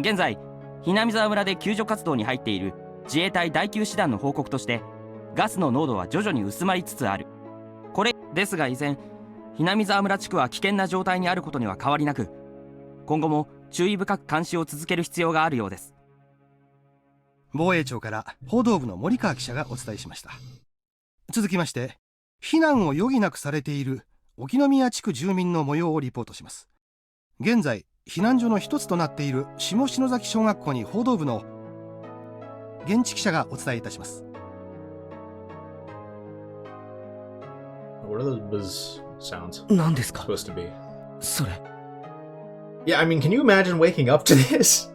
現在、南沢村で救助活動に入っている自衛隊第9師団の報告として、ガスの濃度は徐々に薄まりつつある。これですが、依然南沢村地区は危険な状態にあることには変わりなく、今後も注意深く監視を続ける必要があるようです。防衛庁から報道部の森川記者がお伝えしました。続きまして、避難を余儀なくされている沖宮地区住民の模様をリポートします。現在避難所の一つとなっている下篠崎小学校に報道部の現地記者がお伝えいたします。 What are those buzz sounds 何ですか supposed to be? それ。 Yeah, I mean, can you imagine waking up to this?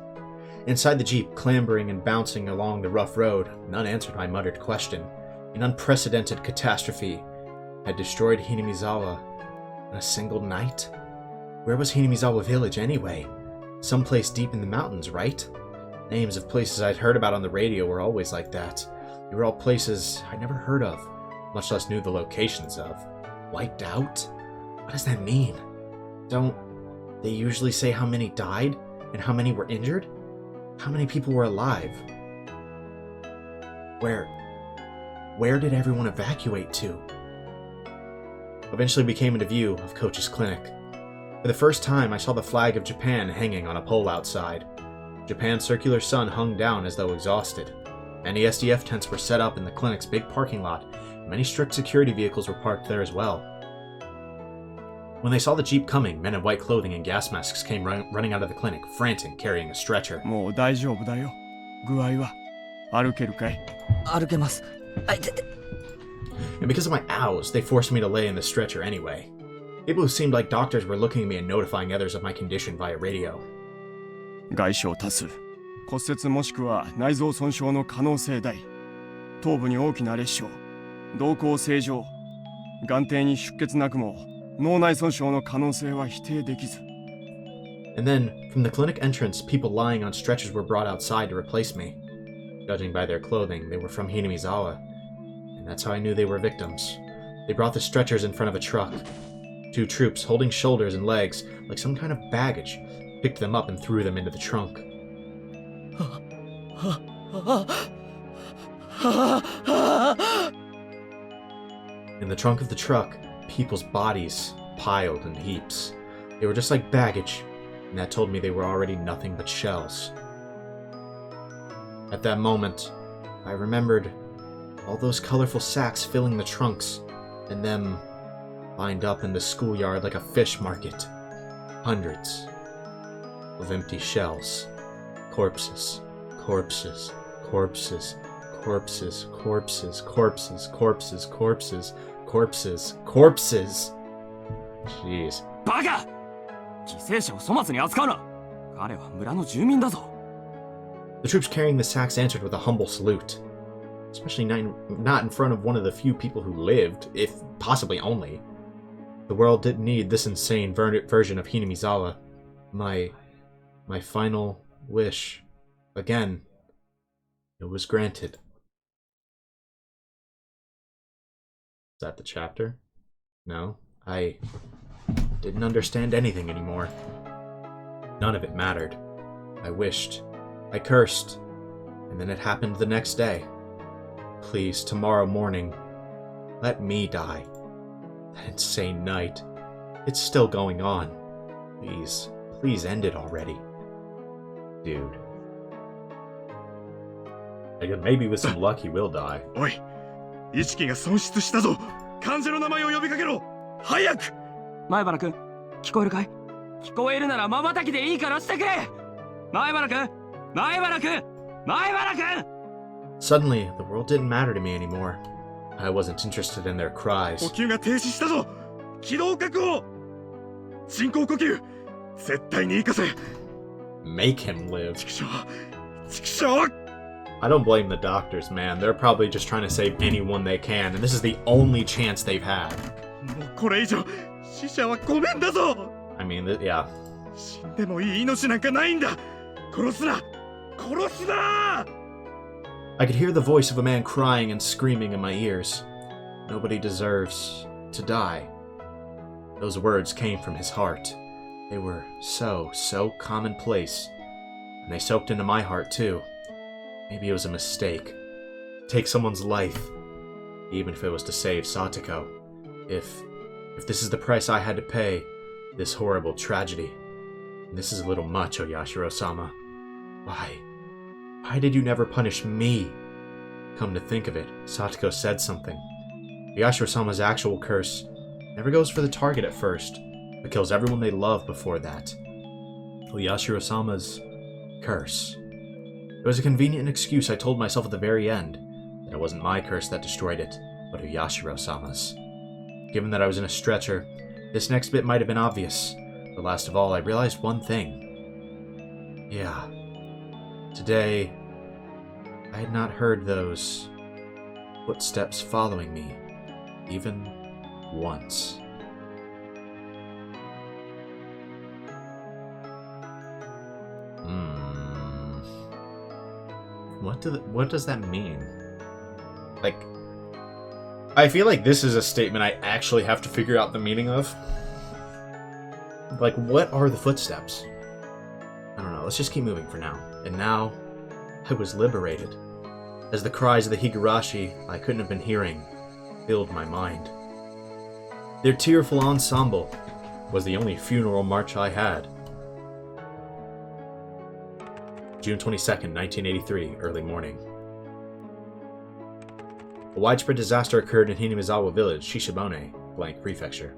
Inside the jeep, clambering and bouncing along the rough road, none answered my muttered question. An unprecedented catastrophe had destroyed Hinamizawa in a single night? Where was Hinamizawa village anyway? Someplace deep in the mountains, right? Names of places I'd heard about on the radio were always like that. They were all places I'd never heard of, much less knew the locations of. Wiped out? What does that mean? Don't they usually say how many died and how many were injured? How many people were alive? Where did everyone evacuate to? Eventually we came into view of Coach's clinic. For the first time, I saw the flag of Japan hanging on a pole outside. Japan's circular sun hung down as though exhausted. Many SDF tents were set up in the clinic's big parking lot. Many strict security vehicles were parked there as well. When they saw the jeep coming, men in white clothing and gas masks came running out of the clinic, frantic, carrying a stretcher. もう大丈夫だよ。具合は歩けるかい？歩けます。And because of my ows, they forced me to lay in the stretcher anyway. People who seemed like doctors were looking at me and notifying others of my condition via radio. 外傷多数。骨折もしくは内臓損傷の可能性大。頭部に大きな裂傷。瞳孔正常。眼底に出血なくも脳内損傷の可能性は否定できず。And then, from the clinic entrance, people lying on stretchers were brought outside to replace me. Judging by their clothing, they were from Hinamizawa, and That's how I knew they were victims. They brought the stretchers in front of a truck. 2 troops, holding shoulders and legs like some kind of baggage, picked them up and threw them into the trunk. In the trunk of the truck, people's bodies piled in heaps. They were just like baggage, and that told me they were already nothing but shells. At that moment, I remembered all those colorful sacks filling the trunks, and them lined up in the schoolyard like a fish market. Hundreds of empty shells. Corpses. Corpses. Corpses. Corpses. Corpses. Corpses. Corpses. Corpses. Corpses. Corpses. Jeez. バカ！犠牲者を粗末に扱うな。彼は村の住民だぞ。 The troops carrying the sacks answered with a humble salute. Especially not in front of one of the few people who lived, if possibly only. The world didn't need this insane version of Hinamizawa. My final wish. Again, it was granted. Is that the chapter? No, I didn't understand anything anymore. None of it mattered. I wished. I cursed. And then it happened the next day. Please, tomorrow morning, let me die. That insane night. It's still going on. Please, please end it already. Dude. Maybe with some luck he will die. おい、意識が損失したぞ。患者の名前を呼びかけろ。早く。前原くん、聞こえるかい？聞こえるなら瞬きでいいからしてくれ。前原くん、前原くん、前原くん。 Suddenly, the world didn't matter to me anymore. I wasn't interested in their cries. 呼吸が停止したぞ。気道確保。人工呼吸。絶対に生かせ。Make him live. 畜生。畜生。 I don't blame the doctors, man. They're probably just trying to save anyone they can, and this is the only chance they've had. もうこれ以上死者はごめんだぞ。 I mean, yeah. 死んでもいい命なんかないんだ。殺すな。殺すな。 I could hear the voice of a man crying and screaming in my ears. Nobody deserves to die. Those words came from his heart. They were so commonplace. And they soaked into my heart too. Maybe it was a mistake. Take someone's life. Even if it was to save Satoko. If this is the price I had to pay, this horrible tragedy. This is a little much, Oyashiro-sama. Why did you never punish me? Come to think of it, Satoko said something. Oyashiro-sama's actual curse never goes for the target at first, but kills everyone they love before that. Oyashiro-sama's curse. It was a convenient excuse I told myself at the very end, that it wasn't my curse that destroyed it, but Oyashiro-sama's. Given that I was in a stretcher, this next bit might have been obvious, but last of all, I realized one thing. Yeah. Today, I had not heard those footsteps following me, even once. What does that mean? Like, I feel like this is a statement I actually have to figure out the meaning of. Like, what are the footsteps? I don't know, let's just keep moving for now. And now, I was liberated. As the cries of the Higurashi I couldn't have been hearing filled my mind. Their tearful ensemble was the only funeral march I had. June 22nd, 1983, early morning. A widespread disaster occurred in Hinamizawa village, Shishibone, blank prefecture.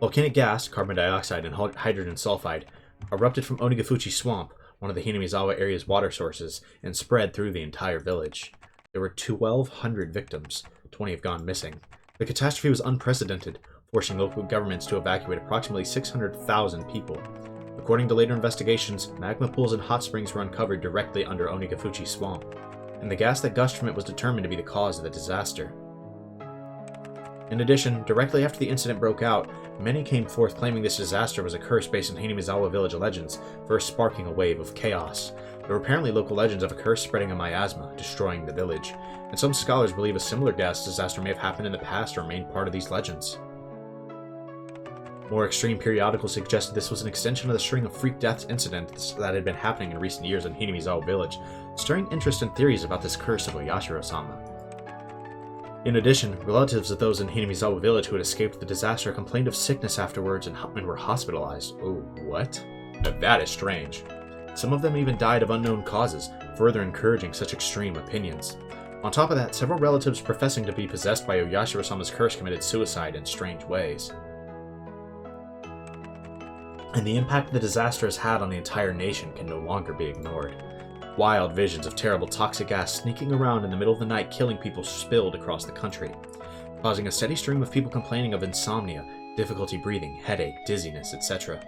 Volcanic gas, carbon dioxide, and hydrogen sulfide erupted from Onigafuchi Swamp, one of the Hinamizawa area's water sources, and spread through the entire village. There were 1,200 victims, 20 have gone missing. The catastrophe was unprecedented, forcing local governments to evacuate approximately 600,000 people. According to later investigations, magma pools and hot springs were uncovered directly under Onigafuchi Swamp, and the gas that gushed from it was determined to be the cause of the disaster. In addition, directly after the incident broke out, many came forth claiming this disaster was a curse based on Hinamizawa village legends, first sparking a wave of chaos. There were apparently local legends of a curse spreading a miasma, destroying the village, and some scholars believe a similar gas disaster may have happened in the past or remained part of these legends. More extreme periodicals suggested this was an extension of the string of freak death incidents that had been happening in recent years in Hinamizawa village, stirring interest and theories about this curse of Oyashiro-sama. In addition, relatives of those in Hinamizawa village who had escaped the disaster complained of sickness afterwards and were hospitalized. Oh, what? Now that is strange. Some of them even died of unknown causes, further encouraging such extreme opinions. On top of that, several relatives professing to be possessed by Oyashiro-sama's curse committed suicide in strange ways. And the impact the disaster has had on the entire nation can no longer be ignored. Wild visions of terrible toxic gas sneaking around in the middle of the night killing people spilled across the country, causing a steady stream of people complaining of insomnia, difficulty breathing, headache, dizziness, etc.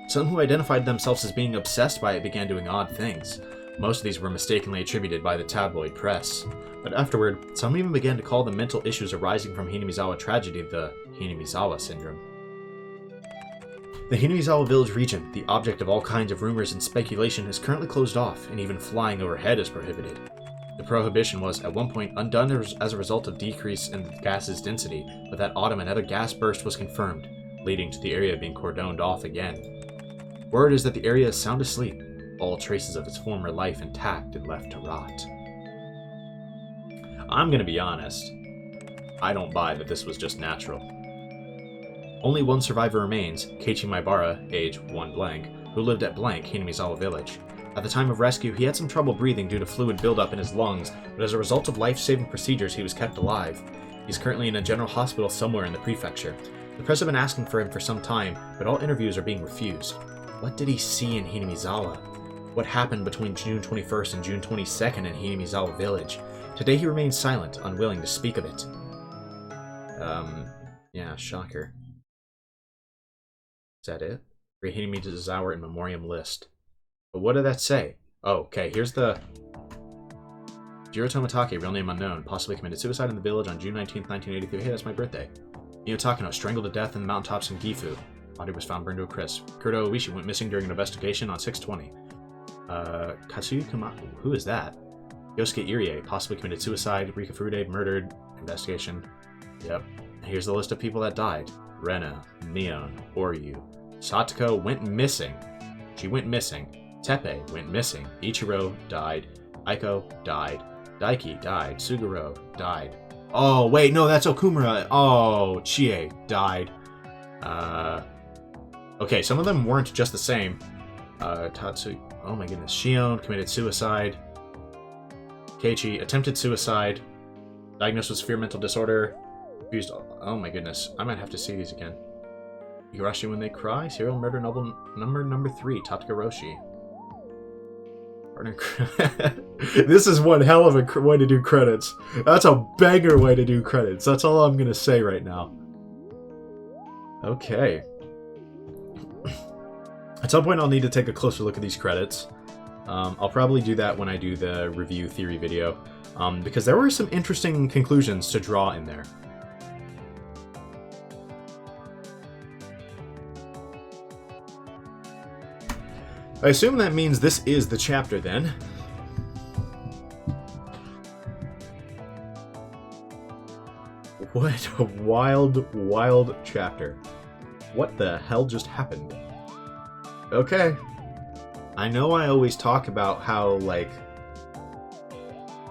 Some who identified themselves as being obsessed by it began doing odd things. Most of these were mistakenly attributed by the tabloid press, but afterward, some even began to call the mental issues arising from Hinamizawa tragedy the Hinamizawa syndrome. The Hinamizawa village region, the object of all kinds of rumors and speculation, is currently closed off, and even flying overhead is prohibited. The prohibition was, at one point, undone as a result of decrease in the gas's density, but that autumn another gas burst was confirmed, leading to the area being cordoned off again. Word is that the area is sound asleep, all traces of its former life intact and left to rot. I'm gonna be honest, I don't buy that this was just natural. Only one survivor remains, Keichi Maibara, age 1 blank, who lived at blank Hinamizawa village. At the time of rescue, he had some trouble breathing due to fluid buildup in his lungs, but as a result of life-saving procedures, he was kept alive. He's currently in a general hospital somewhere in the prefecture. The press have been asking for him for some time, but all interviews are being refused. What did he see in Hinamizawa? What happened between June 21st and June 22nd in Hinamizawa village? Today he remains silent, unwilling to speak of it. Yeah, shocker. Is that it? Great Hinamizawa in Memoriam list. But what did that say? Oh, okay, here's the... Jiro Tomitake, real name unknown, possibly committed suicide in the village on June 19th, 1983. Hey, that's my birthday. Ino Takano, strangled to death in the mountaintops in Gifu. Body was found burned to a crisp. Kurdo Oishi went missing during an investigation on 6/20. Katsuyu Kumaku, who is that? Yosuke Irie, possibly committed suicide. Rika Furude, murdered. Investigation. Yep. Here's the list of people that died. Rena, Neon, Oryu. Satoko went missing. She went missing. Teppei went missing. Ichiro died. Aiko died. Daiki died. Suguro died. Oh, wait, no, that's Okumura. Oh, Chie died. Okay, some of them weren't just the same. Tatsu, oh my goodness. Shion committed suicide. Keichi attempted suicide. Diagnosed with severe mental disorder. Abused. Oh my goodness. I might have to see these again. Higurashi When They Cry. Serial murder novel number 3. Tatsuka Roshi. This is one hell of a way to do credits. That's a banger way to do credits. That's all I'm gonna say right now. Okay. At some point I'll need to take a closer look at these credits. I'll probably do that when I do the review theory video, because there were some interesting conclusions to draw in there. I assume that means this is the chapter then. What a wild, wild chapter. What the hell just happened? Okay. I know I always talk about how, like...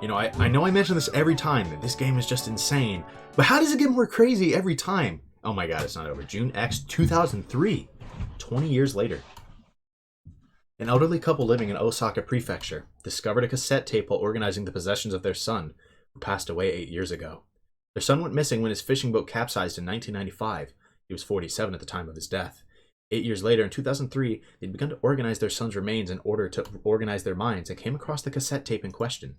You know, I know I mention this every time, that this game is just insane. But how does it get more crazy every time? Oh my god, it's not over. June X 2003. 20 years later. An elderly couple living in Osaka Prefecture discovered a cassette tape while organizing the possessions of their son, who passed away 8 years ago. Their son went missing when his fishing boat capsized in 1995. He was 47 at the time of his death. 8 years later, in 2003, they'd begun to organize their son's remains in order to organize their minds and came across the cassette tape in question.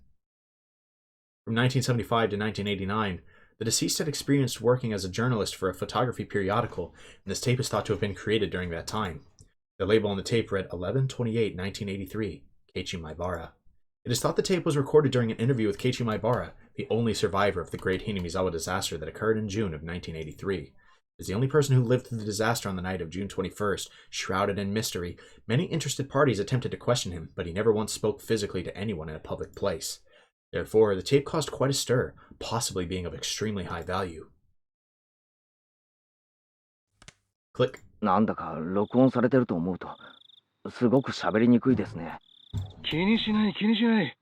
From 1975 to 1989, the deceased had experienced working as a journalist for a photography periodical, and this tape is thought to have been created during that time. The label on the tape read 11/28/1983, Keichi Maibara. It is thought the tape was recorded during an interview with Keichi Maibara, the only survivor of the Great Hinamizawa disaster that occurred in June of 1983. As the only person who lived through the disaster on the night of June 21st, shrouded in mystery, many interested parties attempted to question him, but he never once spoke physically to anyone in a public place. Therefore, the tape caused quite a stir, possibly being of extremely high value. Click. なんだか録音されてると思うと、すごく喋りにくいですね。気にしない気にしない。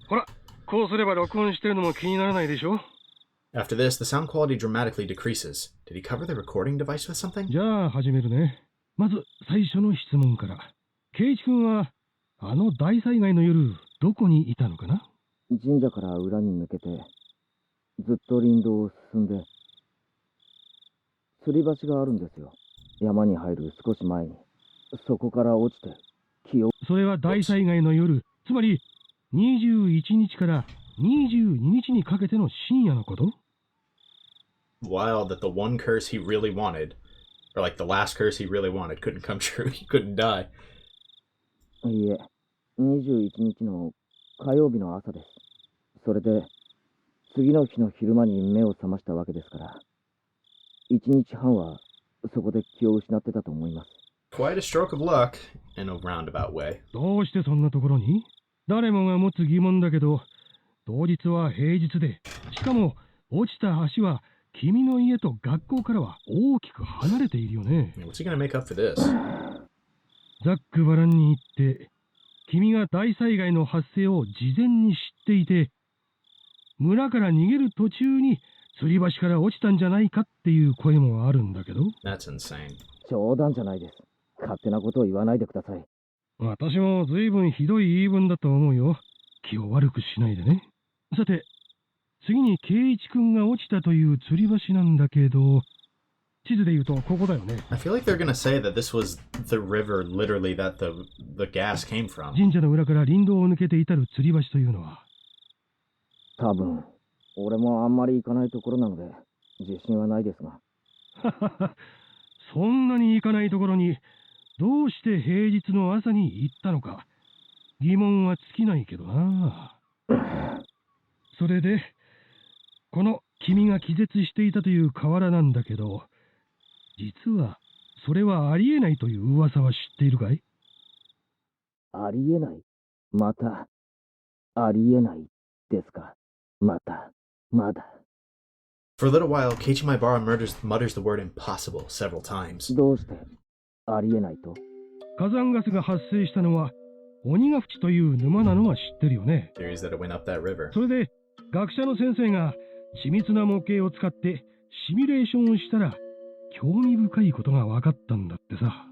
ほら、こうすれば録音してるのも気にならないでしょ。After this, the sound quality dramatically decreases. Did he cover the recording device with something? じゃあ始めるね。まず最初の質問から。ケイチ君はあの大災害の夜どこにいたのかな？神社から裏に抜けて、ずっと林道を進んで、吊り橋があるんですよ。山に入る少し前に。そこから落ちて、気を。それは大災害の夜、つまり21日から22日にかけての深夜のこと？ Wild that the one curse he really wanted, or like the last curse he really wanted, couldn't come true. He couldn't die. いえ、21日の火曜日の朝です。それで、次の日の昼間に目を覚ましたわけですから、1日半はそこで気を失ってたと思います。Quite a stroke of luck, in a roundabout way. どうしてそんなところに？誰もが持つ疑問だけど、当日は平日で、しかも落ちた橋は君の家と学校からは大きく離れているよね。What's he gonna make up for this? ザックバランに行って、君が大災害の発生を事前に知っていて、村から逃げる途中に吊り橋から落ちたんじゃないかっていう声もあるんだけど。That's insane. 冗談じゃないです。勝手なことを言わないでください。私も随分ひどい言い分だと思うよ。気を悪くしないでね。さて、次に圭一君が落ちたという吊り橋なんだけど、地図で言うとここだよね。I feel like they're gonna say that this was the river literally that the gas came from. 神社の裏から林道を抜けて至る吊り橋というのは。多分、俺もあんまり行かないところなので、自信はないですが。そんなに行かないところに、どうして平日の朝に行ったのか、疑問は尽きないけどな。それで、この君が気絶していたという河原なんだけど、実はそれはありえないという噂は知っているかい？ありえない。また、ありえないですか。まだ。For a little while, Keichi Maibara mutters the word impossible several times. どうしてありえないと？火山ガスが発生したのは鬼ヶ淵という沼なのは知ってるよね。Theories that it went up that river. それで学者の先生が緻密な模型を使ってシミュレーションをしたら興味深いことが分かったんだってさ。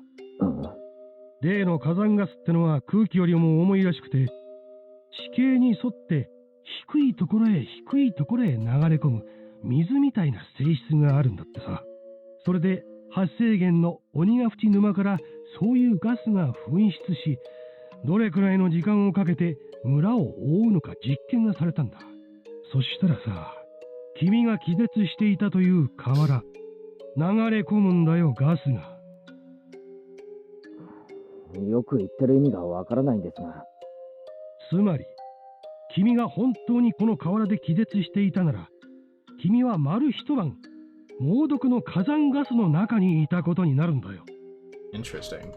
例の火山ガスってのは空気よりも重いらしくて、地形に沿って低いところへ流れ込む水みたいな性質があるんだってさ。それで発生源の鬼ヶ淵沼からそういうガスが噴出し、どれくらいの時間をかけて村を覆うのか実験がされたんだ。そしたらさ、君が気絶していたという河原、流れ込むんだよ、ガスが。よく言ってる意味がわからないんですが。つまり、君が本当にこの河原で気絶していたなら、君は丸一晩、猛毒の火山ガスの中にいたことになるんだよ。Interesting.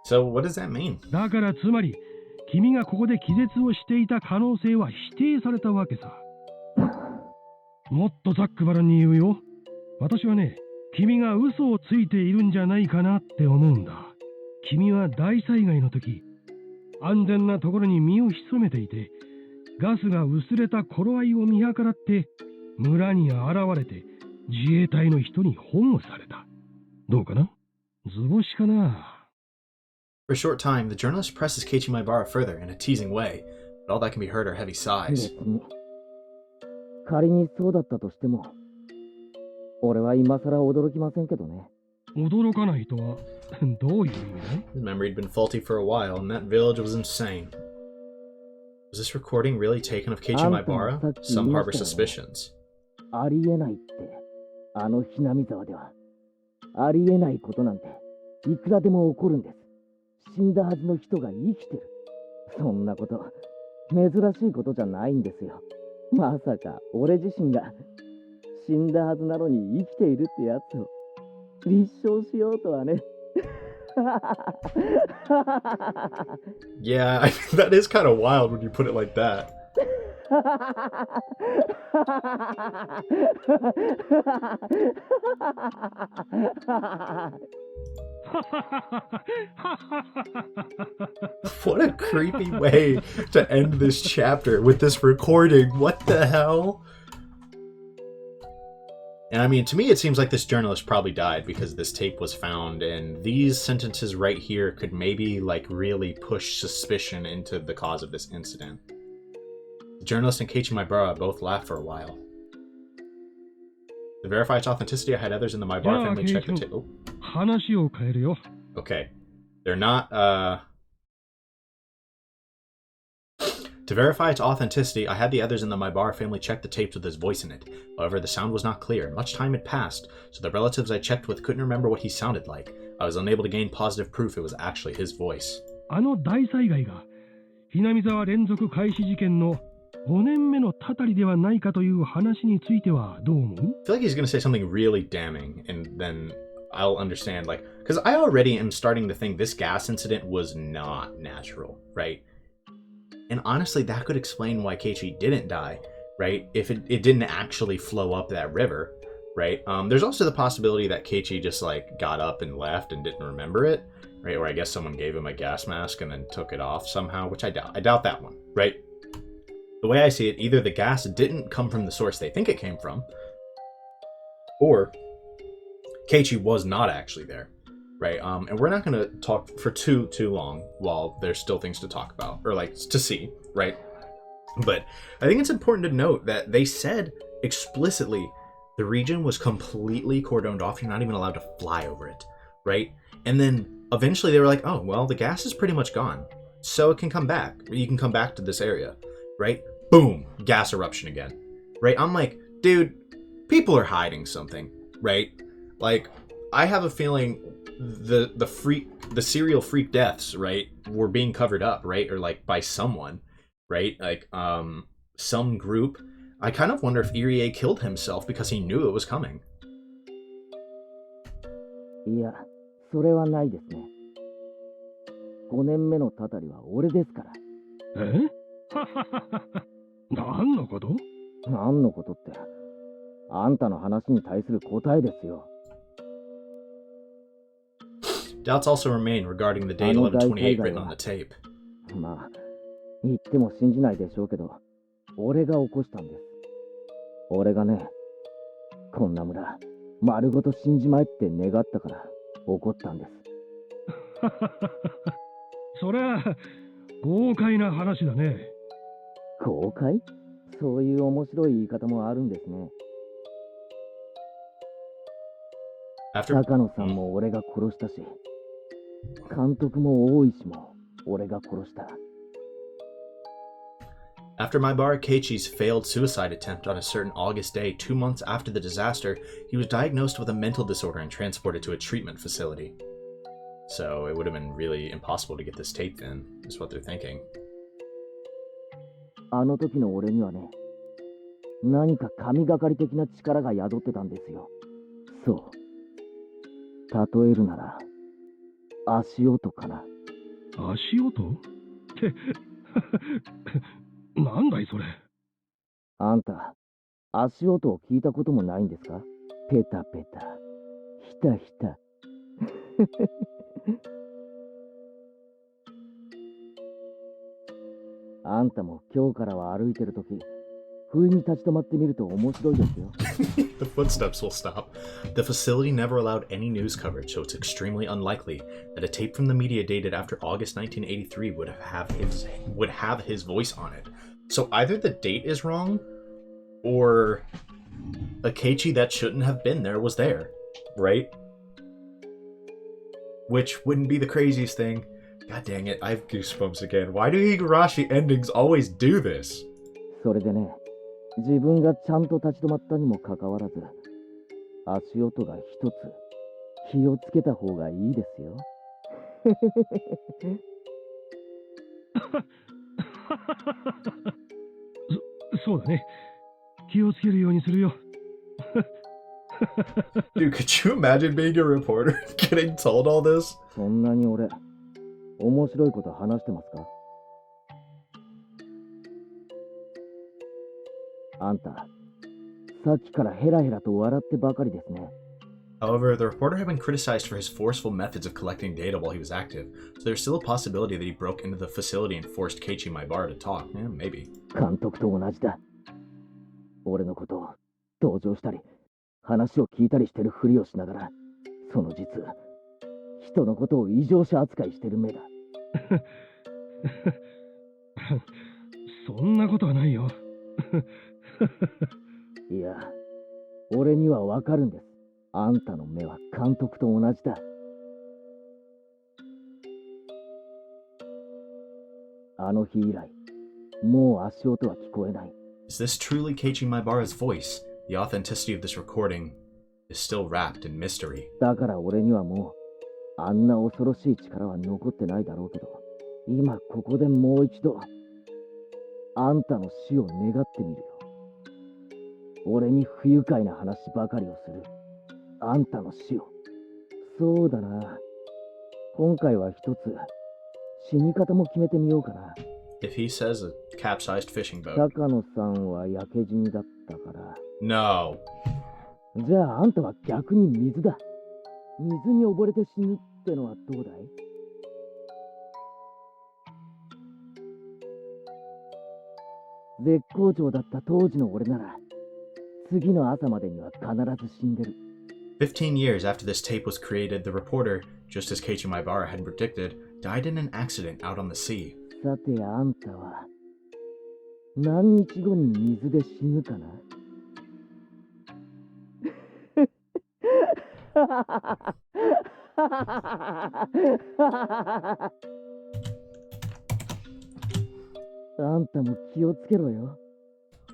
So what does that mean? だからつまり、君がここで気絶をしていた可能性は否定されたわけさ。もっとざっくばらんに言うよ。私はね、君が嘘をついているんじゃないかなって思うんだ。君は大災害の時、安全なところに身を潜めていて、ガスが薄れた頃合いを見計らって村に現れて自衛隊の人に保護された。どうかな？図星かな？ For a short time, the journalist presses Keiichi Maibara further in a teasing way, but all that can be heard are heavy sighs. 仮にそうだったとしても、俺は今更驚きませんけどね。驚かないとはどういう意味だい？ His memory had been faulty for a while, and that village was insane. Was this recording really taken of Keiichi Maibara? Some harbor suspicions. ありえないって、あのHinamizawaでは、ありえないことなんていくらでも起こるんです。死んだはずの人が生きてる。そんなこと、珍しいことじゃないんですよ。まさか俺自身が死んだはずなのに生きているってやつを立証しようとはね。Yeah, that is kind of wild when you put it like that. What a creepy way to end this chapter with this recording. What the hell? And I mean, to me, it seems like this journalist probably died because this tape was found, and these sentences right here could maybe, like, really push suspicion into the cause of this incident. The journalist and Keiichi Maibara both laughed for a while. To verify its authenticity, I had others in the Maibara family check the tape. Oh. Okay. They're not, To verify its authenticity, I had the others in the Maibara family check the tapes with his voice in it. However, the sound was not clear, and much time had passed, so the relatives I checked with couldn't remember what he sounded like. I was unable to gain positive proof it was actually his voice. あの大災害がHinamizawa連続開始事件の5年目のたたりではないかという話についてはどう思う? I feel like he's going to say something really damning, and then I'll understand, like, because I already am starting to think this gas incident was not natural, right? And honestly, that could explain why Keiichi didn't die, right? If it didn't actually flow up that river, right? There's also the possibility that Keiichi just, like, got up and left and didn't remember it, right? Or I guess someone gave him a gas mask and then took it off somehow, which I doubt. I doubt that one, right? The way I see it, either the gas didn't come from the source they think it came from, or Keiichi was not actually there. Right, and we're not going to talk for too long while there's still things to talk about, or like to see, right? But I think it's important to note that they said explicitly the region was completely cordoned off. You're not even allowed to fly over it, right? And then eventually they were like, oh, well, the gas is pretty much gone, so it can come back. You can come back to this area, right? Boom, gas eruption again, right? I'm like, dude, people are hiding something, right? Like, I have a feeling the serial freak deaths, right, were being covered up, right, or like by someone, right, like some group. I kind of wonder if Irie killed himself because he knew it was coming. いや、それはないですね。5年目のたたりは俺ですから。え？何のこと？何のことって、あんたの話に対する答えですよ。Doubts also remain regarding the date 1128 written on the tape. まあ、言っても信じないでしょうけど、俺が起こしたんです。俺がね、こんな村、丸ごと死んじまえって願ったから起こったんです。そりゃ、豪快な話だね。豪快？そういう面白い言い方もあるんですね。高野さんも俺が殺したし、監督も大石も俺が殺した。After Maibara Keiichi's failed suicide attempt on a certain August day 2 months after the disaster, he was diagnosed with a mental disorder and transported to a treatment facility. So it would have been really impossible to get this tape in, is what they're thinking. あの時の俺にはね、何か神がかり的な力が宿ってたんですよ。そう。例えるなら、足音かな。足音？ってなんだいそれ。あんた、足音を聞いたこともないんですか？ペタペタ、ひたひた。あんたも今日からは歩いてるとき、不意に立ち止まってみると面白いですよ。The footsteps will stop. The facility never allowed any news coverage, so it's extremely unlikely that a tape from the media dated after August 1983 would have his voice on it. So either the date is wrong, or a Keiichi that shouldn't have been there was there, right? Which wouldn't be the craziest thing. God dang it, I have goosebumps again. Why do Higurashi endings always do this? それでね、自分がちゃんと立ち止まったにもかかわらず、足音が一つ気をつけた方がいいですよ。そうだね。気をつけるようにするよ。Dude, could you imagine being a reporter getting told all this? そんなに俺、面白いこと話してますか？あんた、さっきからヘラヘラと笑ってばかりですね。However, the reporter had been criticized for his forceful methods of collecting data while he was active, so there's still a possibility that he broke into the facility and forced Keiichi Maibara to talk. Yeah, maybe. 監督と同じだ。俺のことを同情したり、話を聞いたりしてるふりをしながら、その実、人のことを異常者扱いしてる目だ。そんなことはないよ。いや、俺にはわかるんです。あんたの目は監督と同じだ。あの日以来、もう足音は聞こえない。Is this truly Keiichi Maibara's voice? The authenticity of this recording is still wrapped in mystery. だから俺にはもう、あんな恐ろしい力は残ってないだろうけど、今ここでもう一度、あんたの死を願ってみるよ。俺に不愉快な話ばかりをする。あんたの死を。そうだな。今回は一つ、死に方も決めてみようかな。If he says a capsized fishing boat. 高野さんは焼け死にだったから。No. じゃああんたは逆に水だ。水に溺れて死ぬってのはどうだい？絶好調だった当時の俺なら、次の朝までには必ず死んでる。15 years after this tape was created, the reporter, just as Keiichi Maibara had predicted, died in an accident out on the sea. さてあんたは、何日後に水で死ぬかな？あんたも気をつけろよ。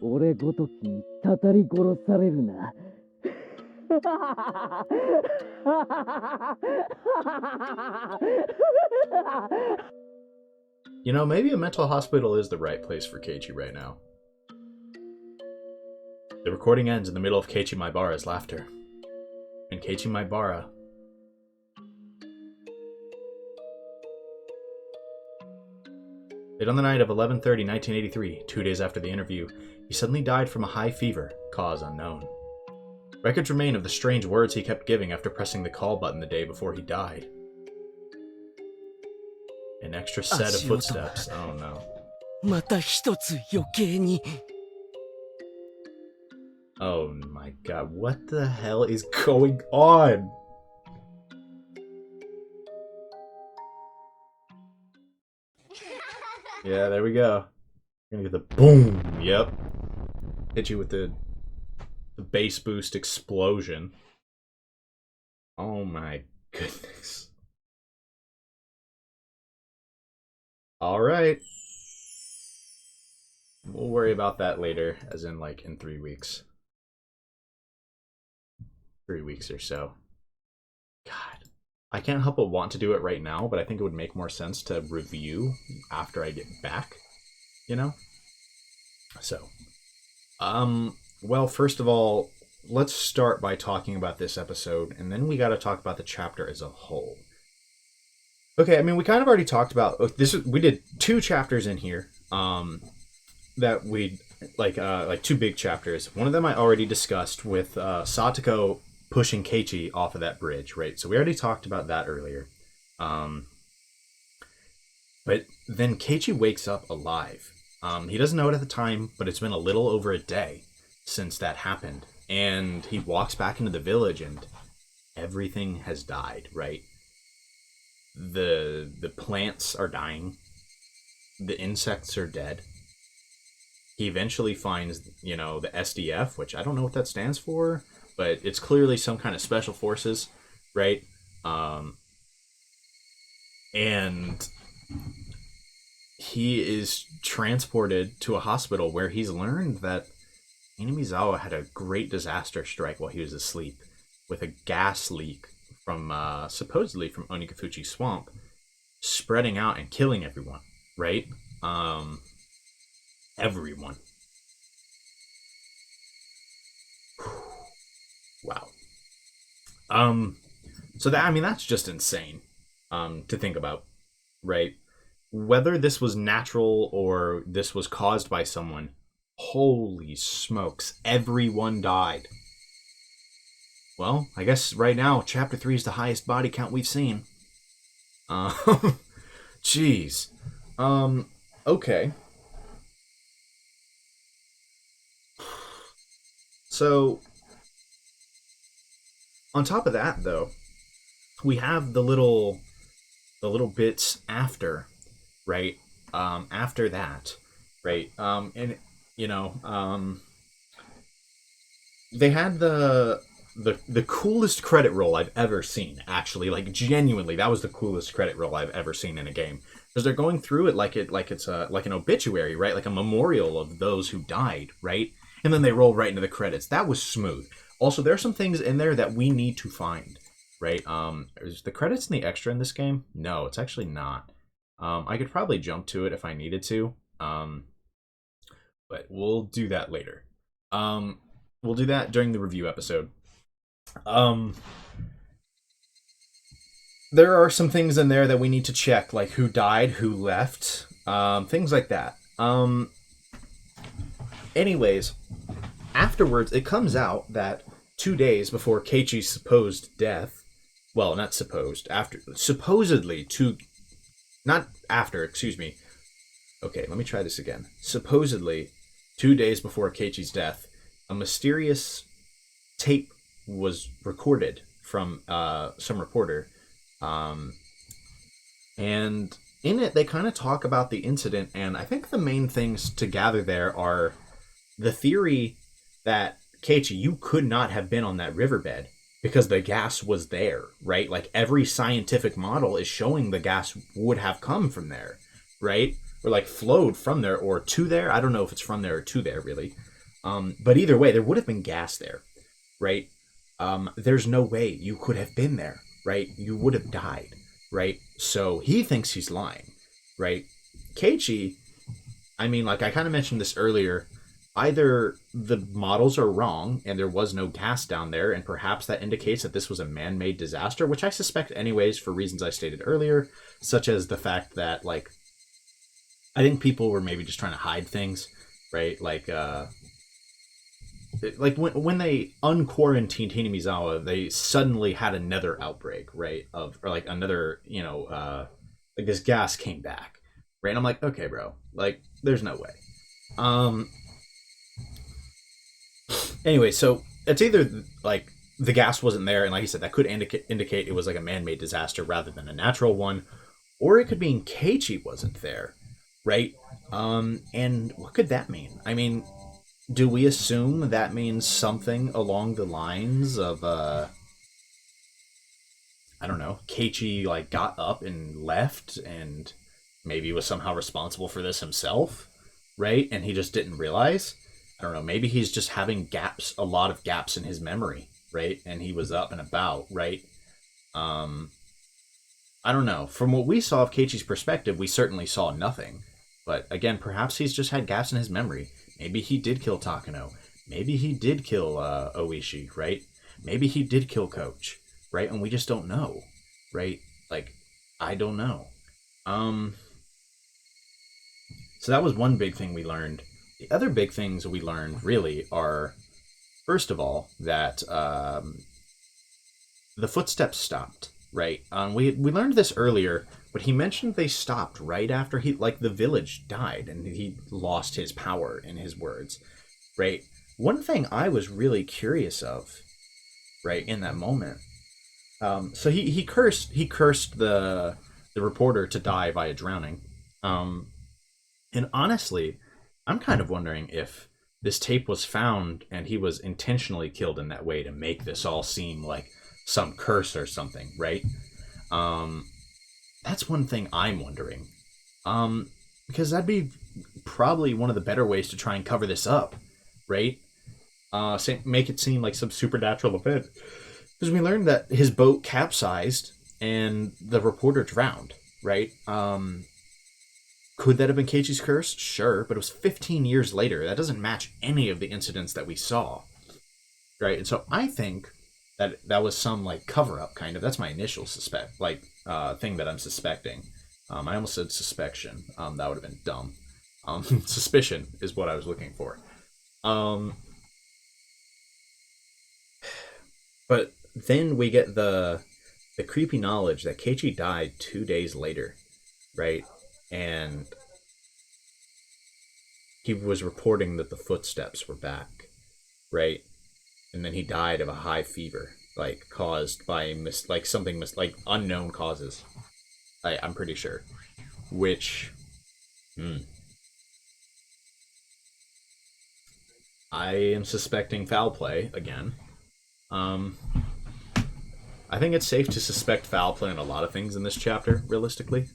俺ごときにたたり殺されるな。You know, maybe a mental hospital is the right place for Keiichi right now. The recording ends in the middle of Keiichi Maibara's laughter. And Keiichi Maibara... Late on the night of 11/30, 1983, 2 days after the interview, he suddenly died from a high fever, cause unknown. Records remain of the strange words he kept giving after pressing the call button the day before he died. An extra set of footsteps. Oh no. また一つ余計に。Oh my god, what the hell is going on? Yeah, there we go. You're gonna get the boom. Yep. Hit you with the bass boost explosion. Oh my goodness. Alright. We'll worry about that later, as in like in 3 weeks. 3 weeks or so. God. I can't help but want to do it right now, but I think it would make more sense to review after I get back, you know? So, well, first of all, let's start by talking about this episode, and then we gotta talk about the chapter as a whole. Okay, I mean, we kind of already talked about this. We did 2 chapters in here, that we, like 2 big chapters. One of them I already discussed with Satoko pushing Keiichi off of that bridge, right? So we already talked about that earlier. But then Keiichi wakes up alive. He doesn't know it at the time, but it's been a little over a day since that happened. And he walks back into the village and everything has died, right? The plants are dying. The insects are dead. He eventually finds, you know, the SDF, which I don't know what that stands for, but it's clearly some kind of special forces, right? And he is transported to a hospital where he's learned that Hinamizawa had a great disaster strike while he was asleep with a gas leak from supposedly from Onikafuchi Swamp spreading out and killing everyone, right? Everyone. Wow. So that, I mean, that's just insane to think about, right? Whether this was natural or this was caused by someone, holy smokes, everyone died. Well, I guess right now, Chapter 3 is the highest body count we've seen. Jeez. Okay. So, on top of that, though, we have the little bits after, right? After that, right? And you know, they had the coolest credit roll I've ever seen. Actually, like genuinely, that was the coolest credit roll I've ever seen in a game, because they're going through it like it's like an obituary, right? Like a memorial of those who died, right? And then they roll right into the credits. That was smooth. Also, there are some things in there that we need to find, right? Is the credits in the extra in this game? No, it's actually not. I could probably jump to it if I needed to, but we'll do that later. We'll do that during the review episode. There are some things in there that we need to check, like who died, who left, things like that. Anyways, afterwards, it comes out that 2 days before Keiichi's supposed death, well, not supposed, after, supposedly, not after, excuse me. Okay, let me try this again. Supposedly, 2 days before Keiichi's death, a mysterious tape was recorded from some reporter. And in it, they kind of talk about the incident, and I think the main things to gather there are the theory that, Keiichi, you could not have been on that riverbed because the gas was there, right? Like, every scientific model is showing the gas would have come from there, right? Or, like, flowed from there or to there. I don't know if it's from there or to there, really. But either way, there would have been gas there, right? There's no way you could have been there, right? You would have died, right? So he thinks he's lying, right? Keiichi, I mean, like I kind of mentioned this earlier, either the models are wrong and there was no gas down there, and perhaps that indicates that this was a man-made disaster, which I suspect anyways for reasons I stated earlier, such as the fact that, like, I think people were maybe just trying to hide things, right? Like when they unquarantined Hinamizawa, they suddenly had another outbreak, right? Or like another, like this gas came back, right? And I'm like, okay, bro, like there's no way. Anyway, so it's either like the gas wasn't there, and like you said, that could indicate it was like a man-made disaster rather than a natural one, or it could mean Keiichi wasn't there, right? And what could that mean? I mean, do we assume that means something along the lines of, I don't know, Keiichi, like, got up and left and maybe was somehow responsible for this himself, right? And he just didn't realize? I don't know, maybe he's just having a lot of gaps in his memory, right? And he was up and about, right? I don't know. From what we saw of Keiichi's perspective, we certainly saw nothing. But again, perhaps he's just had gaps in his memory. Maybe he did kill Takano. Maybe he did kill Oishi, right? Maybe he did kill Coach, right? And we just don't know, right? Like, I don't know. So that was one big thing we learned. The other big things we learned, really, are, first of all, that the footsteps stopped, right? We learned this earlier, but he mentioned they stopped right after the village died and he lost his power, in his words, right? One thing I was really curious of, right, in that moment, so he cursed the reporter to die via drowning, and honestly, I'm kind of wondering if this tape was found and he was intentionally killed in that way to make this all seem like some curse or something, right? That's one thing I'm wondering. Because that'd be probably one of the better ways to try and cover this up, right? Make it seem like some supernatural event. Because we learned that his boat capsized and the reporter drowned, right? Could that have been Keiichi's curse? Sure, but it was 15 years later. That doesn't match any of the incidents that we saw, right? And so I think that was some like cover up kind of. That's my initial thing that I'm suspecting. I almost said suspicion. That would have been dumb. Suspicion is what I was looking for. But then we get the creepy knowledge that Keiichi died 2 days later, right? And he was reporting that the footsteps were back, right? And then he died of a high fever, like caused by unknown causes. I'm pretty sure. Which, I am suspecting foul play again. I think it's safe to suspect foul play in a lot of things in this chapter, realistically.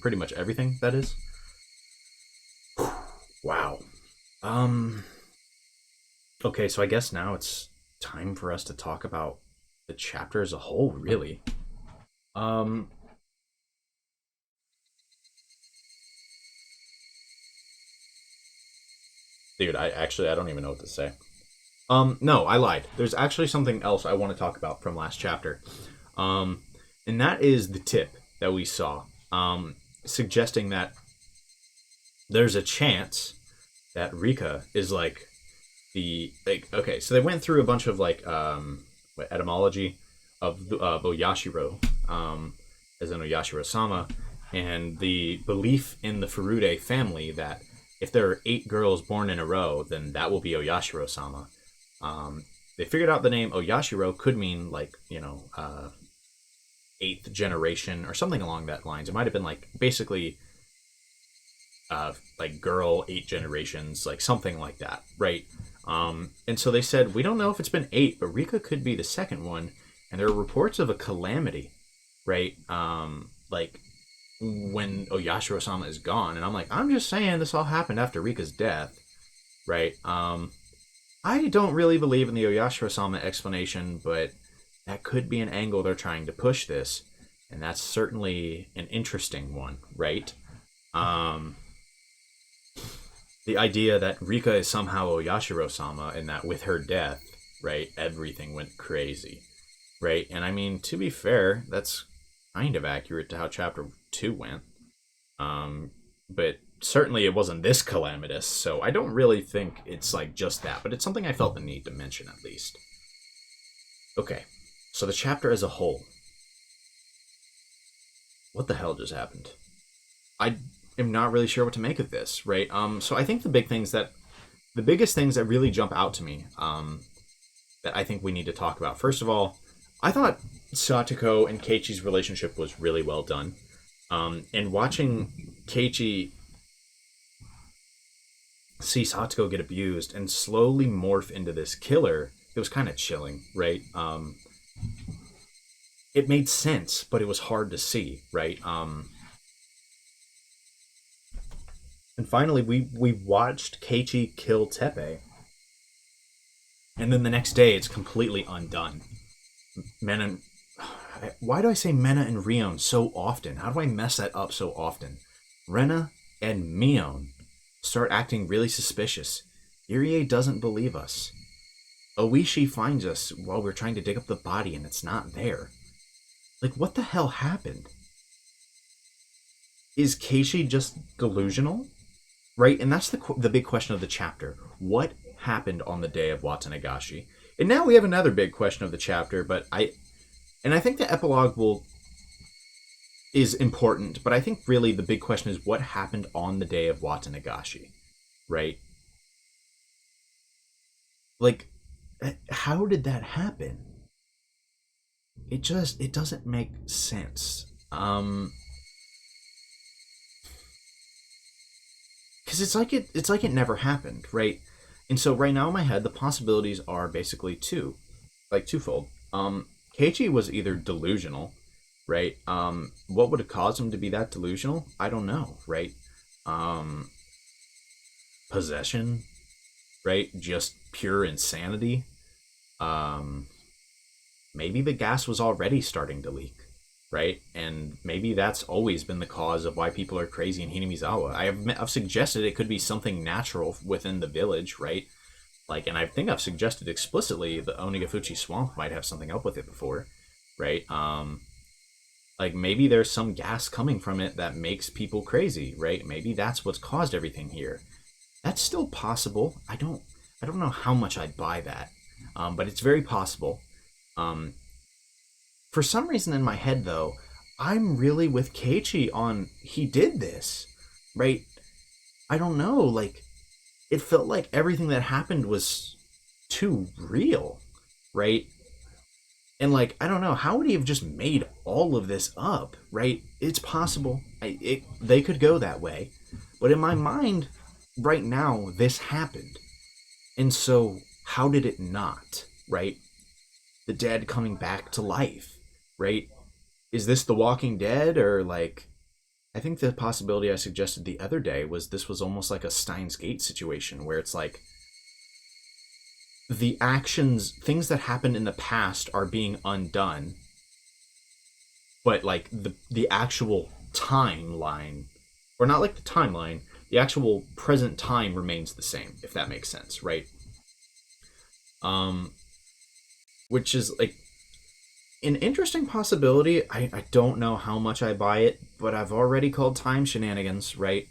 Pretty much everything, that is. Wow. Okay, so I guess now it's time for us to talk about the chapter as a whole, really. Dude, I don't even know what to say. No, I lied. There's actually something else I want to talk about from last chapter. And that is the tip that we saw, suggesting that there's a chance that Rika is okay, so they went through a bunch of etymology of Oyashiro, as in Oyashiro-sama, and the belief in the Furude family that if there are 8 girls born in a row, then that will be Oyashiro-sama. They figured out the name Oyashiro could mean 8th generation or something along that lines. It might have been basically girl 8 generations, something like that, right? And so they said, we don't know if it's been 8, but Rika could be the second one, and there are reports of a calamity, right? When Oyashiro-sama is gone, and I'm just saying this all happened after Rika's death, right? I don't really believe in the Oyashiro-sama explanation, but that could be an angle they're trying to push this, and that's certainly an interesting one, right? The idea that Rika is somehow Oyashiro-sama, and that with her death, right, everything went crazy, right? And I mean, to be fair, that's kind of accurate to how Chapter 2 went. But certainly it wasn't this calamitous, so I don't really think it's just that, but it's something I felt the need to mention at least. Okay, so the chapter as a whole. What the hell just happened? I am not really sure what to make of this, right? So I think the biggest things that really jump out to me, that I think we need to talk about. First of all, I thought Satoko and Keiichi's relationship was really well done. And watching Keiichi see Satoko get abused and slowly morph into this killer, it was kind of chilling, right? It made sense, but it was hard to see, right? And finally, we watched Keiichi kill Teppei. And then the next day, it's completely undone. Why do I say Mena and Rion so often? How do I mess that up so often? Rena and Mion start acting really suspicious. Irie doesn't believe us. Oishi finds us while we're trying to dig up the body and it's not there. What the hell happened? Is Keiichi just delusional? Right? And that's the big question of the chapter. What happened on the day of Watanagashi? And now we have another big question of the chapter, but I think the epilogue is important, but I think really the big question is what happened on the day of Watanagashi, right? How did that happen? It doesn't make sense. Because it's like it never happened, right? And so right now in my head, the possibilities are basically twofold. Keiichi was either delusional, right? What would have caused him to be that delusional? I don't know, right? Possession, right? Just pure insanity. Maybe the gas was already starting to leak, right? And maybe that's always been the cause of why people are crazy in Hinamizawa. I've suggested it could be something natural within the village, right? Like, and I think I've suggested explicitly the Onigafuchi Swamp might have something up with it before, right? Like maybe there's some gas coming from it that makes people crazy, right? Maybe that's what's caused everything here. That's still possible. I don't know how much I'd buy that, but it's very possible. For some reason in my head, though, I'm really with Keiichi on he did this, right? I don't know, like, it felt like everything that happened was too real, right? And, like, I don't know, how would he have just made all of this up, right? It's possible. They could go that way. But in my mind, right now, this happened. And so, how did it not, right? The dead coming back to life, right? Is this The Walking Dead, or, like... I think the possibility I suggested the other day was this was almost like a Steins Gate situation, where it's like the actions, things that happened in the past are being undone, but like the actual timeline, or not like the timeline, the actual present time remains the same, if that makes sense, right? Which is like an interesting possibility. I don't know how much I buy it, but I've already called time shenanigans, right?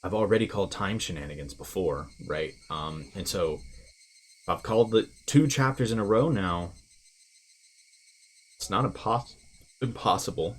I've already called time shenanigans before, right? And so I've called the 2 chapters in a row now. It's not impossible.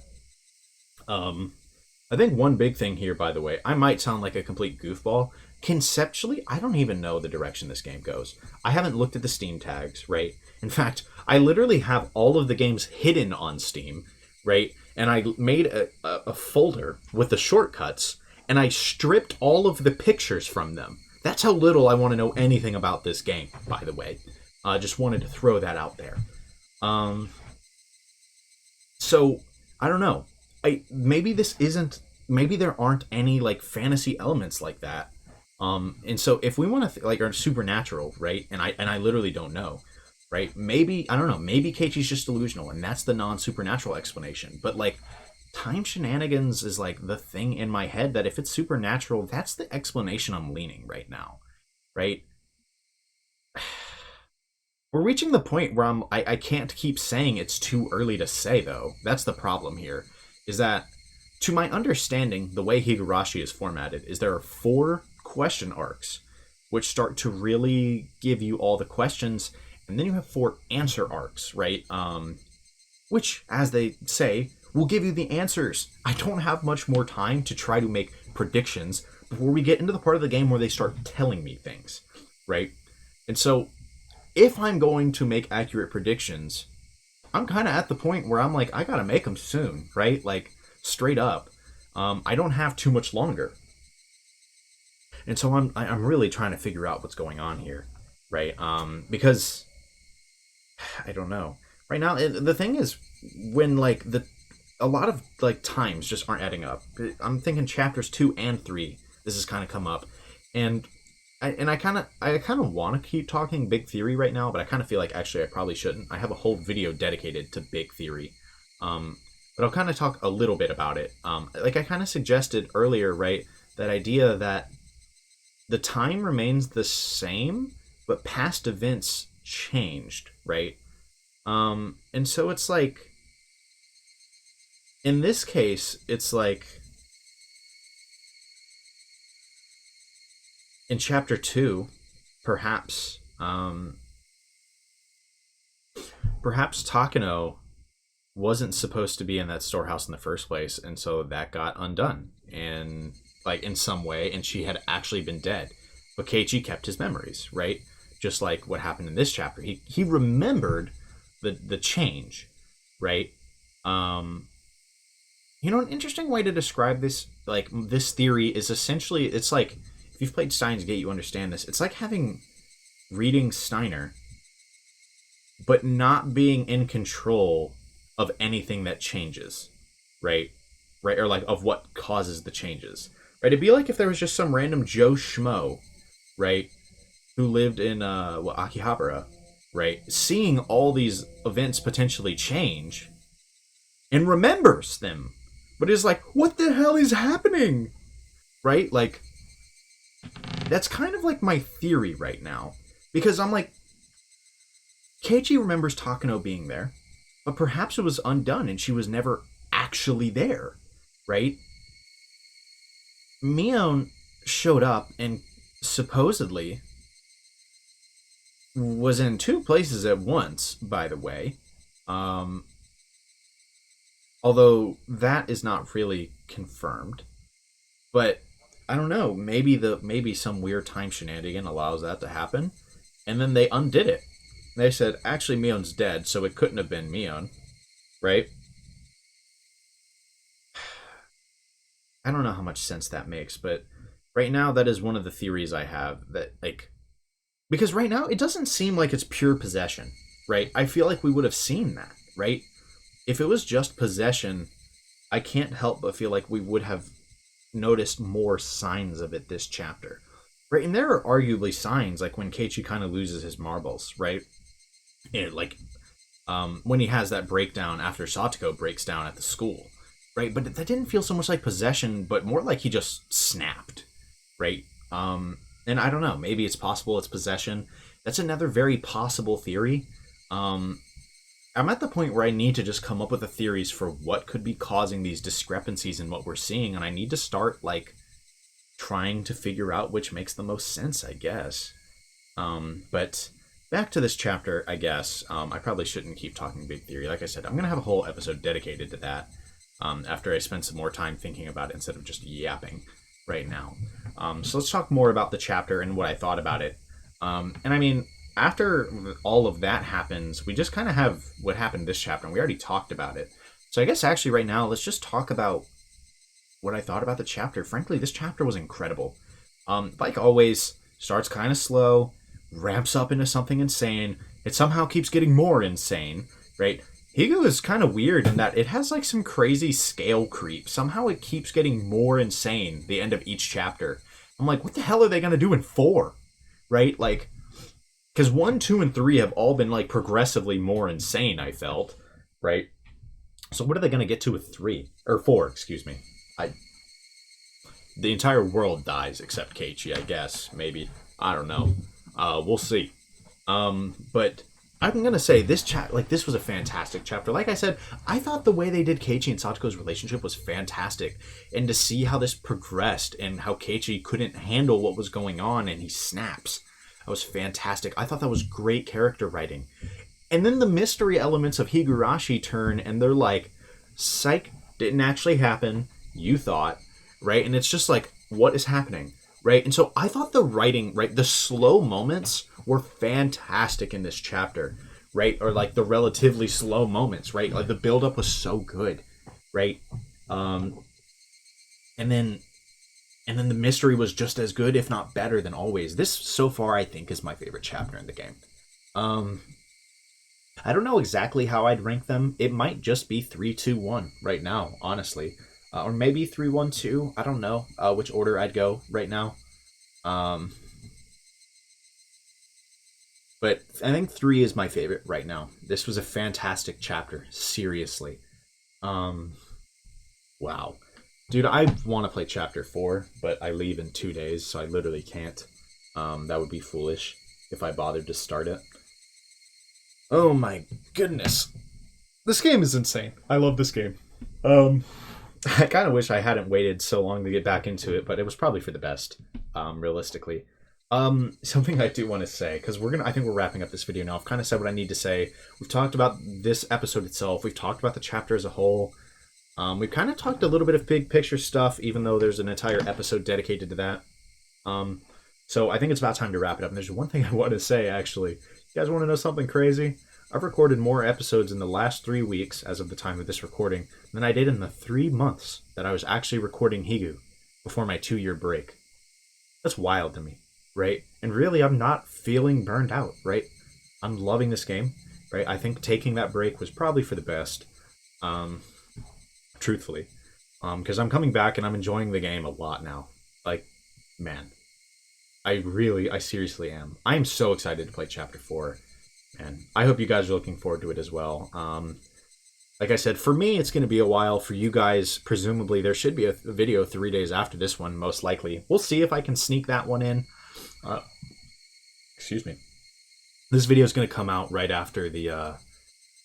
I think one big thing here, by the way, I might sound like a complete goofball. Conceptually, I don't even know the direction this game goes. I haven't looked at the Steam tags, right? In fact, I literally have all of the games hidden on Steam, right? And I made a folder with the shortcuts, and I stripped all of the pictures from them. That's how little I want to know anything about this game, by the way. I just wanted to throw that out there. So, I don't know. Maybe there aren't any, like, fantasy elements like that. And so if we want to, are supernatural, right? And I literally don't know, right? Maybe, I don't know, maybe Keiichi's just delusional, and that's the non-supernatural explanation. But, like, time shenanigans is, like, the thing in my head that if it's supernatural, that's the explanation I'm leaning right now, right? We're reaching the point where I can't keep saying it's too early to say, though. That's the problem here, is that, to my understanding, the way Higurashi is formatted is there are 4 question arcs, which start to really give you all the questions, and then you have 4 answer arcs, right? Which, as they say, will give you the answers. I don't have much more time to try to make predictions before we get into the part of the game where they start telling me things, right? And so, if I'm going to make accurate predictions, I'm kind of at the point where I'm like, I gotta make them soon, right? Like, straight up. I don't have too much longer. And so I'm really trying to figure out what's going on here, right? Because I don't know. Right now, the thing is, when like a lot of like times just aren't adding up. I'm thinking chapters 2 and 3. This has kind of come up, and I kind of want to keep talking big theory right now, but I kind of feel like actually I probably shouldn't. I have a whole video dedicated to big theory, but I'll kind of talk a little bit about it. Like I kind of suggested earlier, right? That idea that the time remains the same, but past events changed, right? And so it's like, in this case, it's like, in chapter 2, perhaps Takano wasn't supposed to be in that storehouse in the first place, and so that got undone, and like in some way, and she had actually been dead. But Keiichi kept his memories, right? Just like what happened in this chapter. He remembered the change, right? You know, an interesting way to describe this, like this theory, is essentially, it's like, if you've played Steins Gate, you understand this. It's like reading Steiner, but not being in control of anything that changes, right? Right, or like of what causes the changes, right? It'd be like if there was just some random Joe Schmo, right, who lived in Akihabara, right, seeing all these events potentially change, and remembers them, but is like, what the hell is happening, right? Like, that's kind of like my theory right now. Because I'm like, Keiichi remembers Takano being there, but perhaps it was undone and she was never actually there, right? Mion showed up and supposedly was in 2 places at once, by the way. Although that is not really confirmed. But I don't know, maybe some weird time shenanigan allows that to happen. And then they undid it. They said, actually Mion's dead, so it couldn't have been Mion. Right? I don't know how much sense that makes, but right now that is one of the theories I have that, like, because right now it doesn't seem like it's pure possession, right? I feel like we would have seen that, right? If it was just possession, I can't help but feel like we would have noticed more signs of it this chapter, right? And there are arguably signs, like when Keiichi kind of loses his marbles, right? And like when he has that breakdown after Satoko breaks down at the school, right? But that didn't feel so much like possession, but more like he just snapped, right? And I don't know, maybe it's possible it's possession. That's another very possible theory. I'm at the point where I need to just come up with the theories for what could be causing these discrepancies in what we're seeing, and I need to start, like, trying to figure out which makes the most sense, I guess. But back to this chapter, I guess. I probably shouldn't keep talking big theory. Like I said, I'm going to have a whole episode dedicated to that after I spend some more time thinking about it instead of just yapping right now. So let's talk more about the chapter and what I thought about it. And I mean, after all of that happens, we just kind of have what happened this chapter, and we already talked about it. So I guess actually right now, let's just talk about what I thought about the chapter. Frankly, this chapter was incredible. Like always, starts kind of slow, ramps up into something insane. It somehow keeps getting more insane, right? Higo is kind of weird in that it has like some crazy scale creep. Somehow it keeps getting more insane the end of each chapter. I'm like, what the hell are they going to do in 4? Right? Like, because 1, 2, and 3 have all been like progressively more insane, I felt. Right? So what are they going to get to with 3? Or 4, excuse me. The entire world dies except Keiichi, I guess. Maybe. I don't know. We'll see. But I'm gonna say this this was a fantastic chapter. Like I said, I thought the way they did Keiichi and Satoko's relationship was fantastic, and to see how this progressed and how Keiichi couldn't handle what was going on and he snaps, that was fantastic. I thought that was great character writing. And then the mystery elements of Higurashi turn, and they're like, "Psych, didn't actually happen. You thought, right?" And it's just like, what is happening, right? And so I thought the writing, right, the slow moments were fantastic in this chapter, right? Or like the relatively slow moments, right? Like the buildup was so good, right? And then the mystery was just as good, if not better than always. This so far, I think, is my favorite chapter in the game. I don't know exactly how I'd rank them. It might just be 3, 2, 1 right now, honestly. Or maybe 3, 1, 2. I don't know which order I'd go right now. But I think 3 is my favorite right now. This was a fantastic chapter. Seriously. Wow. Dude, I want to play chapter 4, but I leave in 2 days, so I literally can't. That would be foolish if I bothered to start it. Oh my goodness. This game is insane. I love this game. I kind of wish I hadn't waited so long to get back into it, but it was probably for the best, realistically. Something I do want to say, because I think we're wrapping up this video now. I've kind of said what I need to say. We've talked about this episode itself. We've talked about the chapter as a whole. We've kind of talked a little bit of big picture stuff, even though there's an entire episode dedicated to that. So I think it's about time to wrap it up. And there's one thing I want to say, actually. You guys want to know something crazy? I've recorded more episodes in the last 3 weeks, as of the time of this recording, than I did in the 3 months that I was actually recording Higu before my 2-year break. That's wild to me, right? And really, I'm not feeling burned out, right? I'm loving this game, right? I think taking that break was probably for the best, truthfully, because I'm coming back and I'm enjoying the game a lot now. Like, man, I seriously am. I am so excited to play Chapter 4. And I hope you guys are looking forward to it as well. Like I said, for me, it's going to be a while. For you guys, presumably, there should be a video 3 days after this one, most likely. We'll see if I can sneak that one in. Excuse me. This video is going to come out right after the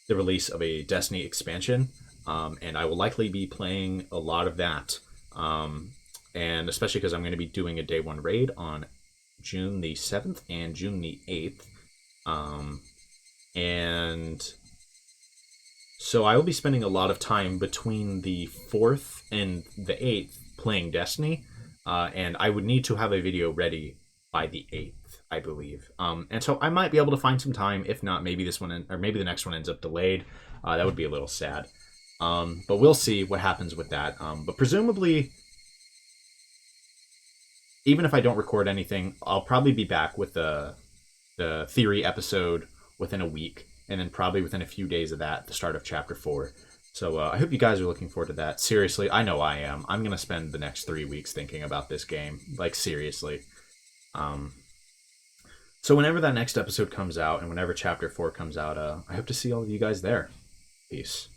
release of a Destiny expansion, and I will likely be playing a lot of that, and especially because I'm going to be doing a day one raid on June the 7th and June the 8th, and so I will be spending a lot of time between the 4th and the 8th playing Destiny, and I would need to have a video ready by the 8th, I believe. And so I might be able to find some time. If not, maybe this one, or maybe the next one ends up delayed. That would be a little sad. But we'll see what happens with that. But presumably, even if I don't record anything, I'll probably be back with the theory episode within a week, and then probably within a few days of that, the start of Chapter 4. So I hope you guys are looking forward to that. Seriously, I know I am. I'm going to spend the next 3 weeks thinking about this game. Like, seriously. So whenever that next episode comes out, and whenever Chapter 4 comes out, I hope to see all of you guys there. Peace.